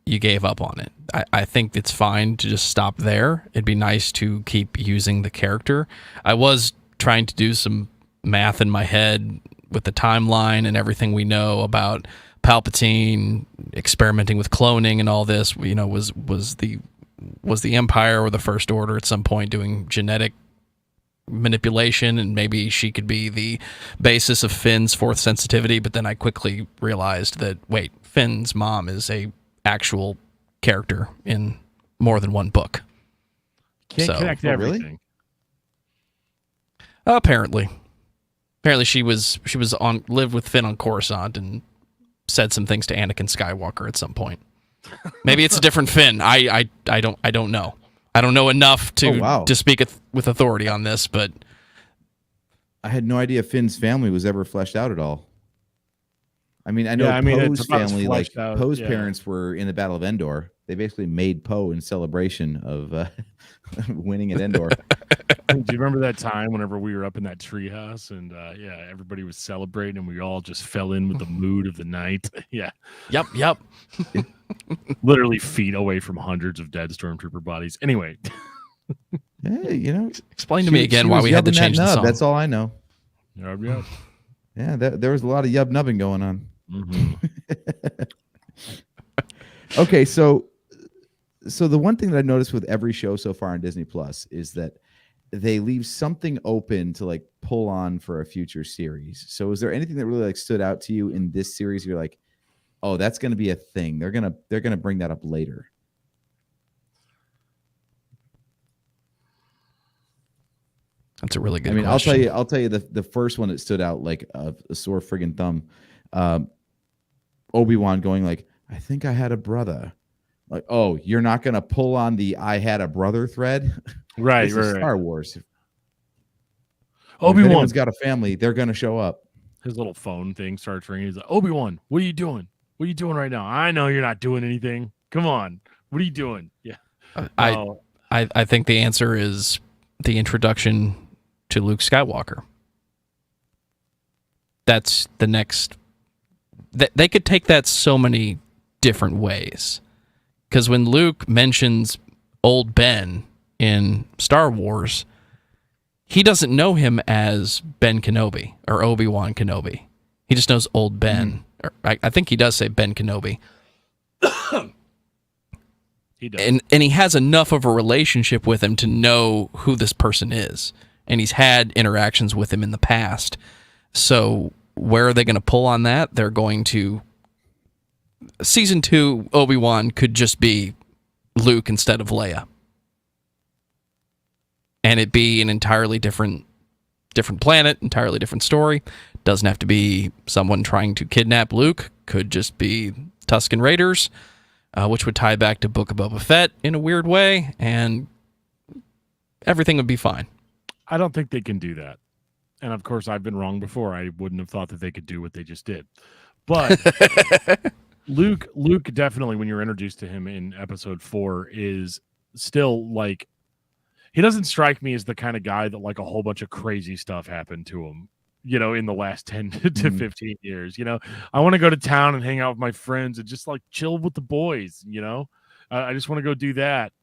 you gave up on it. I think it's fine to just stop there. It'd be nice to keep using the character. I was trying to do some math in my head with the timeline and everything we know about Palpatine experimenting with cloning and all this. You know, was the Empire or the First Order at some point doing genetic manipulation, and maybe she could be the basis of Finn's Force sensitivity. But then I quickly realized that, wait, Finn's mom is a actual character in more than one book. Can't connect everything. Apparently she lived with Finn on Coruscant and said some things to Anakin Skywalker at some point. Maybe it's a different Finn. I don't know. I don't know enough to speak with authority on this, but I had no idea Finn's family was ever fleshed out at all. I mean, I know Poe's family, like Poe's parents were in the Battle of Endor. They basically made Poe in celebration of winning at Endor. Do you remember that time whenever we were up in that treehouse and everybody was celebrating and we all just fell in with the mood of the night? Yeah. Yep. Literally feet away from hundreds of dead stormtrooper bodies. Anyway. Hey, you know, explain to me again why we had to change the song. That's all I know. Yub. Yeah, there was a lot of yub nubbing going on. Mm-hmm. Okay, so the one thing that I've noticed with every show so far on Disney Plus is that they leave something open to like pull on for a future series. So is there anything that really like stood out to you in this series? You're like, oh, that's going to be a thing. They're gonna bring that up later. That's a really good. I mean, question. I'll tell you the first one that stood out like a sore friggin' thumb. Obi-Wan going like, I think I had a brother. Like, oh, you're not going to pull on the "I had a brother" thread? Right, This is Star Wars. If Obi-Wan. anyone's got a family, they're going to show up. His little phone thing starts ringing. He's like, Obi-Wan, what are you doing? What are you doing right now? I know you're not doing anything. Come on. What are you doing? Yeah. I think the answer is the introduction to Luke Skywalker. That's the next. They could take that so many different ways. Because when Luke mentions old Ben in Star Wars, he doesn't know him as Ben Kenobi or Obi-Wan Kenobi. He just knows old Ben. Or I think he does say Ben Kenobi. He does. And he has enough of a relationship with him to know who this person is. And he's had interactions with him in the past. So where are they going to pull on that? They're going to... Season 2 Obi-Wan could just be Luke instead of Leia. And it be an entirely different planet, entirely different story. Doesn't have to be someone trying to kidnap Luke. Could just be Tusken Raiders, which would tie back to Book of Boba Fett in a weird way, and everything would be fine. I don't think they can do that. And of course, I've been wrong before. I wouldn't have thought that they could do what they just did. But Luke definitely, when you're introduced to him in episode 4, is still like, he doesn't strike me as the kind of guy that like a whole bunch of crazy stuff happened to him, in the last 10 to 15 years. I want to go to town and hang out with my friends and just like chill with the boys, I just want to go do that,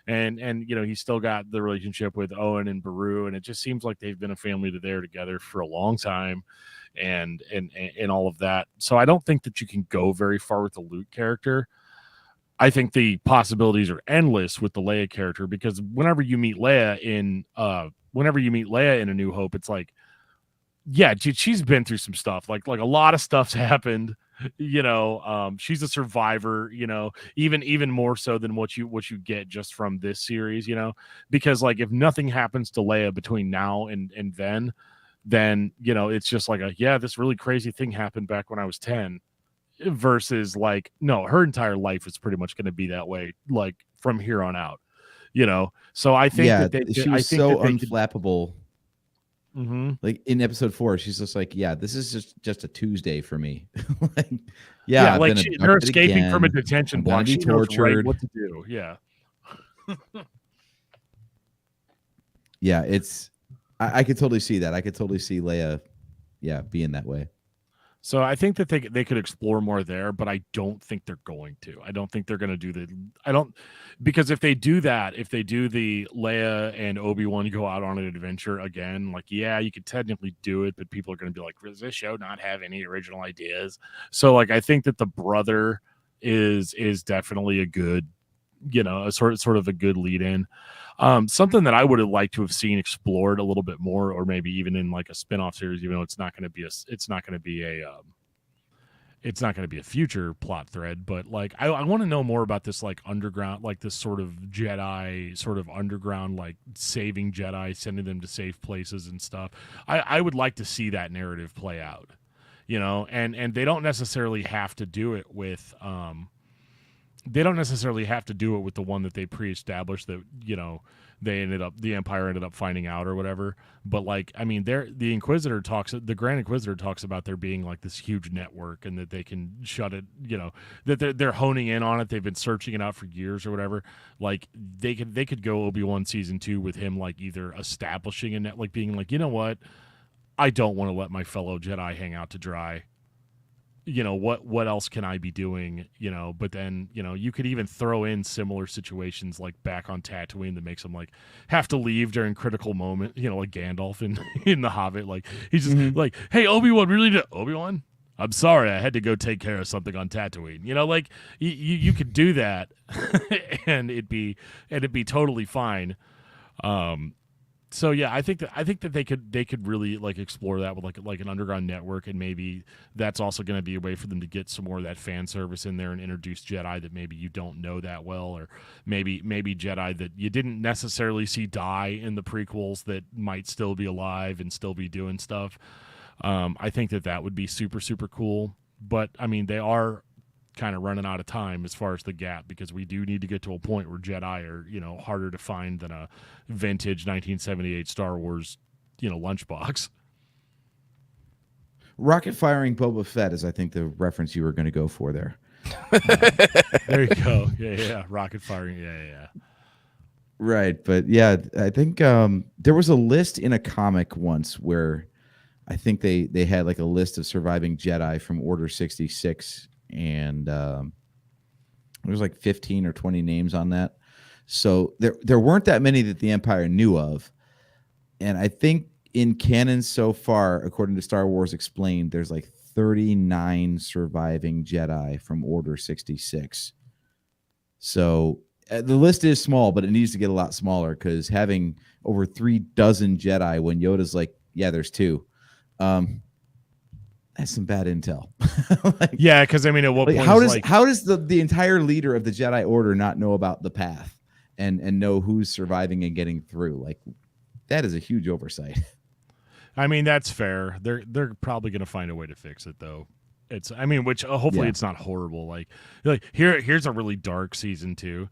and he's still got the relationship with Owen and Beru, and it just seems like they've been a family there together for a long time, and all of that. So I don't think that you can go very far with the Luke character. I think the possibilities are endless with the Leia character, because whenever you meet Leia in A New Hope, it's like, yeah, dude, she's been through some stuff. Like a lot of stuff's happened. She's a survivor. Even more so than what you get just from this series. Because like if nothing happens to Leia between now and then it's just like this really crazy thing happened back when I was 10. Versus like, no, her entire life is pretty much going to be that way, like from here on out, So I think she was so unflappable. Like in episode 4, she's just like, this is just a Tuesday for me. Like, like her escaping from a detention block. She knows right what to do. Yeah. Yeah, it's. I could totally see that. I could totally see Leia, being that way. So I think that they could explore more there, but I don't think they're going to. I don't think they're going to do because if they do that, if they do the Leia and Obi-Wan go out on an adventure again, like, you could technically do it, but people are going to be like, does this show not have any original ideas? So like, I think that the brother is definitely a good, a sort of a good lead in. Something that I would have liked to have seen explored a little bit more, or maybe even in like a spin-off series, even though it's not going to be a future plot thread, but like I want to know more about this like underground, like this sort of Jedi sort of underground, like saving Jedi, sending them to safe places and stuff. I would like to see that narrative play out, and they don't necessarily have to do it with the one that they pre-established that, the Empire ended up finding out or whatever. But like, I mean, the Grand Inquisitor talks about there being like this huge network, and that they can shut it, that they're honing in on it. They've been searching it out for years or whatever. Like they could go Obi-Wan season 2 with him, like either establishing a net, like being like, you know what, I don't want to let my fellow Jedi hang out to dry. What else can I be doing? But then, you could even throw in similar situations like back on Tatooine that makes them like have to leave during critical moment, like Gandalf in The Hobbit. Like he's just like, hey, Obi-Wan, Obi-Wan, I'm sorry, I had to go take care of something on Tatooine. Like you could do that and it'd be totally fine. So yeah, I think that they could really like explore that with like an underground network, and maybe that's also going to be a way for them to get some more of that fan service in there and introduce Jedi that maybe you don't know that well, or maybe Jedi that you didn't necessarily see die in the prequels that might still be alive and still be doing stuff. I think that would be super, super cool. But I mean, they are kind of running out of time as far as the gap, because we do need to get to a point where Jedi are, harder to find than a vintage 1978 Star Wars, lunchbox. Rocket firing Boba Fett is, I think, the reference you were going to go for there. There you go. Yeah. Rocket firing. Yeah. Right. But yeah, I think there was a list in a comic once where I think they had like a list of surviving Jedi from Order 66, and there was like 15 or 20 names on that. So there weren't that many that the Empire knew of. And I think in canon so far, according to Star Wars Explained, there's like 39 surviving Jedi from Order 66. So the list is small, but it needs to get a lot smaller, because having over 36 Jedi when Yoda's like, yeah, there's 2. That's some bad intel. Yeah, because at what point how does the entire leader of the Jedi Order not know about the path and know who's surviving and getting through? Like, that is a huge oversight. That's fair. They're probably going to find a way to fix it, though. Which hopefully it's not horrible. Like here's a really dark season 2.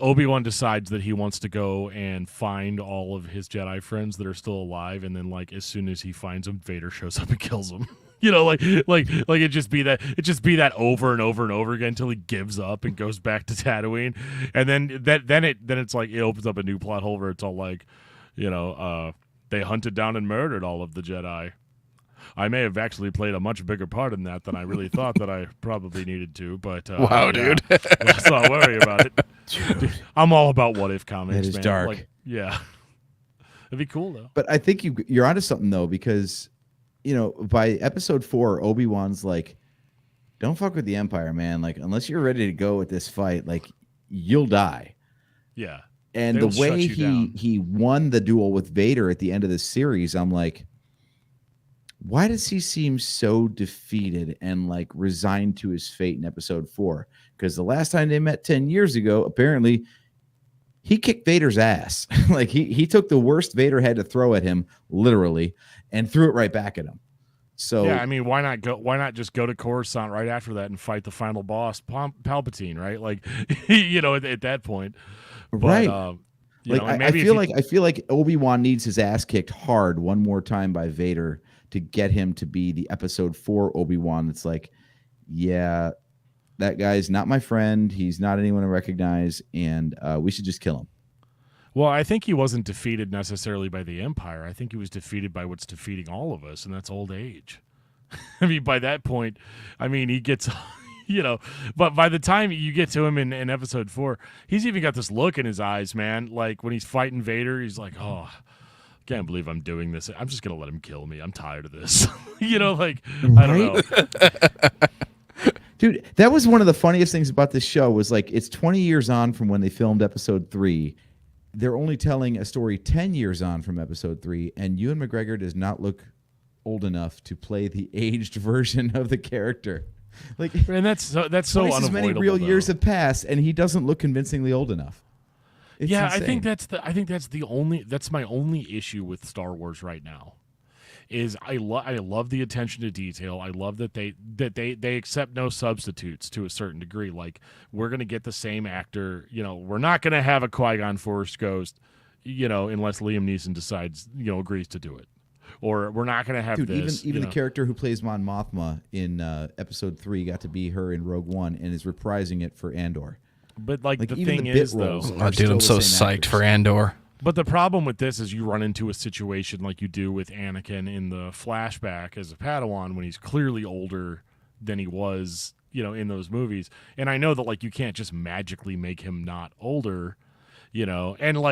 Obi-Wan decides that he wants to go and find all of his Jedi friends that are still alive, and then as soon as he finds them, Vader shows up and kills them. It just be that over and over and over again until he gives up and goes back to Tatooine, and then it's like it opens up a new plot hole where it's all like, they hunted down and murdered all of the Jedi. I may have actually played a much bigger part in that than I really thought that I probably needed to, but wow, dude. Let's not worry about it. Dude, I'm all about what if comics. It is man. dark. Yeah, it'd be cool though. But I think you're onto something though, because by episode 4, Obi-Wan's like, don't fuck with the Empire, man. Like, unless you're ready to go with this fight, like, you'll die. Yeah. And the way he won the duel with Vader at the end of the series, I'm like, why does he seem so defeated and like resigned to his fate in episode 4? Because the last time they met 10 years ago, apparently he kicked Vader's ass. Like he took the worst Vader had to throw at him, literally, and threw it right back at him. So yeah, why not just go to Coruscant right after that and fight the final boss, Palpatine, right? Like, at that point, but, right? I feel like Obi-Wan needs his ass kicked hard one more time by Vader to get him to be the episode 4 Obi-Wan. That's like, yeah, that guy's not my friend. He's not anyone to recognize, and we should just kill him. Well, I think he wasn't defeated necessarily by the Empire. I think he was defeated by what's defeating all of us, and that's old age. By that point, he gets, but by the time you get to him in episode 4, he's even got this look in his eyes, man. Like when he's fighting Vader, he's like, oh, can't believe I'm doing this. I'm just going to let him kill me. I'm tired of this. I don't know. Dude, that was one of the funniest things about this show was like, it's 20 years on from when they filmed episode 3. They're only telling a story 10 years on from episode 3, and Ewan McGregor does not look old enough to play the aged version of the character. Like, and that's so unavoidable. As many real years have passed, and he doesn't look convincingly old enough. It's insane. I think that's my only issue with Star Wars right now. Is I love the attention to detail. I love that they accept no substitutes to a certain degree. Like, we're gonna get the same actor. We're not gonna have a Qui-Gon Force ghost, unless Liam Neeson decides, agrees to do it. Or we're not gonna have this. Even the character who plays Mon Mothma in episode 3 got to be her in Rogue One and is reprising it for Andor. But the thing is, though, dude, I'm so psyched for Andor. But the problem with this is you run into a situation like you do with Anakin in the flashback as a Padawan when he's clearly older than he was, in those movies. And I know that you can't just magically make him not older, and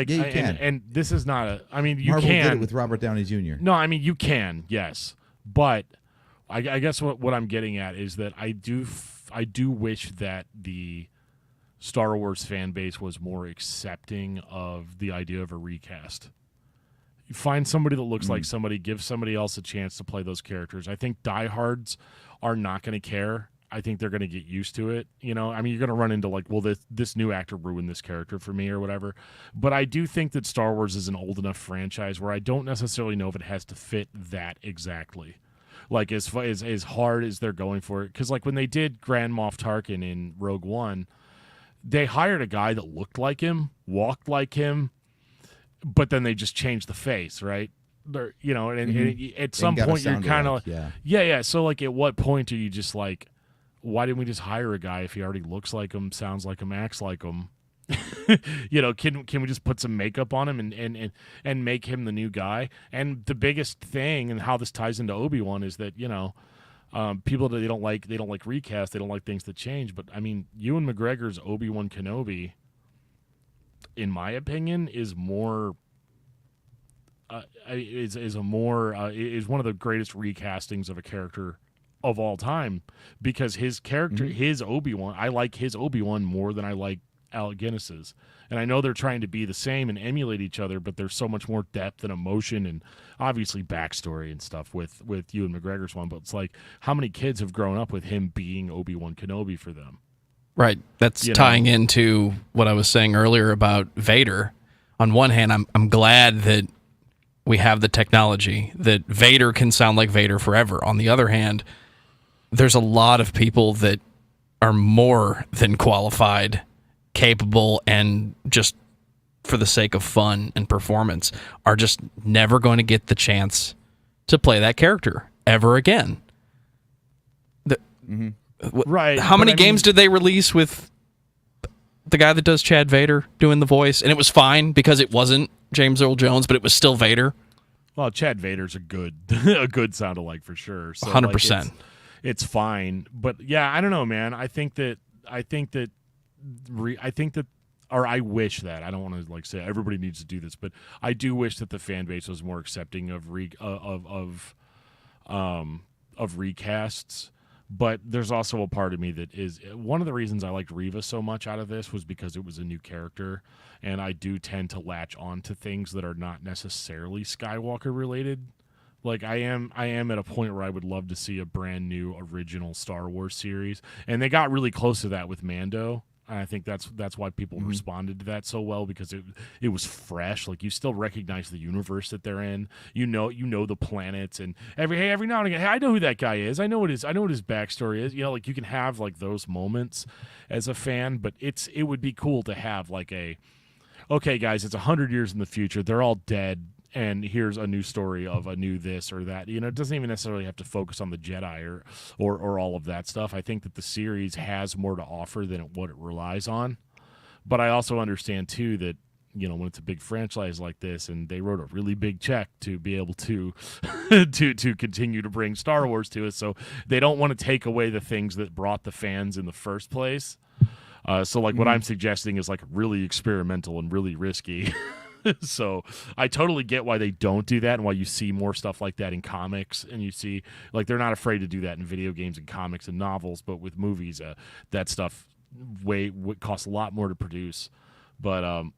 you can. And this is not you Marvel can did it with Robert Downey Jr. No, you can, yes, but I guess what I'm getting at is that I do wish that the Star Wars fan base was more accepting of the idea of a recast. You find somebody that looks like somebody, give somebody else a chance to play those characters. I think diehards are not going to care. I think they're going to get used to it. You're going to run into this new actor ruined this character for me or whatever. But I do think that Star Wars is an old enough franchise where I don't necessarily know if it has to fit that exactly. like as hard as they're going for it. Because like when they did Grand Moff Tarkin in Rogue One, they hired a guy that looked like him, walked like him, but then they just changed the face, right? They're, you know, and at some point you're kind of yeah. So like, at what point are you just like, why didn't we just hire a guy if he already looks like him, sounds like him, acts like him? You know, can we just put some makeup on him and make him the new guy? And the biggest thing, and how this ties into Obi-Wan, is that, you know, people that they don't like recast, they don't like things that change. But I mean, Ewan McGregor's Obi-Wan Kenobi, in my opinion, is more is one of the greatest recastings of a character of all time, because his character, his Obi-Wan, I like his Obi-Wan more than I like Alec Guinness's. And I know they're trying to be the same and emulate each other, but there's so much more depth and emotion and obviously backstory and stuff with Ewan McGregor's one. But it's like, how many kids have grown up with him being Obi-Wan Kenobi for them? Right. That's tying into what I was saying earlier about Vader. On one hand, I'm glad that we have the technology that Vader can sound like Vader forever. On the other hand, there's a lot of people that are more than qualified, capable, and just for the sake of fun and performance are just never going to get the chance to play that character ever again. Right. How many games did they release with the guy that does Chad Vader doing the voice? And it was fine because it wasn't James Earl Jones, but it was still Vader. Well, Chad Vader's a good sound alike for sure. So 100%. Like, it's fine. But yeah, I don't know, man. I wish that, I don't want to like say everybody needs to do this, but I do wish that the fan base was more accepting of recasts. But there's also a part of me that is one of the reasons I liked Reva so much out of this was because it was a new character, and I do tend to latch on to things that are not necessarily Skywalker related. Like I am at a point where I would love to see a brand new original Star Wars series, and they got really close to that with Mando. And I think that's why people responded to that so well, because it was fresh. Like, you still recognize the universe that they're in. You know the planets, and every now and again, hey, I know who that guy is. I know what his backstory is. You know, like, you can have like those moments as a fan, but it would be cool to have like okay, guys, it's 100 years in the future. They're all dead, and here's a new story of a new this or that. You know, it doesn't even necessarily have to focus on the Jedi or all of that stuff. I think that the series has more to offer than what it relies on. But I also understand, too, that, you know, when it's a big franchise like this and they wrote a really big check to be able to to continue to bring Star Wars to us, so they don't want to take away the things that brought the fans in the first place. So, like, what I'm suggesting is, like, really experimental and really risky. So I totally get why they don't do that, and why you see more stuff like that in comics, and you see, like, they're not afraid to do that in video games and comics and novels, but with movies, that stuff costs a lot more to produce. But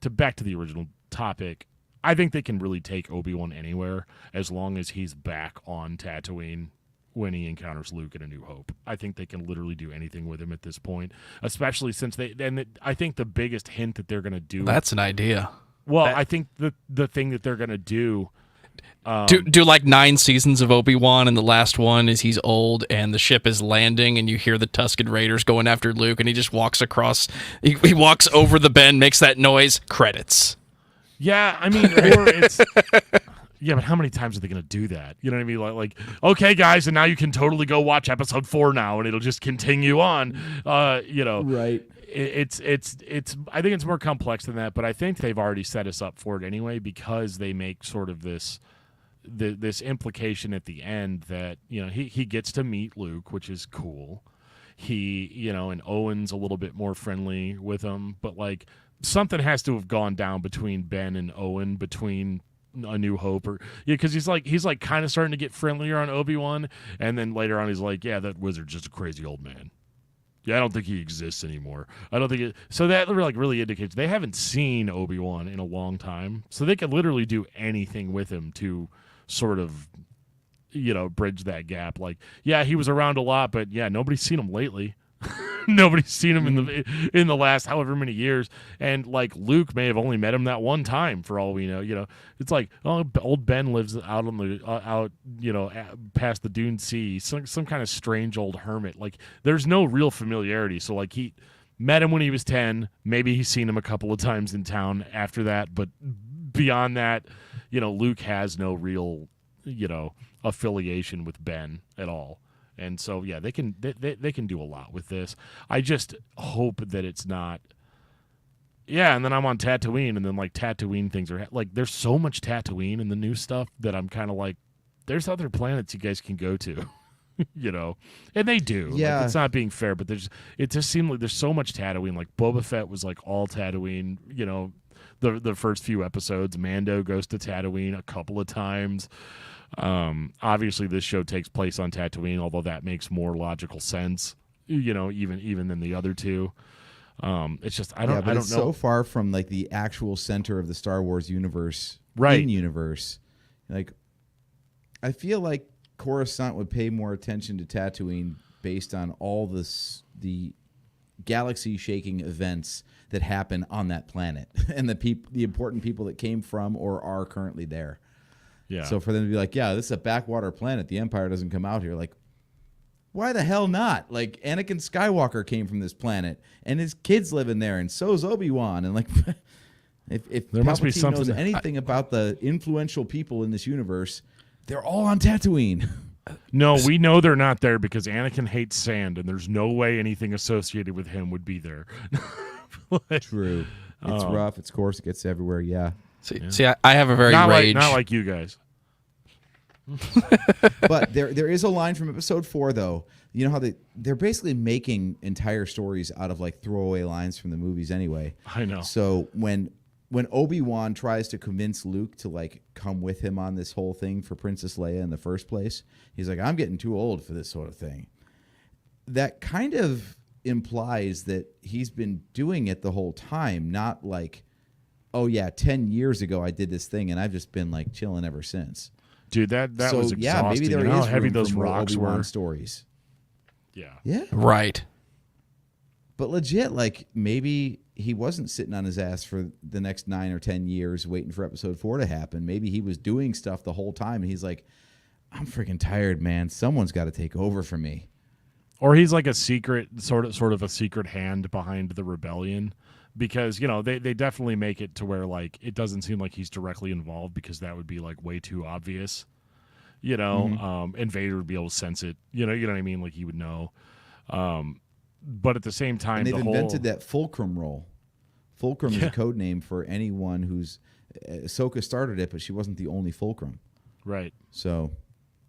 back to the original topic, I think they can really take Obi-Wan anywhere as long as he's back on Tatooine when he encounters Luke in A New Hope. I think they can literally do anything with him at this point, especially since I think the biggest hint that they're going to do... That's an idea. Well, I think the thing that they're going to do... do like 9 seasons of Obi-Wan, and the last one is he's old and the ship is landing and you hear the Tusken Raiders going after Luke, and he just walks across... He walks over the bend, makes that noise, credits. Yeah, I mean, or it's... Yeah, but how many times are they going to do that? You know what I mean? Like, okay, guys, and now you can totally go watch episode 4 now, and it'll just continue on. You know, right? It's. I think it's more complex than that, but I think they've already set us up for it anyway, because they make sort of this implication at the end that, you know, he gets to meet Luke, which is cool. And Owen's a little bit more friendly with him, but like something has to have gone down between Ben and Owen between A New Hope, or because he's like kind of starting to get friendlier on Obi-Wan, and then later on he's like, yeah, that wizard's just a crazy old man. Yeah, I don't think he exists anymore. I don't think it. So that really indicates they haven't seen Obi-Wan in a long time, so they could literally do anything with him to sort of, you know, bridge that gap. Like, yeah, he was around a lot, but yeah, nobody's seen him lately. Nobody's seen him in the last however many years, and like Luke may have only met him that one time for all we know. You know, it's like, oh, old Ben lives out on the past the Dune Sea, some kind of strange old hermit. Like there's no real familiarity. So like he met him when he was 10. Maybe he's seen him a couple of times in town after that, but beyond that, Luke has no real affiliation with Ben at all. And so, yeah, they can do a lot with this. I just hope that it's not. Yeah, and then I'm on Tatooine, and then like Tatooine things are like there's so much Tatooine in the new stuff that I'm kind of like, there's other planets you guys can go to, and they do. Yeah, like, it's not being fair, but it just seemed like there's so much Tatooine. Like Boba Fett was like all Tatooine. The first few episodes, Mando goes to Tatooine a couple of times. Obviously this show takes place on Tatooine, although that makes more logical sense, even than the other two. It's just I don't know. So far from like the actual center of the Star Wars universe, right? In universe, like I feel like Coruscant would pay more attention to Tatooine based on all the galaxy-shaking events that happen on that planet and the important people that came from or are currently there. Yeah. So for them to be like, yeah, this is a backwater planet. The Empire doesn't come out here. Like, why the hell not? Like, Anakin Skywalker came from this planet, and his kids live in there, and so's Obi-Wan. And like, if there must be something knows anything about the influential people in this universe, they're all on Tatooine. No, we know they're not there because Anakin hates sand, and there's no way anything associated with him would be there. True. It's rough. It's coarse. It gets everywhere. Yeah. See, I have a very not rage. Not like you guys. But there is a line from episode 4, though. You know how they're basically making entire stories out of like throwaway lines from the movies anyway. I know. So when Obi-Wan tries to convince Luke to like come with him on this whole thing for Princess Leia in the first place, he's like, I'm getting too old for this sort of thing. That kind of implies that he's been doing it the whole time, not like, oh yeah, 10 years ago I did this thing and I've just been like chilling ever since. Dude, that so, was exhausting. Yeah, maybe there is how heavy room those for more rocks Obi-Wan were. stories. Yeah. Yeah. Right. But legit, like maybe he wasn't sitting on his ass for the next 9 or 10 years waiting for episode 4 to happen. Maybe he was doing stuff the whole time and he's like, I'm freaking tired, man. Someone's got to take over for me. Or he's like a secret, sort of a secret hand behind the rebellion. Because, they definitely make it to where, like, it doesn't seem like he's directly involved because that would be, like, way too obvious, and Vader would be able to sense it, you know what I mean? Like, he would know. But at the same time, and they've invented that Fulcrum role. Fulcrum is a code name for anyone who's Ahsoka started it, but she wasn't the only Fulcrum. Right. So,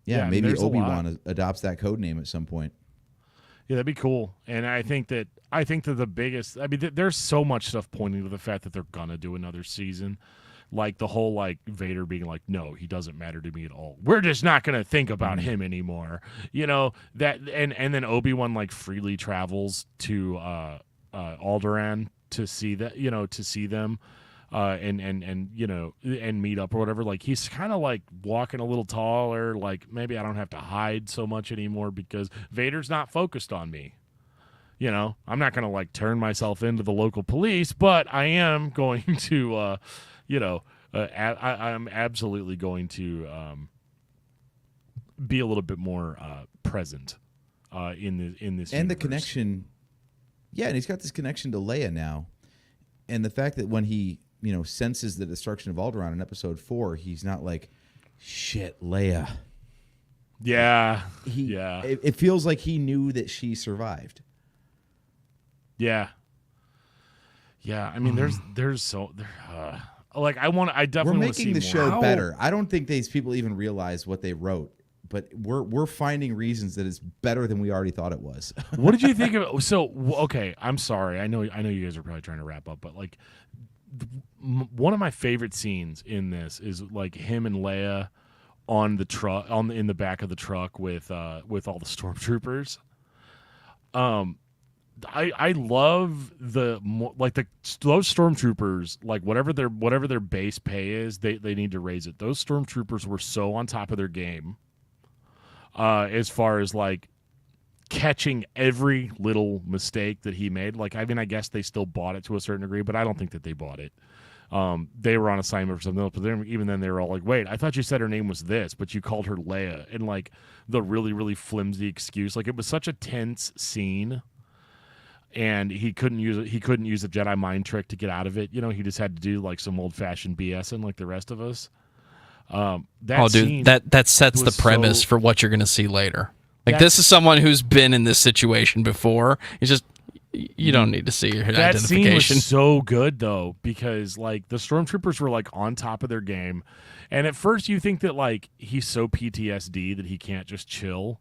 maybe there's Obi-Wan adopts that code name at some point. Yeah, that'd be cool. And I think that the biggest, there's so much stuff pointing to the fact that they're gonna do another season. Like the whole like Vader being like, no, he doesn't matter to me at all. We're just not gonna think about him anymore. That and then Obi-Wan like freely travels to Alderaan to see that, to see them. And meet up or whatever. Like he's kind of like walking a little taller. Like maybe I don't have to hide so much anymore because Vader's not focused on me. I'm not going to like turn myself into the local police, but I am going to, I'm absolutely going to be a little bit more present in this and universe. The connection. Yeah, and he's got this connection to Leia now, and the fact that when he senses the destruction of Alderaan in episode 4, he's not like, shit, Leia. Yeah. It feels like he knew that she survived. Yeah. I mean, I definitely We're want to see making the more. show better. I don't think these people even realize what they wrote, but we're finding reasons that it's better than we already thought it was. What did you think of? So, okay, I'm sorry. I know you guys are probably trying to wrap up, but like, one of my favorite scenes in this is like him and Leia on the truck, in the back of the truck with all the stormtroopers. I love those stormtroopers, like whatever their base pay is, they need to raise it. Those stormtroopers were so on top of their game, as far as like catching every little mistake that he made. Like, I mean, I guess they still bought it to a certain degree, but I don't think that they bought it. They were on assignment for something else, but even then they were all like, wait, I thought you said her name was this, but you called her Leia. And like the really, really flimsy excuse. Like, it was such a tense scene, and he couldn't use it. He couldn't use a Jedi mind trick to get out of it. You know, he just had to do like some old fashioned BS and like the rest of us. That sets the premise for what you're going to see later. Like, this is someone who's been in this situation before. It's just, you don't need to see your that identification. Scene was so good though, because like the stormtroopers were like on top of their game, and at first you think that like he's so PTSD that he can't just chill,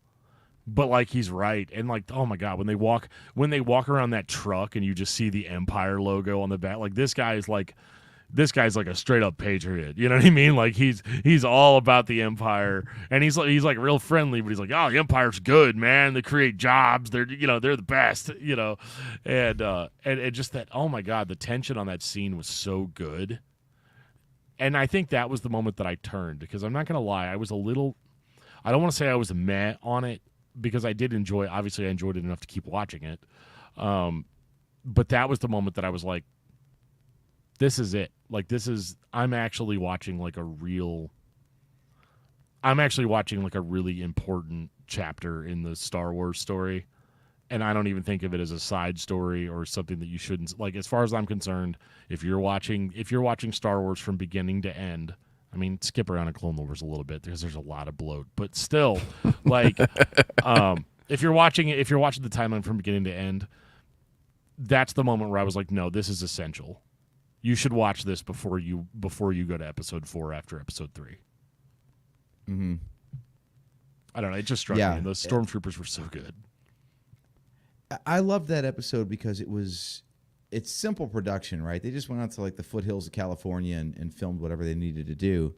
but like he's right. And like, oh my god, when they walk around that truck and you just see the Empire logo on the back, like this guy's like a straight up patriot. You know what I mean? Like he's all about the Empire, and he's like real friendly, but he's like, oh, the Empire's good, man. They create jobs. They're the best. And just that. Oh my god, the tension on that scene was so good. And I think that was the moment that I turned, because I'm not gonna lie, I was a little. I don't want to say I was meh on it, because I did enjoy. Obviously, I enjoyed it enough to keep watching it. But that was the moment that I was like, this is it. Like, I'm actually watching like a really important chapter in the Star Wars story. And I don't even think of it as a side story or something that you shouldn't, like, as far as I'm concerned, if you're watching Star Wars from beginning to end, I mean, skip around in Clone Wars a little bit because there's a lot of bloat, but still, like, if you're watching the timeline from beginning to end, that's the moment where I was like, no, this is essential. You should watch this before you go to episode 4 after episode 3. Mm-hmm. I don't know. It just struck me. And those stormtroopers were so good. I love that episode because it's simple production, right? They just went out to like the foothills of California and filmed whatever they needed to do.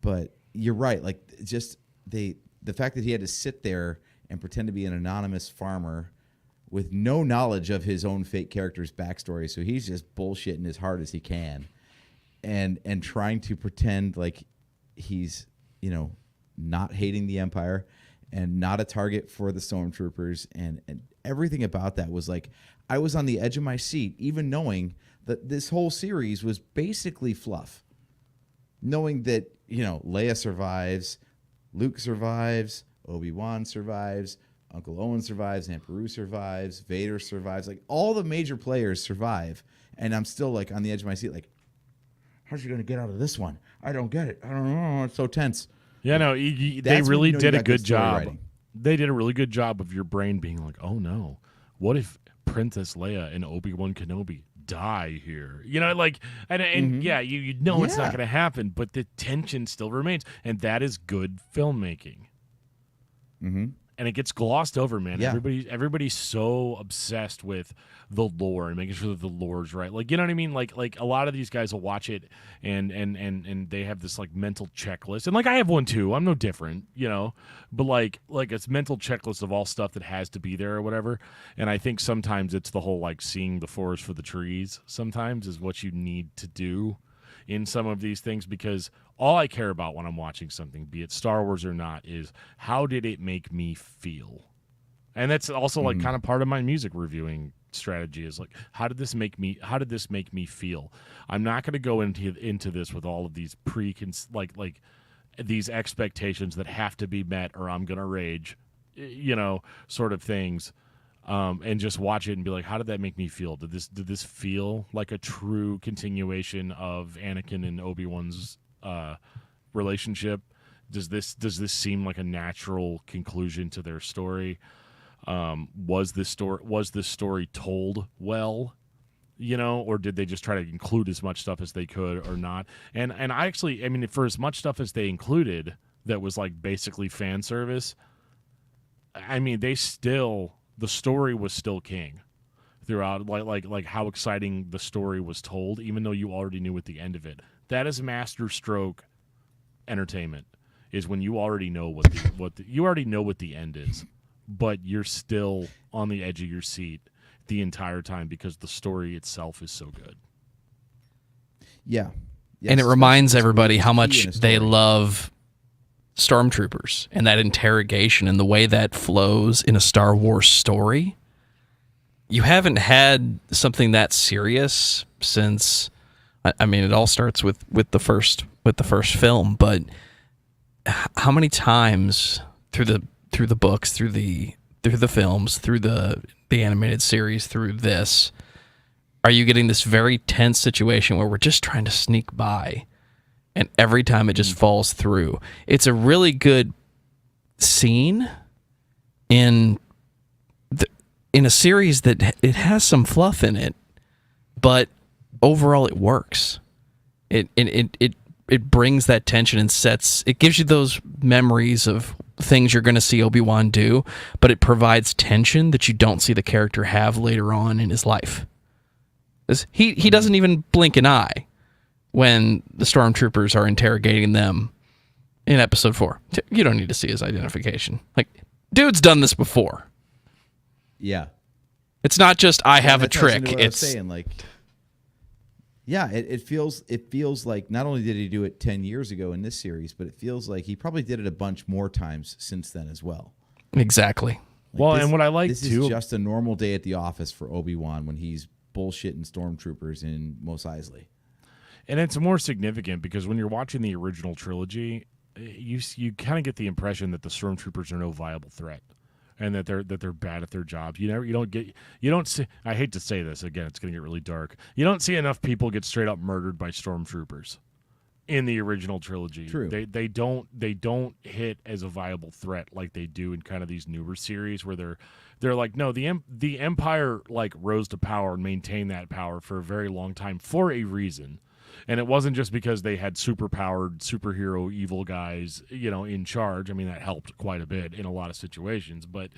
But you're right. Like, just the fact that he had to sit there and pretend to be an anonymous farmer with no knowledge of his own fake character's backstory. So he's just bullshitting as hard as he can and trying to pretend like he's, not hating the Empire and not a target for the stormtroopers. And everything about that was like, I was on the edge of my seat, even knowing that this whole series was basically fluff. Knowing that, Leia survives, Luke survives, Obi-Wan survives, Uncle Owen survives, Aunt Beru survives, Vader survives. Like, all the major players survive, and I'm still like on the edge of my seat. Like, how's she gonna get out of this one? I don't get it. I don't know. It's so tense. Yeah, no, they really did a good job. Writing. They did a really good job of your brain being like, oh no, what if Princess Leia and Obi-Wan Kenobi die here? And yeah, you know it's not gonna happen, but the tension still remains, and that is good filmmaking. Mm-hmm. And it gets glossed over, man. Yeah. Everybody's so obsessed with the lore and making sure that the lore's right. Like, you know what I mean? Like a lot of these guys will watch it and they have this like mental checklist. And like I have one too. I'm no different, But like it's mental checklist of all stuff that has to be there or whatever. And I think sometimes it's the whole like seeing the forest for the trees sometimes is what you need to do in some of these things, because all I care about when I'm watching something, be it Star Wars or not, is how did it make me feel? And that's also like kind of part of my music reviewing strategy is like, how did this make me feel? I'm not going to go into this with all of these like these expectations that have to be met or I'm going to rage, sort of things. And just watch it and be like, how did that make me feel? Did this feel like a true continuation of Anakin and Obi-Wan's relationship? Does this seem like a natural conclusion to their story? Was this story told well? Or did they just try to include as much stuff as they could or not? And I actually, I mean, for as much stuff as they included that was like basically fan service, I mean, the story was still king throughout, like how exciting the story was told, even though you already knew at the end of it. That is master stroke entertainment, is when you already know what the end is, but you're still on the edge of your seat the entire time because the story itself is so good. Yeah. And it reminds everybody how much they love stormtroopers and that interrogation and the way that flows in a Star Wars story. You haven't had something that serious since, I mean, it all starts with the first film, but how many times through the books, through the films, through the animated series, through this, are you getting this very tense situation where we're just trying to sneak by, and every time it just falls through? It's a really good scene in a series that it has some fluff in it, but overall it works. It brings that tension and it gives you those memories of things you're going to see Obi-Wan do, but it provides tension that you don't see the character have later on in his life. He doesn't even blink an eye when the stormtroopers are interrogating them in episode 4. You don't need to see his identification. Like, dude's done this before. Yeah. It's not just I have a trick. It's I was saying, like, yeah, it feels like not only did he do it 10 years ago in this series, but it feels like he probably did it a bunch more times since then as well. Exactly. Like and what I like this too, is just a normal day at the office for Obi-Wan when he's bullshitting stormtroopers in Mos Eisley. and it's more significant because when you're watching the original trilogy, you kind of get the impression that the stormtroopers are no viable threat, and that they're bad at their jobs. You don't see. I hate to say this again. It's going to get really dark. You don't see enough people get straight up murdered by stormtroopers in the original trilogy. True. They don't hit as a viable threat like they do in kind of these newer series where they're like, no, the Empire like rose to power and maintained that power for a very long time for a reason. And it wasn't just because they had superpowered superhero evil guys, in charge. I mean, that helped quite a bit in a lot of situations, but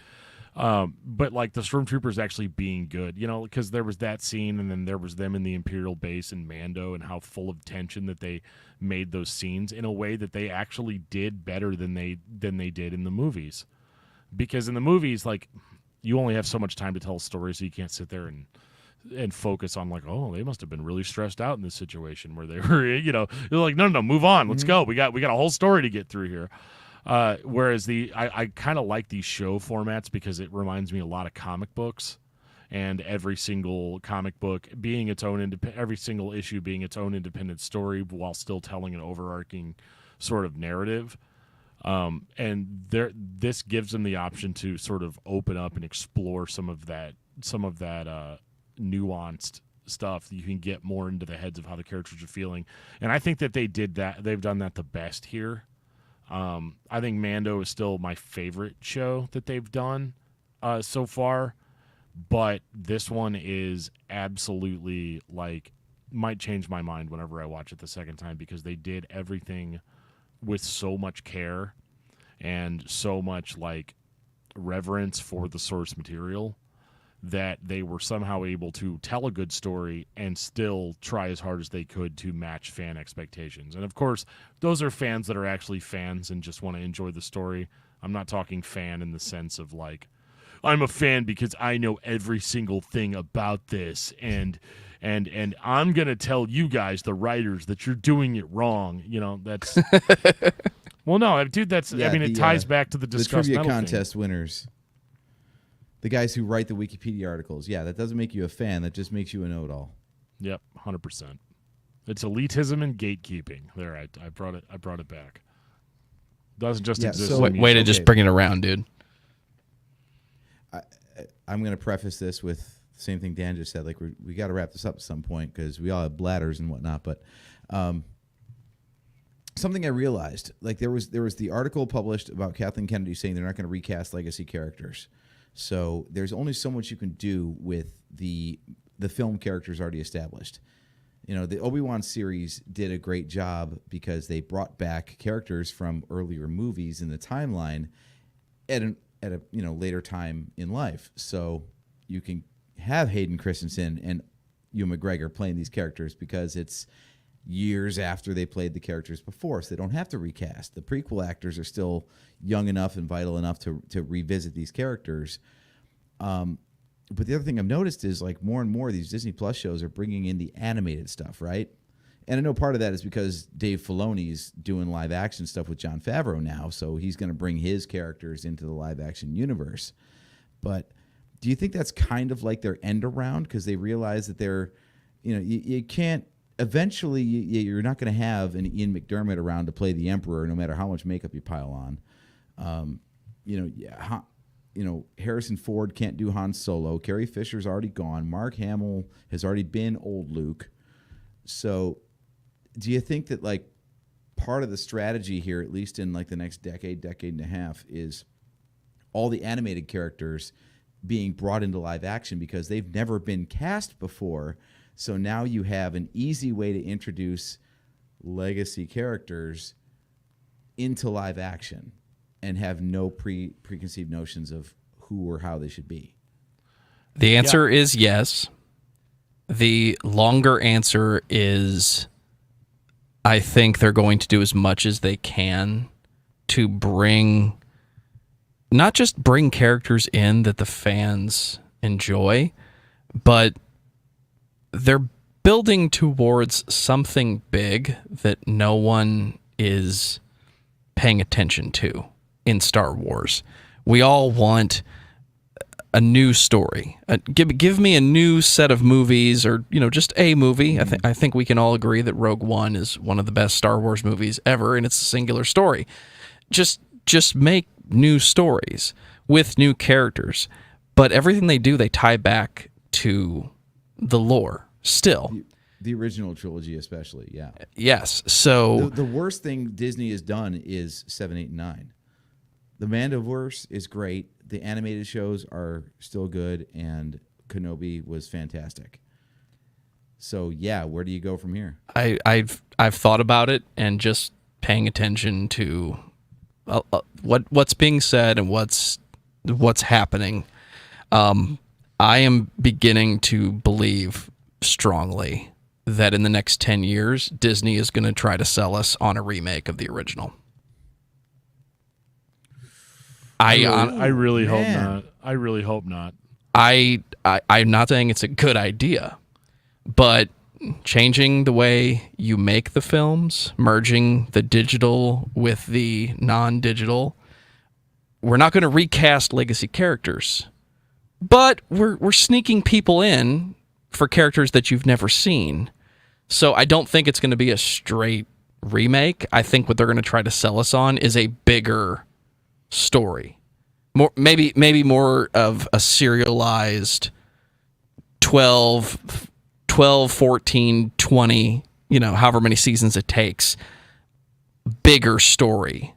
like the stormtroopers actually being good, because there was that scene, and then there was them in the Imperial base in Mando, and how full of tension that they made those scenes in a way that they actually did better than they did in the movies. Because in the movies, like, you only have so much time to tell a story, so you can't sit there and focus on like, oh, they must have been really stressed out in this situation where they were, you're like, no, move on, let's go. We got a whole story to get through here. Whereas I kind of like these show formats because it reminds me a lot of comic books, and every single comic book being its own every single issue being its own independent story while still telling an overarching sort of narrative. And this gives them the option to sort of open up and explore some of that nuanced stuff. You can get more into the heads of how the characters are feeling, and I think that they did that. They've done that the best here. I think Mando is still my favorite show that they've done so far, but this one is absolutely, like, might change my mind whenever I watch it the second time, because they did everything with so much care and so much, like, reverence for the source material that they were somehow able to tell a good story and still try as hard as they could to match fan expectations. And of course, those are fans that are actually fans and just want to enjoy the story. I'm not talking fan in the sense of like, I'm a fan because I know every single thing about this, and I'm going to tell you guys, the writers, that you're doing it wrong. That's well, no, dude, that's, Yeah, it ties back to the Discuss trivia Metal contest winners. The guys who write the Wikipedia articles. Yeah, that doesn't make you a fan. That just makes you a know-it-all. Yep, 100%. It's elitism and gatekeeping. There, I brought it back. Doesn't just exist. So, way to just bring it around, dude. I'm going to preface this with the same thing Dan just said. Like, we got to wrap this up at some point because we all have bladders and whatnot. But something I realized, like, there was the article published about Kathleen Kennedy saying they're not going to recast legacy characters. So there's only so much you can do with the film characters already established. The Obi-Wan series did a great job because they brought back characters from earlier movies in the timeline at a later time in life. So you can have Hayden Christensen and Ewan McGregor playing these characters because it's years after they played the characters before, so they don't have to recast. The prequel actors are still young enough and vital enough to revisit these characters. But the other thing I've noticed is, like, more and more of these Disney Plus shows are bringing in the animated stuff, right? And I know part of that is because Dave Filoni's doing live action stuff with Jon Favreau now, so he's going to bring his characters into the live action universe. But do you think that's kind of like their end around because they realize that they're, you can't, eventually you're not going to have an Ian McDermott around to play the Emperor no matter how much makeup you pile on. Harrison Ford can't do Han Solo. Carrie Fisher's already gone. Mark Hamill has already been old Luke. So do you think that like part of the strategy here, at least in like the next decade and a half, is all the animated characters being brought into live action because they've never been cast before? So now you have an easy way to introduce legacy characters into live action and have no preconceived notions of who or how they should be. The answer is yes. The longer answer is I think they're going to do as much as they can to not just bring characters in that the fans enjoy, but they're building towards something big that no one is paying attention to in Star Wars. We all want a new story. Give me a new set of movies, or just a movie. I think we can all agree that Rogue One is one of the best Star Wars movies ever, and it's a singular story. Just make new stories with new characters, but everything they do, they tie back to the lore. Still, the original trilogy, especially, yeah. Yes. So the worst thing Disney has done is 7, 8, and 9. The Mandoverse is great. The animated shows are still good, and Kenobi was fantastic. So yeah, where do you go from here? I've thought about it, and just paying attention to what's being said and what's happening. I am beginning to believe strongly that in the next 10 years, Disney is going to try to sell us on a remake of the original. I really hope not. I really hope not. I'm not saying it's a good idea, but changing the way you make the films, merging the digital with the non-digital, we're not going to recast legacy characters, but we're sneaking people in for characters that you've never seen. So I don't think it's going to be a straight remake. I think what they're going to try to sell us on is a bigger story. Maybe more of a serialized 12, 14, 20, however many seasons it takes, bigger story.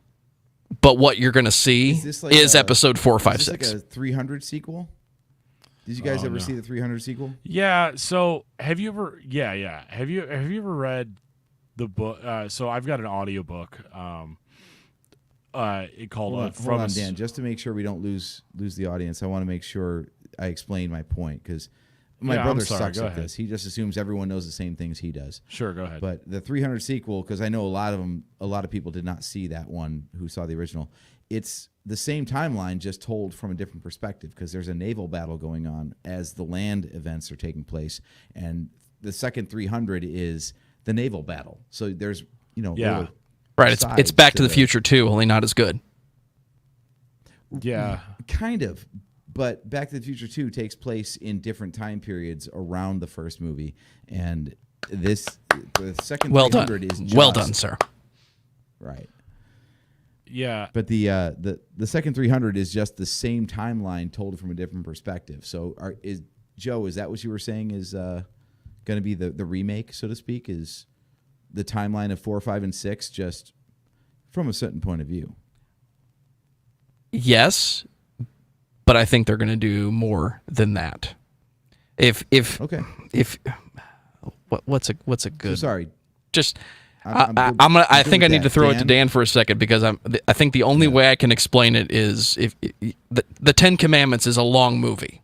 But what you're going to see is episode 4, 5, 6. Like a 300 sequel? Did you guys ever see the 300 sequel? Yeah. So have you ever? Yeah. Have you ever read the book? So I've got an audiobook. It called hold on, Dan. Just to make sure we don't lose the audience, I want to make sure I explain my point because my brother sucks at this. He just assumes everyone knows the same things he does. Sure, go ahead. But the 300 sequel, because I know a lot of people did not see that one who saw the original. It's the same timeline, just told from a different perspective because there's a naval battle going on as the land events are taking place, and the second 300 is the naval battle. So there's right. It's Back to the Future too, only not as good. Yeah, kind of. But Back to the Future 2 takes place in different time periods around the first movie, and the second 300 is just, well done, sir. Right. Yeah. But the second 300 is just the same timeline told from a different perspective. So is that what you were saying is going to be the remake, so to speak, is the timeline of 4, 5, and 6 just from a certain point of view? Yes, but I think they're going to do more than that. What's a good? So sorry. Just I think I need to throw it to Dan for a second because I think the only way I can explain it is if the 10 Commandments is a long movie,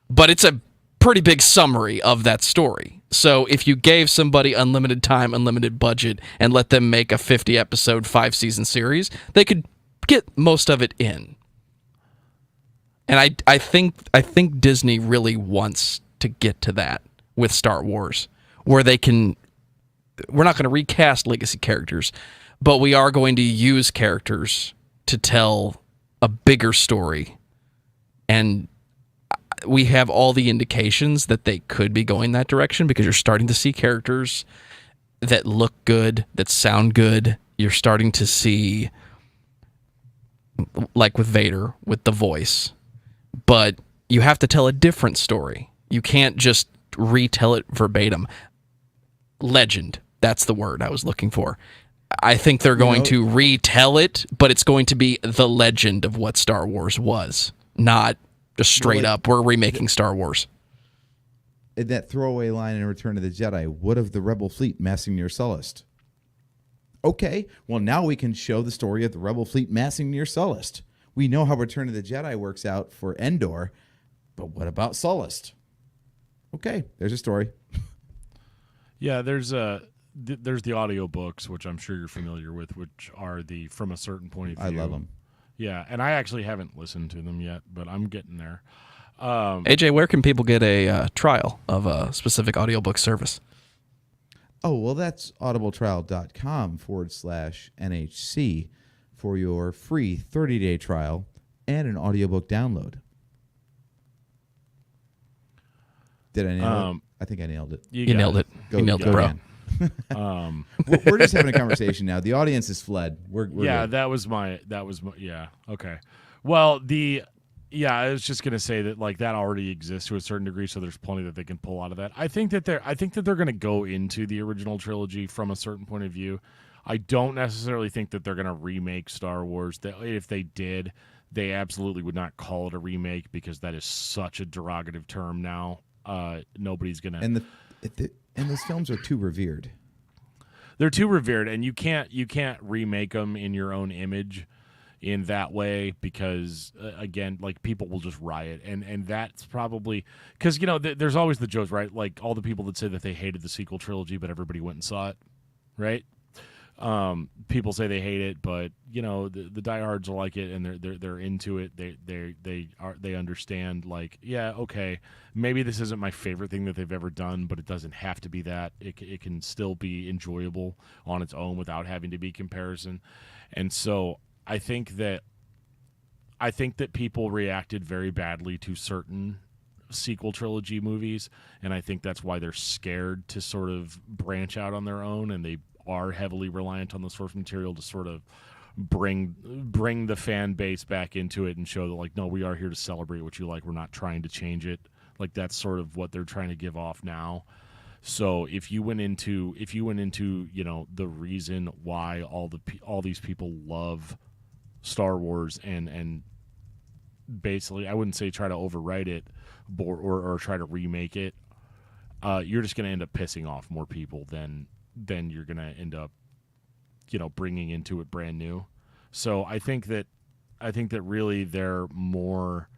but it's a pretty big summary of that story. So if you gave somebody unlimited time, unlimited budget, and let them make a 50 episode 5-season series, they could get most of it in. And I think Disney really wants to get to that with Star Wars, where they can we're not going to recast legacy characters, but we are going to use characters to tell a bigger story. And we have all the indications that they could be going that direction because you're starting to see characters that look good, that sound good. You're starting to see, like with Vader, with the voice. But you have to tell a different story. You can't just retell it verbatim. Legend, that's the word I was looking for. I think they're going to retell it, but it's going to be the legend of what Star Wars was, not just straight up, we're remaking Star Wars. In that throwaway line in Return of the Jedi, what of the Rebel fleet massing near Sullust? Okay, well, now we can show the story of the Rebel fleet massing near Sullust. We know how Return of the Jedi works out for Endor, but what about Sullust? Okay, there's a story. Yeah, there's the audiobooks, which I'm sure you're familiar with, which are the From a Certain Point of View. I love them. Yeah, and I actually haven't listened to them yet, but I'm getting there. AJ, where can people get a trial of a specific audiobook service? Oh, well, that's audibletrial.com/NHC for your free 30-day trial and an audiobook download. Did I nail it? I think I nailed it. You nailed it. You nailed it, bro. We're just having a conversation now. The audience has fled. We're yeah, good. that was my yeah, okay. Well, I was just gonna say that like that already exists to a certain degree, so there's plenty that they can pull out of that. I think that they're gonna go into the original trilogy from a certain point of view. I don't necessarily think that they're gonna remake Star Wars. If they did, they absolutely would not call it a remake because that is such a derogative term now. Nobody's gonna And those films are too revered. They're too revered, and you can't remake them in your own image in that way because again, like people will just riot, and that's probably because there's always the jokes, right? Like all the people that say that they hated the sequel trilogy, but everybody went and saw it, right? People say they hate it, but the diehards are like it, and they're into it. They understand. Like, yeah, okay, maybe this isn't my favorite thing that they've ever done, but it doesn't have to be that. It can still be enjoyable on its own without having to be comparison. And so I think that people reacted very badly to certain sequel trilogy movies, and I think that's why they're scared to sort of branch out on their own, and they are heavily reliant on the source material to sort of bring the fan base back into it and show that like, no, we are here to celebrate what you like. We're not trying to change it. Like that's sort of what they're trying to give off now. So if you went into the reason why all these people love Star Wars and basically, I wouldn't say try to overwrite it or try to remake it, you're just going to end up pissing off more people than you're going to end up, bringing into it brand new. So I think that really they're more.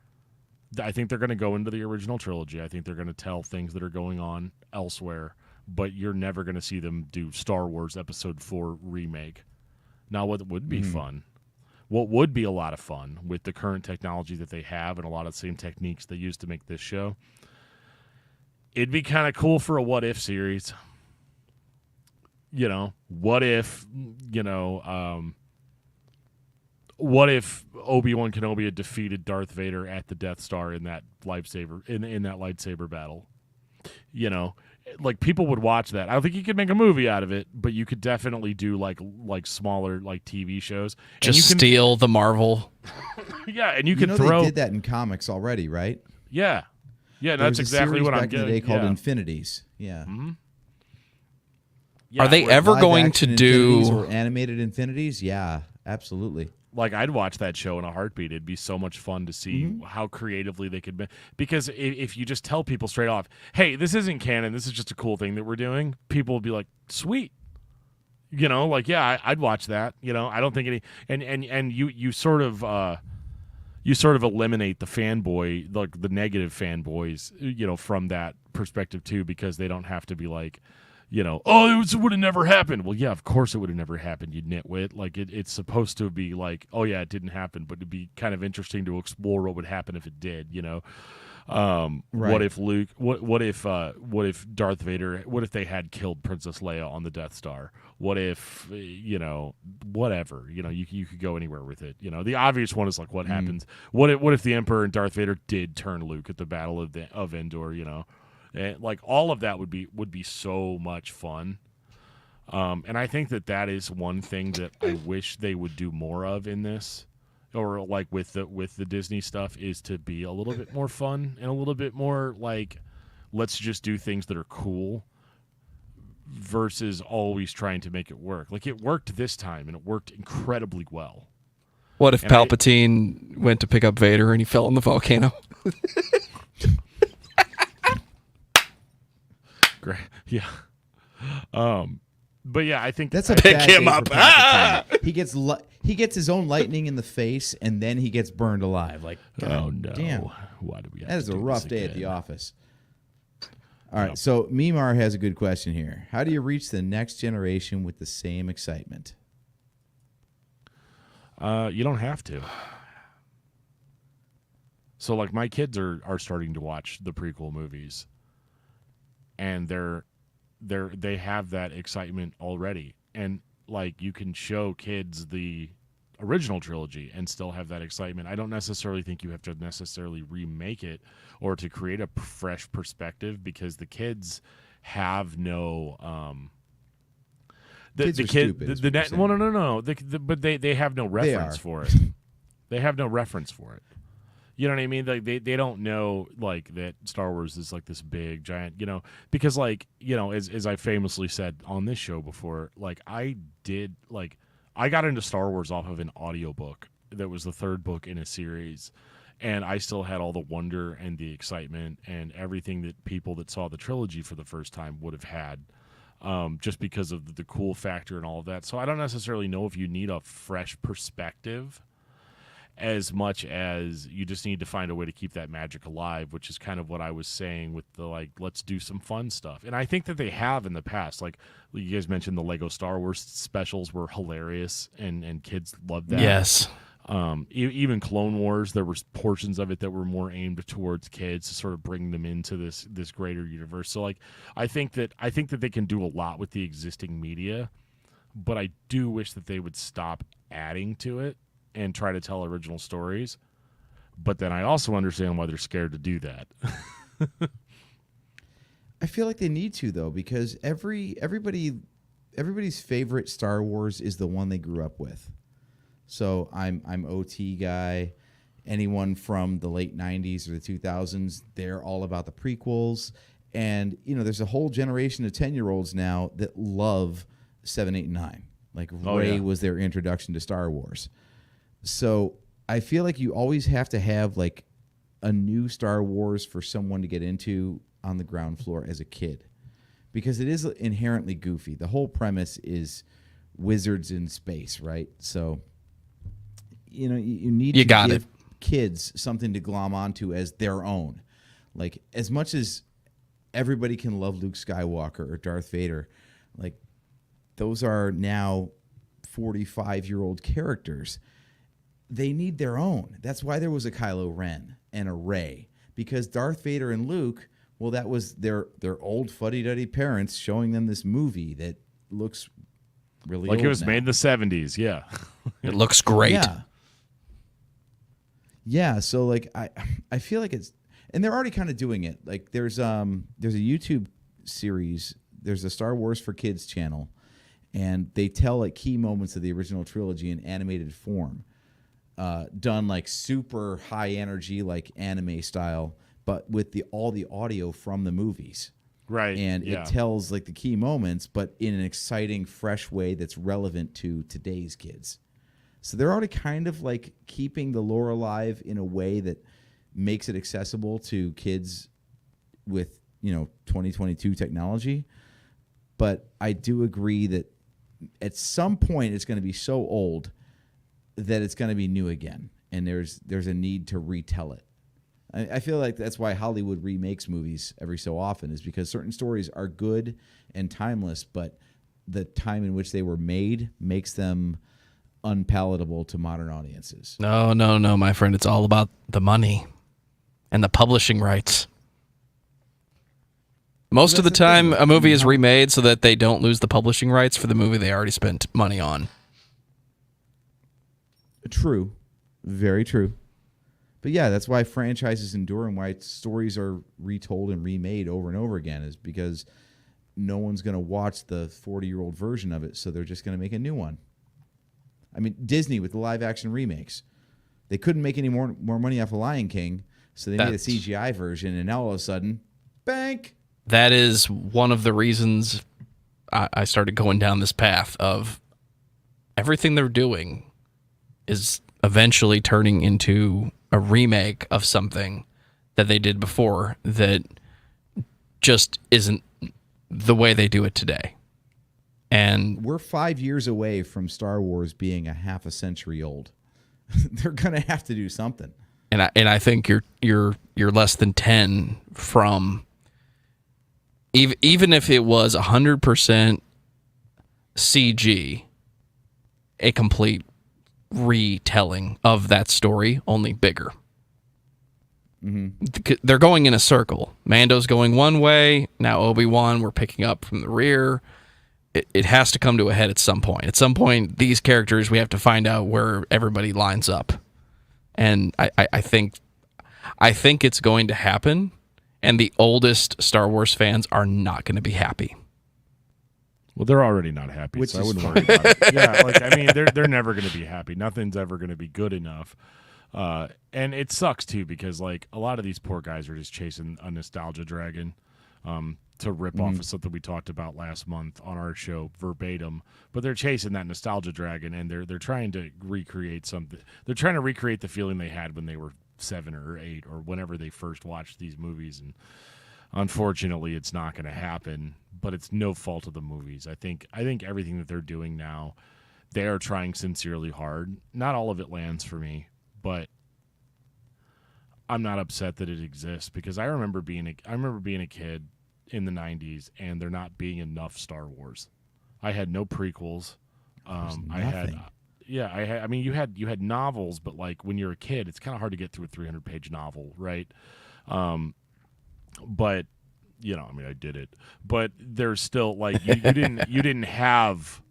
I think they're going to go into the original trilogy. I think they're going to tell things that are going on elsewhere, but you're never going to see them do Star Wars Episode 4 remake. Now, what would be fun? What would be a lot of fun with the current technology that they have and a lot of the same techniques they used to make this show? It'd be kind of cool for a what if series. What if, what if Obi-Wan Kenobi had defeated Darth Vader at the Death Star in that lightsaber in that lightsaber battle? Like people would watch that. I don't think you could make a movie out of it, but you could definitely do like smaller like TV shows. Just steal the Marvel. Yeah, and you can throw. They did that in comics already, right? Yeah, that's exactly what I'm getting. They called Infinities. Yeah. Mm-hmm. Are they ever going to do or animated Infinities? Yeah, absolutely. Like I'd watch that show in a heartbeat. It'd be so much fun to see how creatively they could be. Because if you just tell people straight off, "Hey, this isn't canon. This is just a cool thing that we're doing," people will be like, "Sweet." I'd watch that. I don't think any and you sort of eliminate the fanboy, like the negative fanboys, from that perspective too, because they don't have to be like, oh, it would have never happened. Well, yeah, of course it would have never happened, you nitwit. Like, it's supposed to be like, oh, yeah, it didn't happen, but it'd be kind of interesting to explore what would happen if it did, What if Luke? What if Darth Vader? What if they had killed Princess Leia on the Death Star? What if whatever? You could go anywhere with it. The obvious one is like what happens. What if the Emperor and Darth Vader did turn Luke at the Battle of Endor? And like all of that would be so much fun. And I think that is one thing that I wish they would do more of in this. Or like with the Disney stuff, is to be a little bit more fun and a little bit more like, let's just do things that are cool versus always trying to make it work. Like it worked this time and it worked incredibly well. What if Palpatine went to pick up Vader and he fell in the volcano? Great. Yeah. But yeah, I think that's a pick bad him day up. for Palpatine. He gets his own lightning in the face, and then he gets burned alive. Like, God damn! Why do we have that is to a do rough this day at again? the office. All right, so Mimar has a good question here. How do you reach the next generation with the same excitement? You don't have to. So, like, my kids are starting to watch the prequel movies, and they have that excitement already. And like, you can show kids the original trilogy and still have that excitement. I don't necessarily think you have to necessarily remake it or to create a fresh perspective, because the kids have no Kids are stupid, no. But they have no reference for it. They have no reference for it. You know what I mean? Like they don't know like that Star Wars is like this big giant, because like, as I famously said on this show before, like I got into Star Wars off of an audiobook that was the third book in a series, and I still had all the wonder and the excitement and everything that people that saw the trilogy for the first time would have had, just because of the cool factor and all of that. So I don't necessarily know if you need a fresh perspective as much as you just need to find a way to keep that magic alive, which is kind of what I was saying with the, like, let's do some fun stuff. And I think that they have in the past. Like you guys mentioned, the Lego Star Wars specials were hilarious, and kids loved that. Yes. Even Clone Wars, there were portions of it that were more aimed towards kids to sort of bring them into this greater universe. So like, I think that they can do a lot with the existing media, but I do wish that they would stop adding to it and try to tell original stories. But then I also understand why they're scared to do that. I feel like they need to, though, because everybody's favorite Star Wars is the one they grew up with. So I'm OT guy. Anyone from the late 90s or the 2000s, they're all about the prequels. And, there's a whole generation of 10-year-olds now that love 7, 8, and 9. Like Rey was their introduction to Star Wars. So I feel like you always have to have like a new Star Wars for someone to get into on the ground floor as a kid, because it is inherently goofy. The whole premise is wizards in space, right? So, you need to give kids something to glom onto as their own. Like, as much as everybody can love Luke Skywalker or Darth Vader, like, those are now 45-year-old characters. They need their own. That's why there was a Kylo Ren and a Rey, because Darth Vader and Luke, well, that was their old fuddy-duddy parents showing them this movie that looks really like old it was now. made in the 70s. Yeah. It looks great. Yeah. So like I feel like it's, and they're already kind of doing it. Like there's a YouTube series. There's a Star Wars for Kids channel, and they tell like key moments of the original trilogy in animated form. Done like super high energy, like anime style, but with all the audio from the movies. Right. And it tells like the key moments, but in an exciting, fresh way that's relevant to today's kids. So they're already kind of like keeping the lore alive in a way that makes it accessible to kids with, 2022 technology. But I do agree that at some point it's going to be so old that it's going to be new again, and there's a need to retell it. I feel like that's why Hollywood remakes movies every so often, is because certain stories are good and timeless, but the time in which they were made makes them unpalatable to modern audiences. No, my friend. It's all about the money. and the publishing rights. Most of the That's the thing. time, a movie is remade so that they don't lose the publishing rights for the movie they already spent money on. True. Very true. But yeah, that's why franchises endure and why stories are retold and remade over and over again, is because no one's going to watch the 40-year-old version of it, so they're just going to make a new one. I mean, Disney with the live-action remakes. They couldn't make any more money off of Lion King, so they made a CGI version, and now all of a sudden, bank! That is one of the reasons I started going down this path of everything they're doing is eventually turning into a remake of something that they did before that just isn't the way they do it today. And we're 5 years away from Star Wars being a half a century old. They're gonna have to do something. And I think you're less than 10 from, even if it was 100% CG, a complete retelling of that story, only bigger. Mm-hmm. They're going in a circle. Mando's going one way. Now Obi-Wan, we're picking up from the rear. It has to come to a head at some point. At some point, these characters, we have to find out where everybody lines up. And I think it's going to happen. And the oldest Star Wars fans are not going to be happy. Well, they're already not happy, Which so I is wouldn't worry about it. Yeah, like I mean, they're never going to be happy. Nothing's ever going to be good enough. And it sucks too, because like a lot of these poor guys are just chasing a nostalgia dragon to rip off of something we talked about last month on our show verbatim. But they're chasing that nostalgia dragon, and they're trying to recreate something. They're trying to recreate the feeling they had when they were 7 or 8 or whenever they first watched these movies. And unfortunately, it's not going to happen. But it's no fault of the movies. I think everything that they're doing now, they are trying sincerely hard. Not all of it lands for me, but I'm not upset that it exists, because I remember being a kid in the 90s and there not being enough Star Wars. I had no prequels. I mean, you had novels, but like when you're a kid, it's kind of hard to get through a 300-page novel, right? But you know, I mean, I did it, but there's still like you didn't have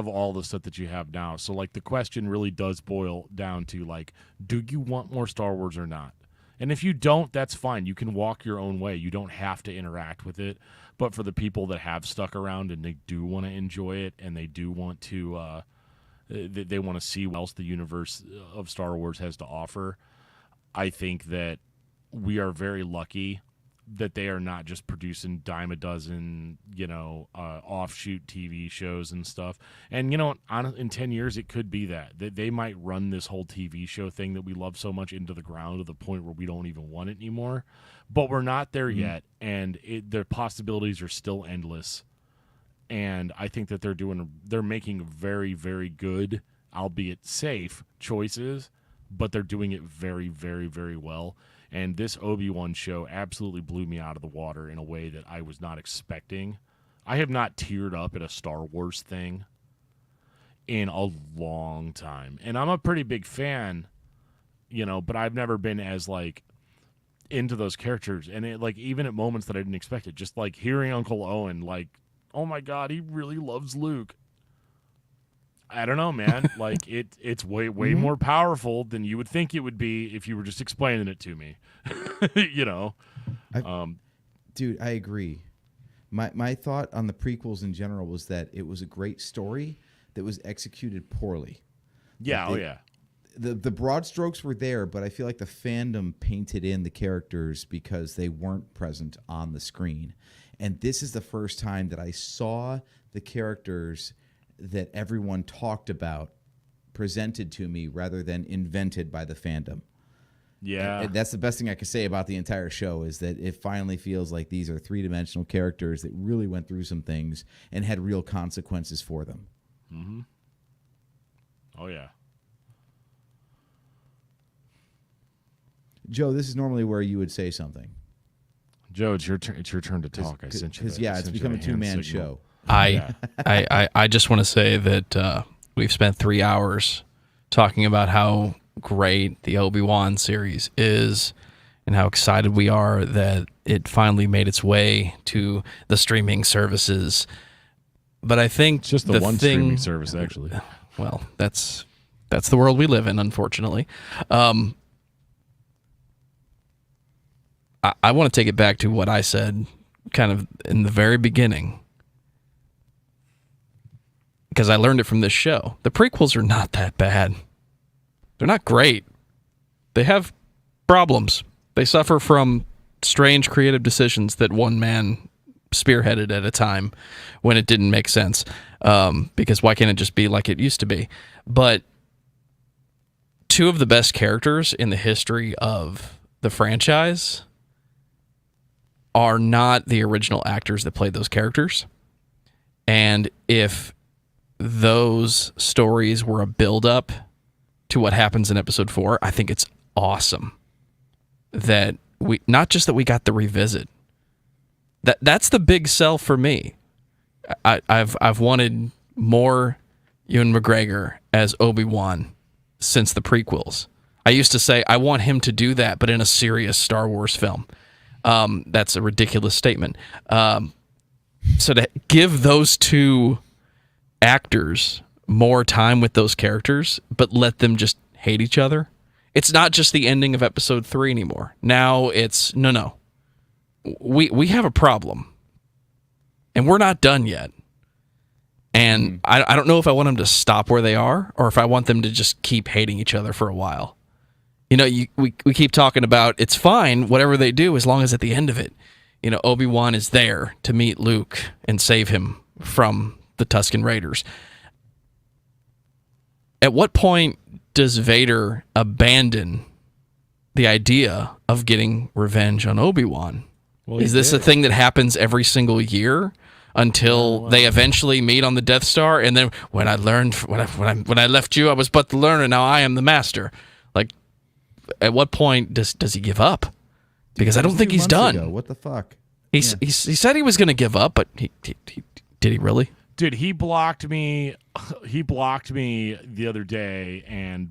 all the stuff that you have now. So like the question really does boil down to like, do you want more Star Wars or not? And if you don't, that's fine. You can walk your own way. You don't have to interact with it. But for the people that have stuck around and they do want to enjoy it, and they do want to they want to see what else the universe of Star Wars has to offer, I think that we are very lucky that they are not just producing dime a dozen, offshoot TV shows and stuff. And, in 10 years, it could be that they might run this whole TV show thing that we love so much into the ground to the point where we don't even want it anymore. But we're not there yet, and the possibilities are still endless. And I think that they're making very, very good, albeit safe, choices, but they're doing it very, very, very well. And this Obi-Wan show absolutely blew me out of the water in a way that I was not expecting. I have not teared up at a Star Wars thing in a long time. And I'm a pretty big fan, but I've never been as, like, into those characters. And, even at moments that I didn't expect it, just, like, hearing Uncle Owen, like, oh, my God, he really loves Luke. I don't know, man. Like it's way more powerful than you would think it would be if you were just explaining it to me. Dude, I agree. My thought on the prequels in general was that it was a great story that was executed poorly. Yeah, The broad strokes were there, but I feel like the fandom painted in the characters because they weren't present on the screen. And this is the first time that I saw the characters that everyone talked about presented to me rather than invented by the fandom. Yeah. And that's the best thing I can say about the entire show, is that it finally feels like these are three-dimensional characters that really went through some things and had real consequences for them. Mm-hmm. Oh, yeah. Joe, this is normally where you would say something. Joe, it's your turn to talk. I sent you. Because it's become a two-man show. I just want to say that we've spent 3 hours talking about how great the Obi-Wan series is, and how excited we are that it finally made its way to the streaming services. But I think It's just the one streaming service, actually. Well, that's the world we live in, unfortunately. I want to take it back to what I said kind of in the very beginning, because I learned it from this show. The prequels are not that bad. They're not great. They have problems. They suffer from strange creative decisions that one man spearheaded at a time when it didn't make sense. Because why can't it just be like it used to be? But two of the best characters in the history of the franchise are not the original actors that played those characters. And if those stories were a build-up to what happens in episode 4, I think it's awesome that we, not just that we got the revisit. That's the big sell for me. I've wanted more Ewan McGregor as Obi-Wan since the prequels. I used to say I want him to do that, but in a serious Star Wars film. That's a ridiculous statement. So to give those two actors more time with those characters, but let them just hate each other. It's not just the ending of episode 3 anymore. Now it's no. We have a problem, and we're not done yet. And I don't know if I want them to stop where they are, or if I want them to just keep hating each other for a while. You know, we keep talking about it's fine, whatever they do, as long as at the end of it, you know, Obi-Wan is there to meet Luke and save him from the Tusken Raiders. At what point does Vader abandon the idea of getting revenge on Obi-Wan? Well, is this a thing that happens every single year until they eventually meet on the Death Star? And then when I left you, I was but the learner. Now I am the master. Like, at what point does he give up? Because I don't think he's done. Ago. What the fuck? He said he was going to give up, but he did he really? Dude, he blocked me. He blocked me the other day,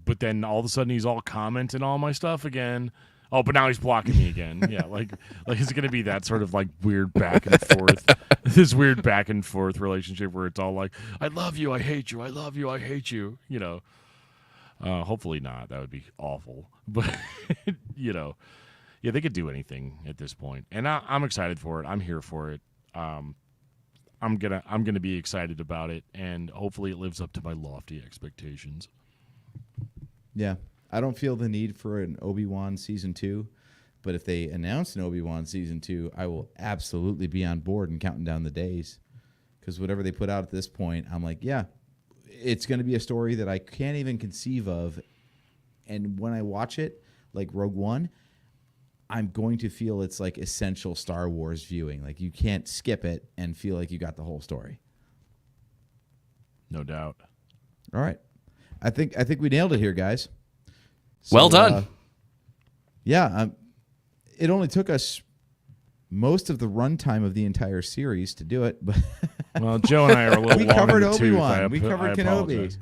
but then all of a sudden he's all commenting on my stuff again. Oh, but now he's blocking me again. Yeah, like it's gonna be that sort of like weird back and forth, this weird back and forth relationship where it's all like, I love you, I hate you, I love you, I hate you. You know, hopefully not. That would be awful. But you know, yeah, they could do anything at this point, and I'm excited for it. I'm here for it. I'm gonna be excited about it, and hopefully it lives up to my lofty expectations. Yeah. I don't feel the need for an Obi-Wan season 2, but if they announce an Obi-Wan season 2, I will absolutely be on board and counting down the days, because whatever they put out at this point, I'm like, yeah, it's going to be a story that I can't even conceive of, and when I watch it, like Rogue One, I'm going to feel it's like essential Star Wars viewing. Like you can't skip it and feel like you got the whole story. No doubt. All right, I think we nailed it here, guys. So, Well done. It only took us most of the runtime of the entire series to do it, but well, Joe and I are a little. We long covered in the tooth. Obi-Wan. We covered Kenobi. Apologize.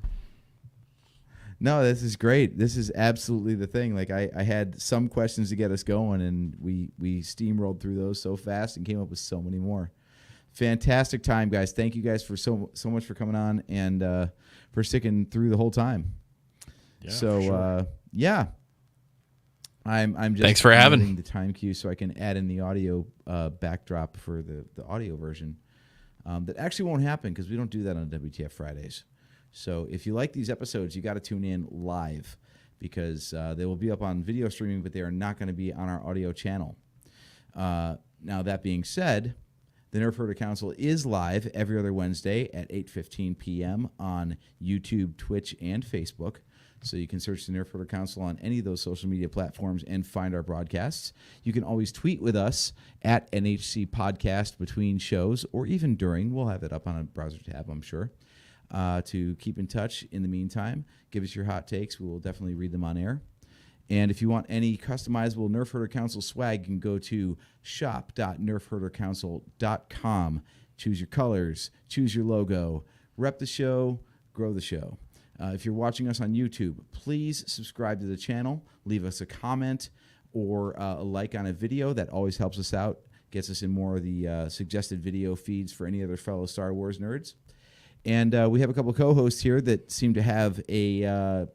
No, this is great. This is absolutely the thing. Like I had some questions to get us going, and we steamrolled through those so fast and came up with so many more. Fantastic time, guys. Thank you guys for so much for coming on and for sticking through the whole time. Yeah, so for sure. yeah, I'm just Thanks for having editing the time cue so I can add in the audio backdrop for the audio version. That actually won't happen because we don't do that on WTF Fridays. So if you like these episodes, you got to tune in live because they will be up on video streaming, but they are not going to be on our audio channel. Now, that being said, the Nerf Herder Council is live every other Wednesday at 8:15 p.m. on YouTube, Twitch, and Facebook. So you can search the Nerf Herder Council on any of those social media platforms and find our broadcasts. You can always tweet with us at NHC Podcast between shows or even during. We'll have it up on a browser tab, I'm sure. To keep in touch in the meantime, give us your hot takes. We will definitely read them on air. And if you want any customizable Nerf Herder Council swag, you can go to shop.nerfherdercouncil.com. Choose your colors, choose your logo, rep the show, grow the show. If you're watching us on YouTube, please subscribe to the channel, leave us a comment, or a like on a video. That always helps us out, gets us in more of the suggested video feeds for any other fellow Star Wars nerds. And we have a couple of co-hosts here that seem to have a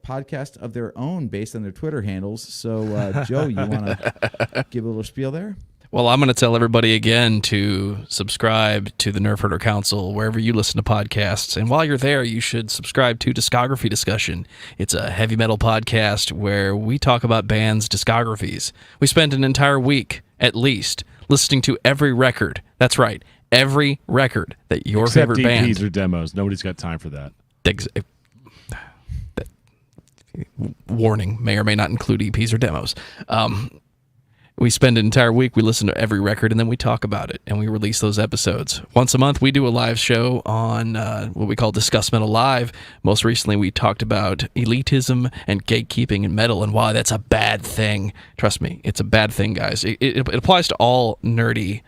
podcast of their own based on their Twitter handles. So, Joe, you want to give a little spiel there? Well, I'm going to tell everybody again to subscribe to the Nerf Herder Council wherever you listen to podcasts. And while you're there, you should subscribe to Discography Discussion. It's a heavy metal podcast where we talk about bands' discographies. We spend an entire week, at least, listening to every record. That's right. Every record that your Except favorite band. EPs or demos. Nobody's got time for that. Warning, may or may not include EPs or demos. We spend an entire week, we listen to every record, and then we talk about it, and we release those episodes. Once a month, we do a live show on what we call Discuss Metal Live. Most recently, we talked about elitism and gatekeeping in metal and why that's a bad thing. Trust me, it's a bad thing, guys. It applies to all nerdy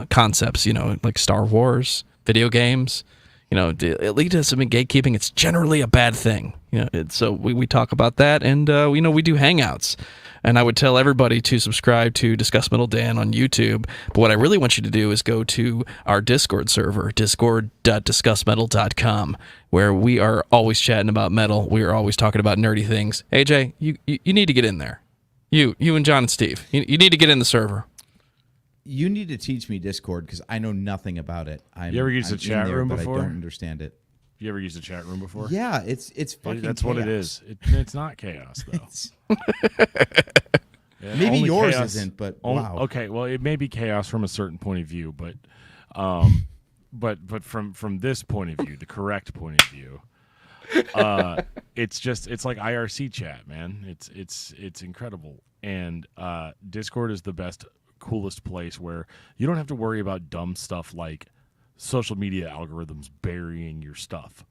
concepts, like Star Wars, video games. Elitism and gatekeeping, it's generally a bad thing. So we talk about that, and we do hangouts. And I would tell everybody to subscribe to Discuss Metal Dan on YouTube. But what I really want you to do is go to our Discord server, discord.discussmetal.com, where we are always chatting about metal. We are always talking about nerdy things. AJ, you need to get in there. You and John and Steve, you need to get in the server. You need to teach me Discord because I know nothing about it. You ever used a chat room before? I don't understand it. You ever used a chat room before? Yeah, it's fucking That's chaos. what it is. It's not chaos, though. Yeah, maybe only yours chaos, isn't, but wow. Okay, well, it may be chaos from a certain point of view, but from this point of view, the correct point of view, it's like IRC chat, man. It's incredible, and Discord is the best, coolest place where you don't have to worry about dumb stuff like social media algorithms burying your stuff,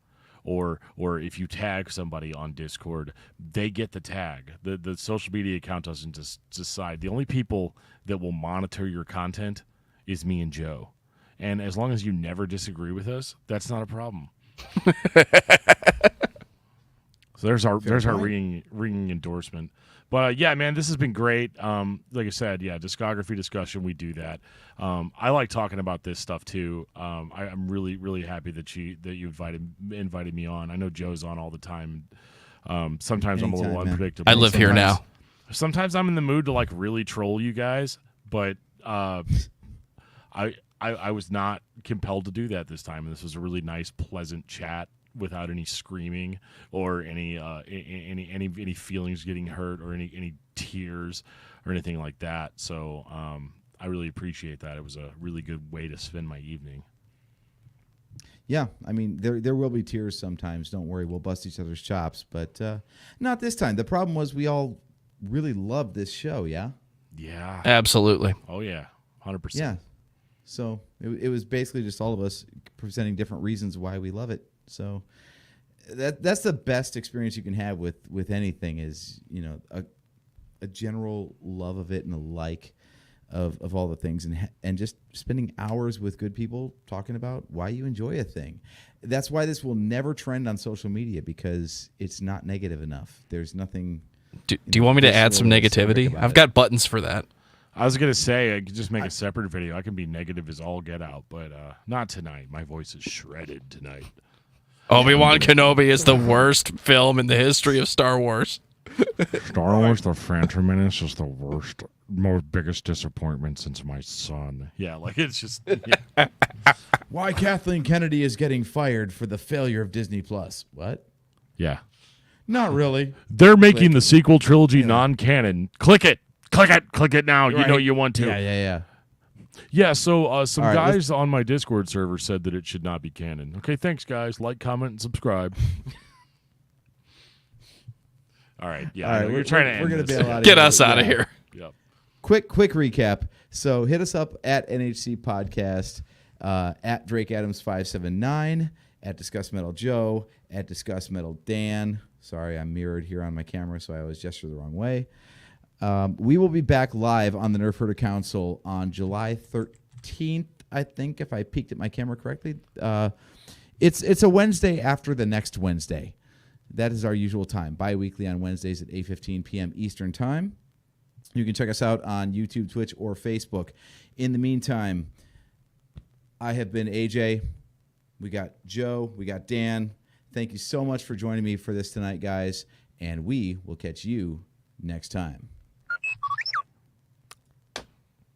or if you tag somebody on Discord, they get the tag. The social media account doesn't just decide. The only people that will monitor your content is me and Joe, and as long as you never disagree with us, that's not a problem. So there's our ringing endorsement. But yeah, man, this has been great. Like I said, yeah, discography discussion, we do that. I like talking about this stuff too. I'm really, really happy that you invited me on. I know Joe's on all the time. Sometimes I'm a little unpredictable. I live here now. Sometimes I'm in the mood to like really troll you guys, but I was not compelled to do that this time. And this was a really nice, pleasant chat without any screaming or any feelings getting hurt or any tears or anything like that. So I really appreciate that. It was a really good way to spend my evening. Yeah, I mean, there will be tears sometimes. Don't worry, we'll bust each other's chops, but not this time. The problem was we all really loved this show, yeah? Yeah. Absolutely. Oh, yeah, 100%. Yeah. So it was basically just all of us presenting different reasons why we love it. So that's the best experience you can have with anything is, a general love of it and a like of all the things and just spending hours with good people talking about why you enjoy a thing. That's why this will never trend on social media because it's not negative enough. There's nothing. Do you want me to add some negativity? I've got buttons for that. I was going to say, I could just make a separate video. I can be negative as all get out, but not tonight. My voice is shredded tonight. Obi-Wan Kenobi is the worst film in the history of Star Wars. Star Wars The Phantom Menace is the worst, most biggest disappointment since my son. Yeah, like it's just... Yeah. Why Kathleen Kennedy is getting fired for the failure of Disney Plus. What? Yeah. Not really. They're making the sequel trilogy non-canon. Click it. Click it now. You know you want to. Yeah. Yeah, so some guys on my Discord server said that it should not be canon. Okay, thanks, guys. Like, comment, and subscribe. All right, yeah. All right, you're trying to end we're gonna this. bail out of Get here. us out of here. Yep. Quick recap. So hit us up at NHC Podcast, at Drake Adams 579, at Discuss Metal Joe, at Discuss Metal Dan. Sorry, I'm mirrored here on my camera, so I always gesture the wrong way. We will be back live on the Nerf Herder Council on July 13th, I think, if I peeked at my camera correctly. It's a Wednesday after the next Wednesday. That is our usual time, bi-weekly on Wednesdays at 8:15 p.m. Eastern Time. You can check us out on YouTube, Twitch, or Facebook. In the meantime, I have been AJ. We got Joe. We got Dan. Thank you so much for joining me for this tonight, guys. And we will catch you next time.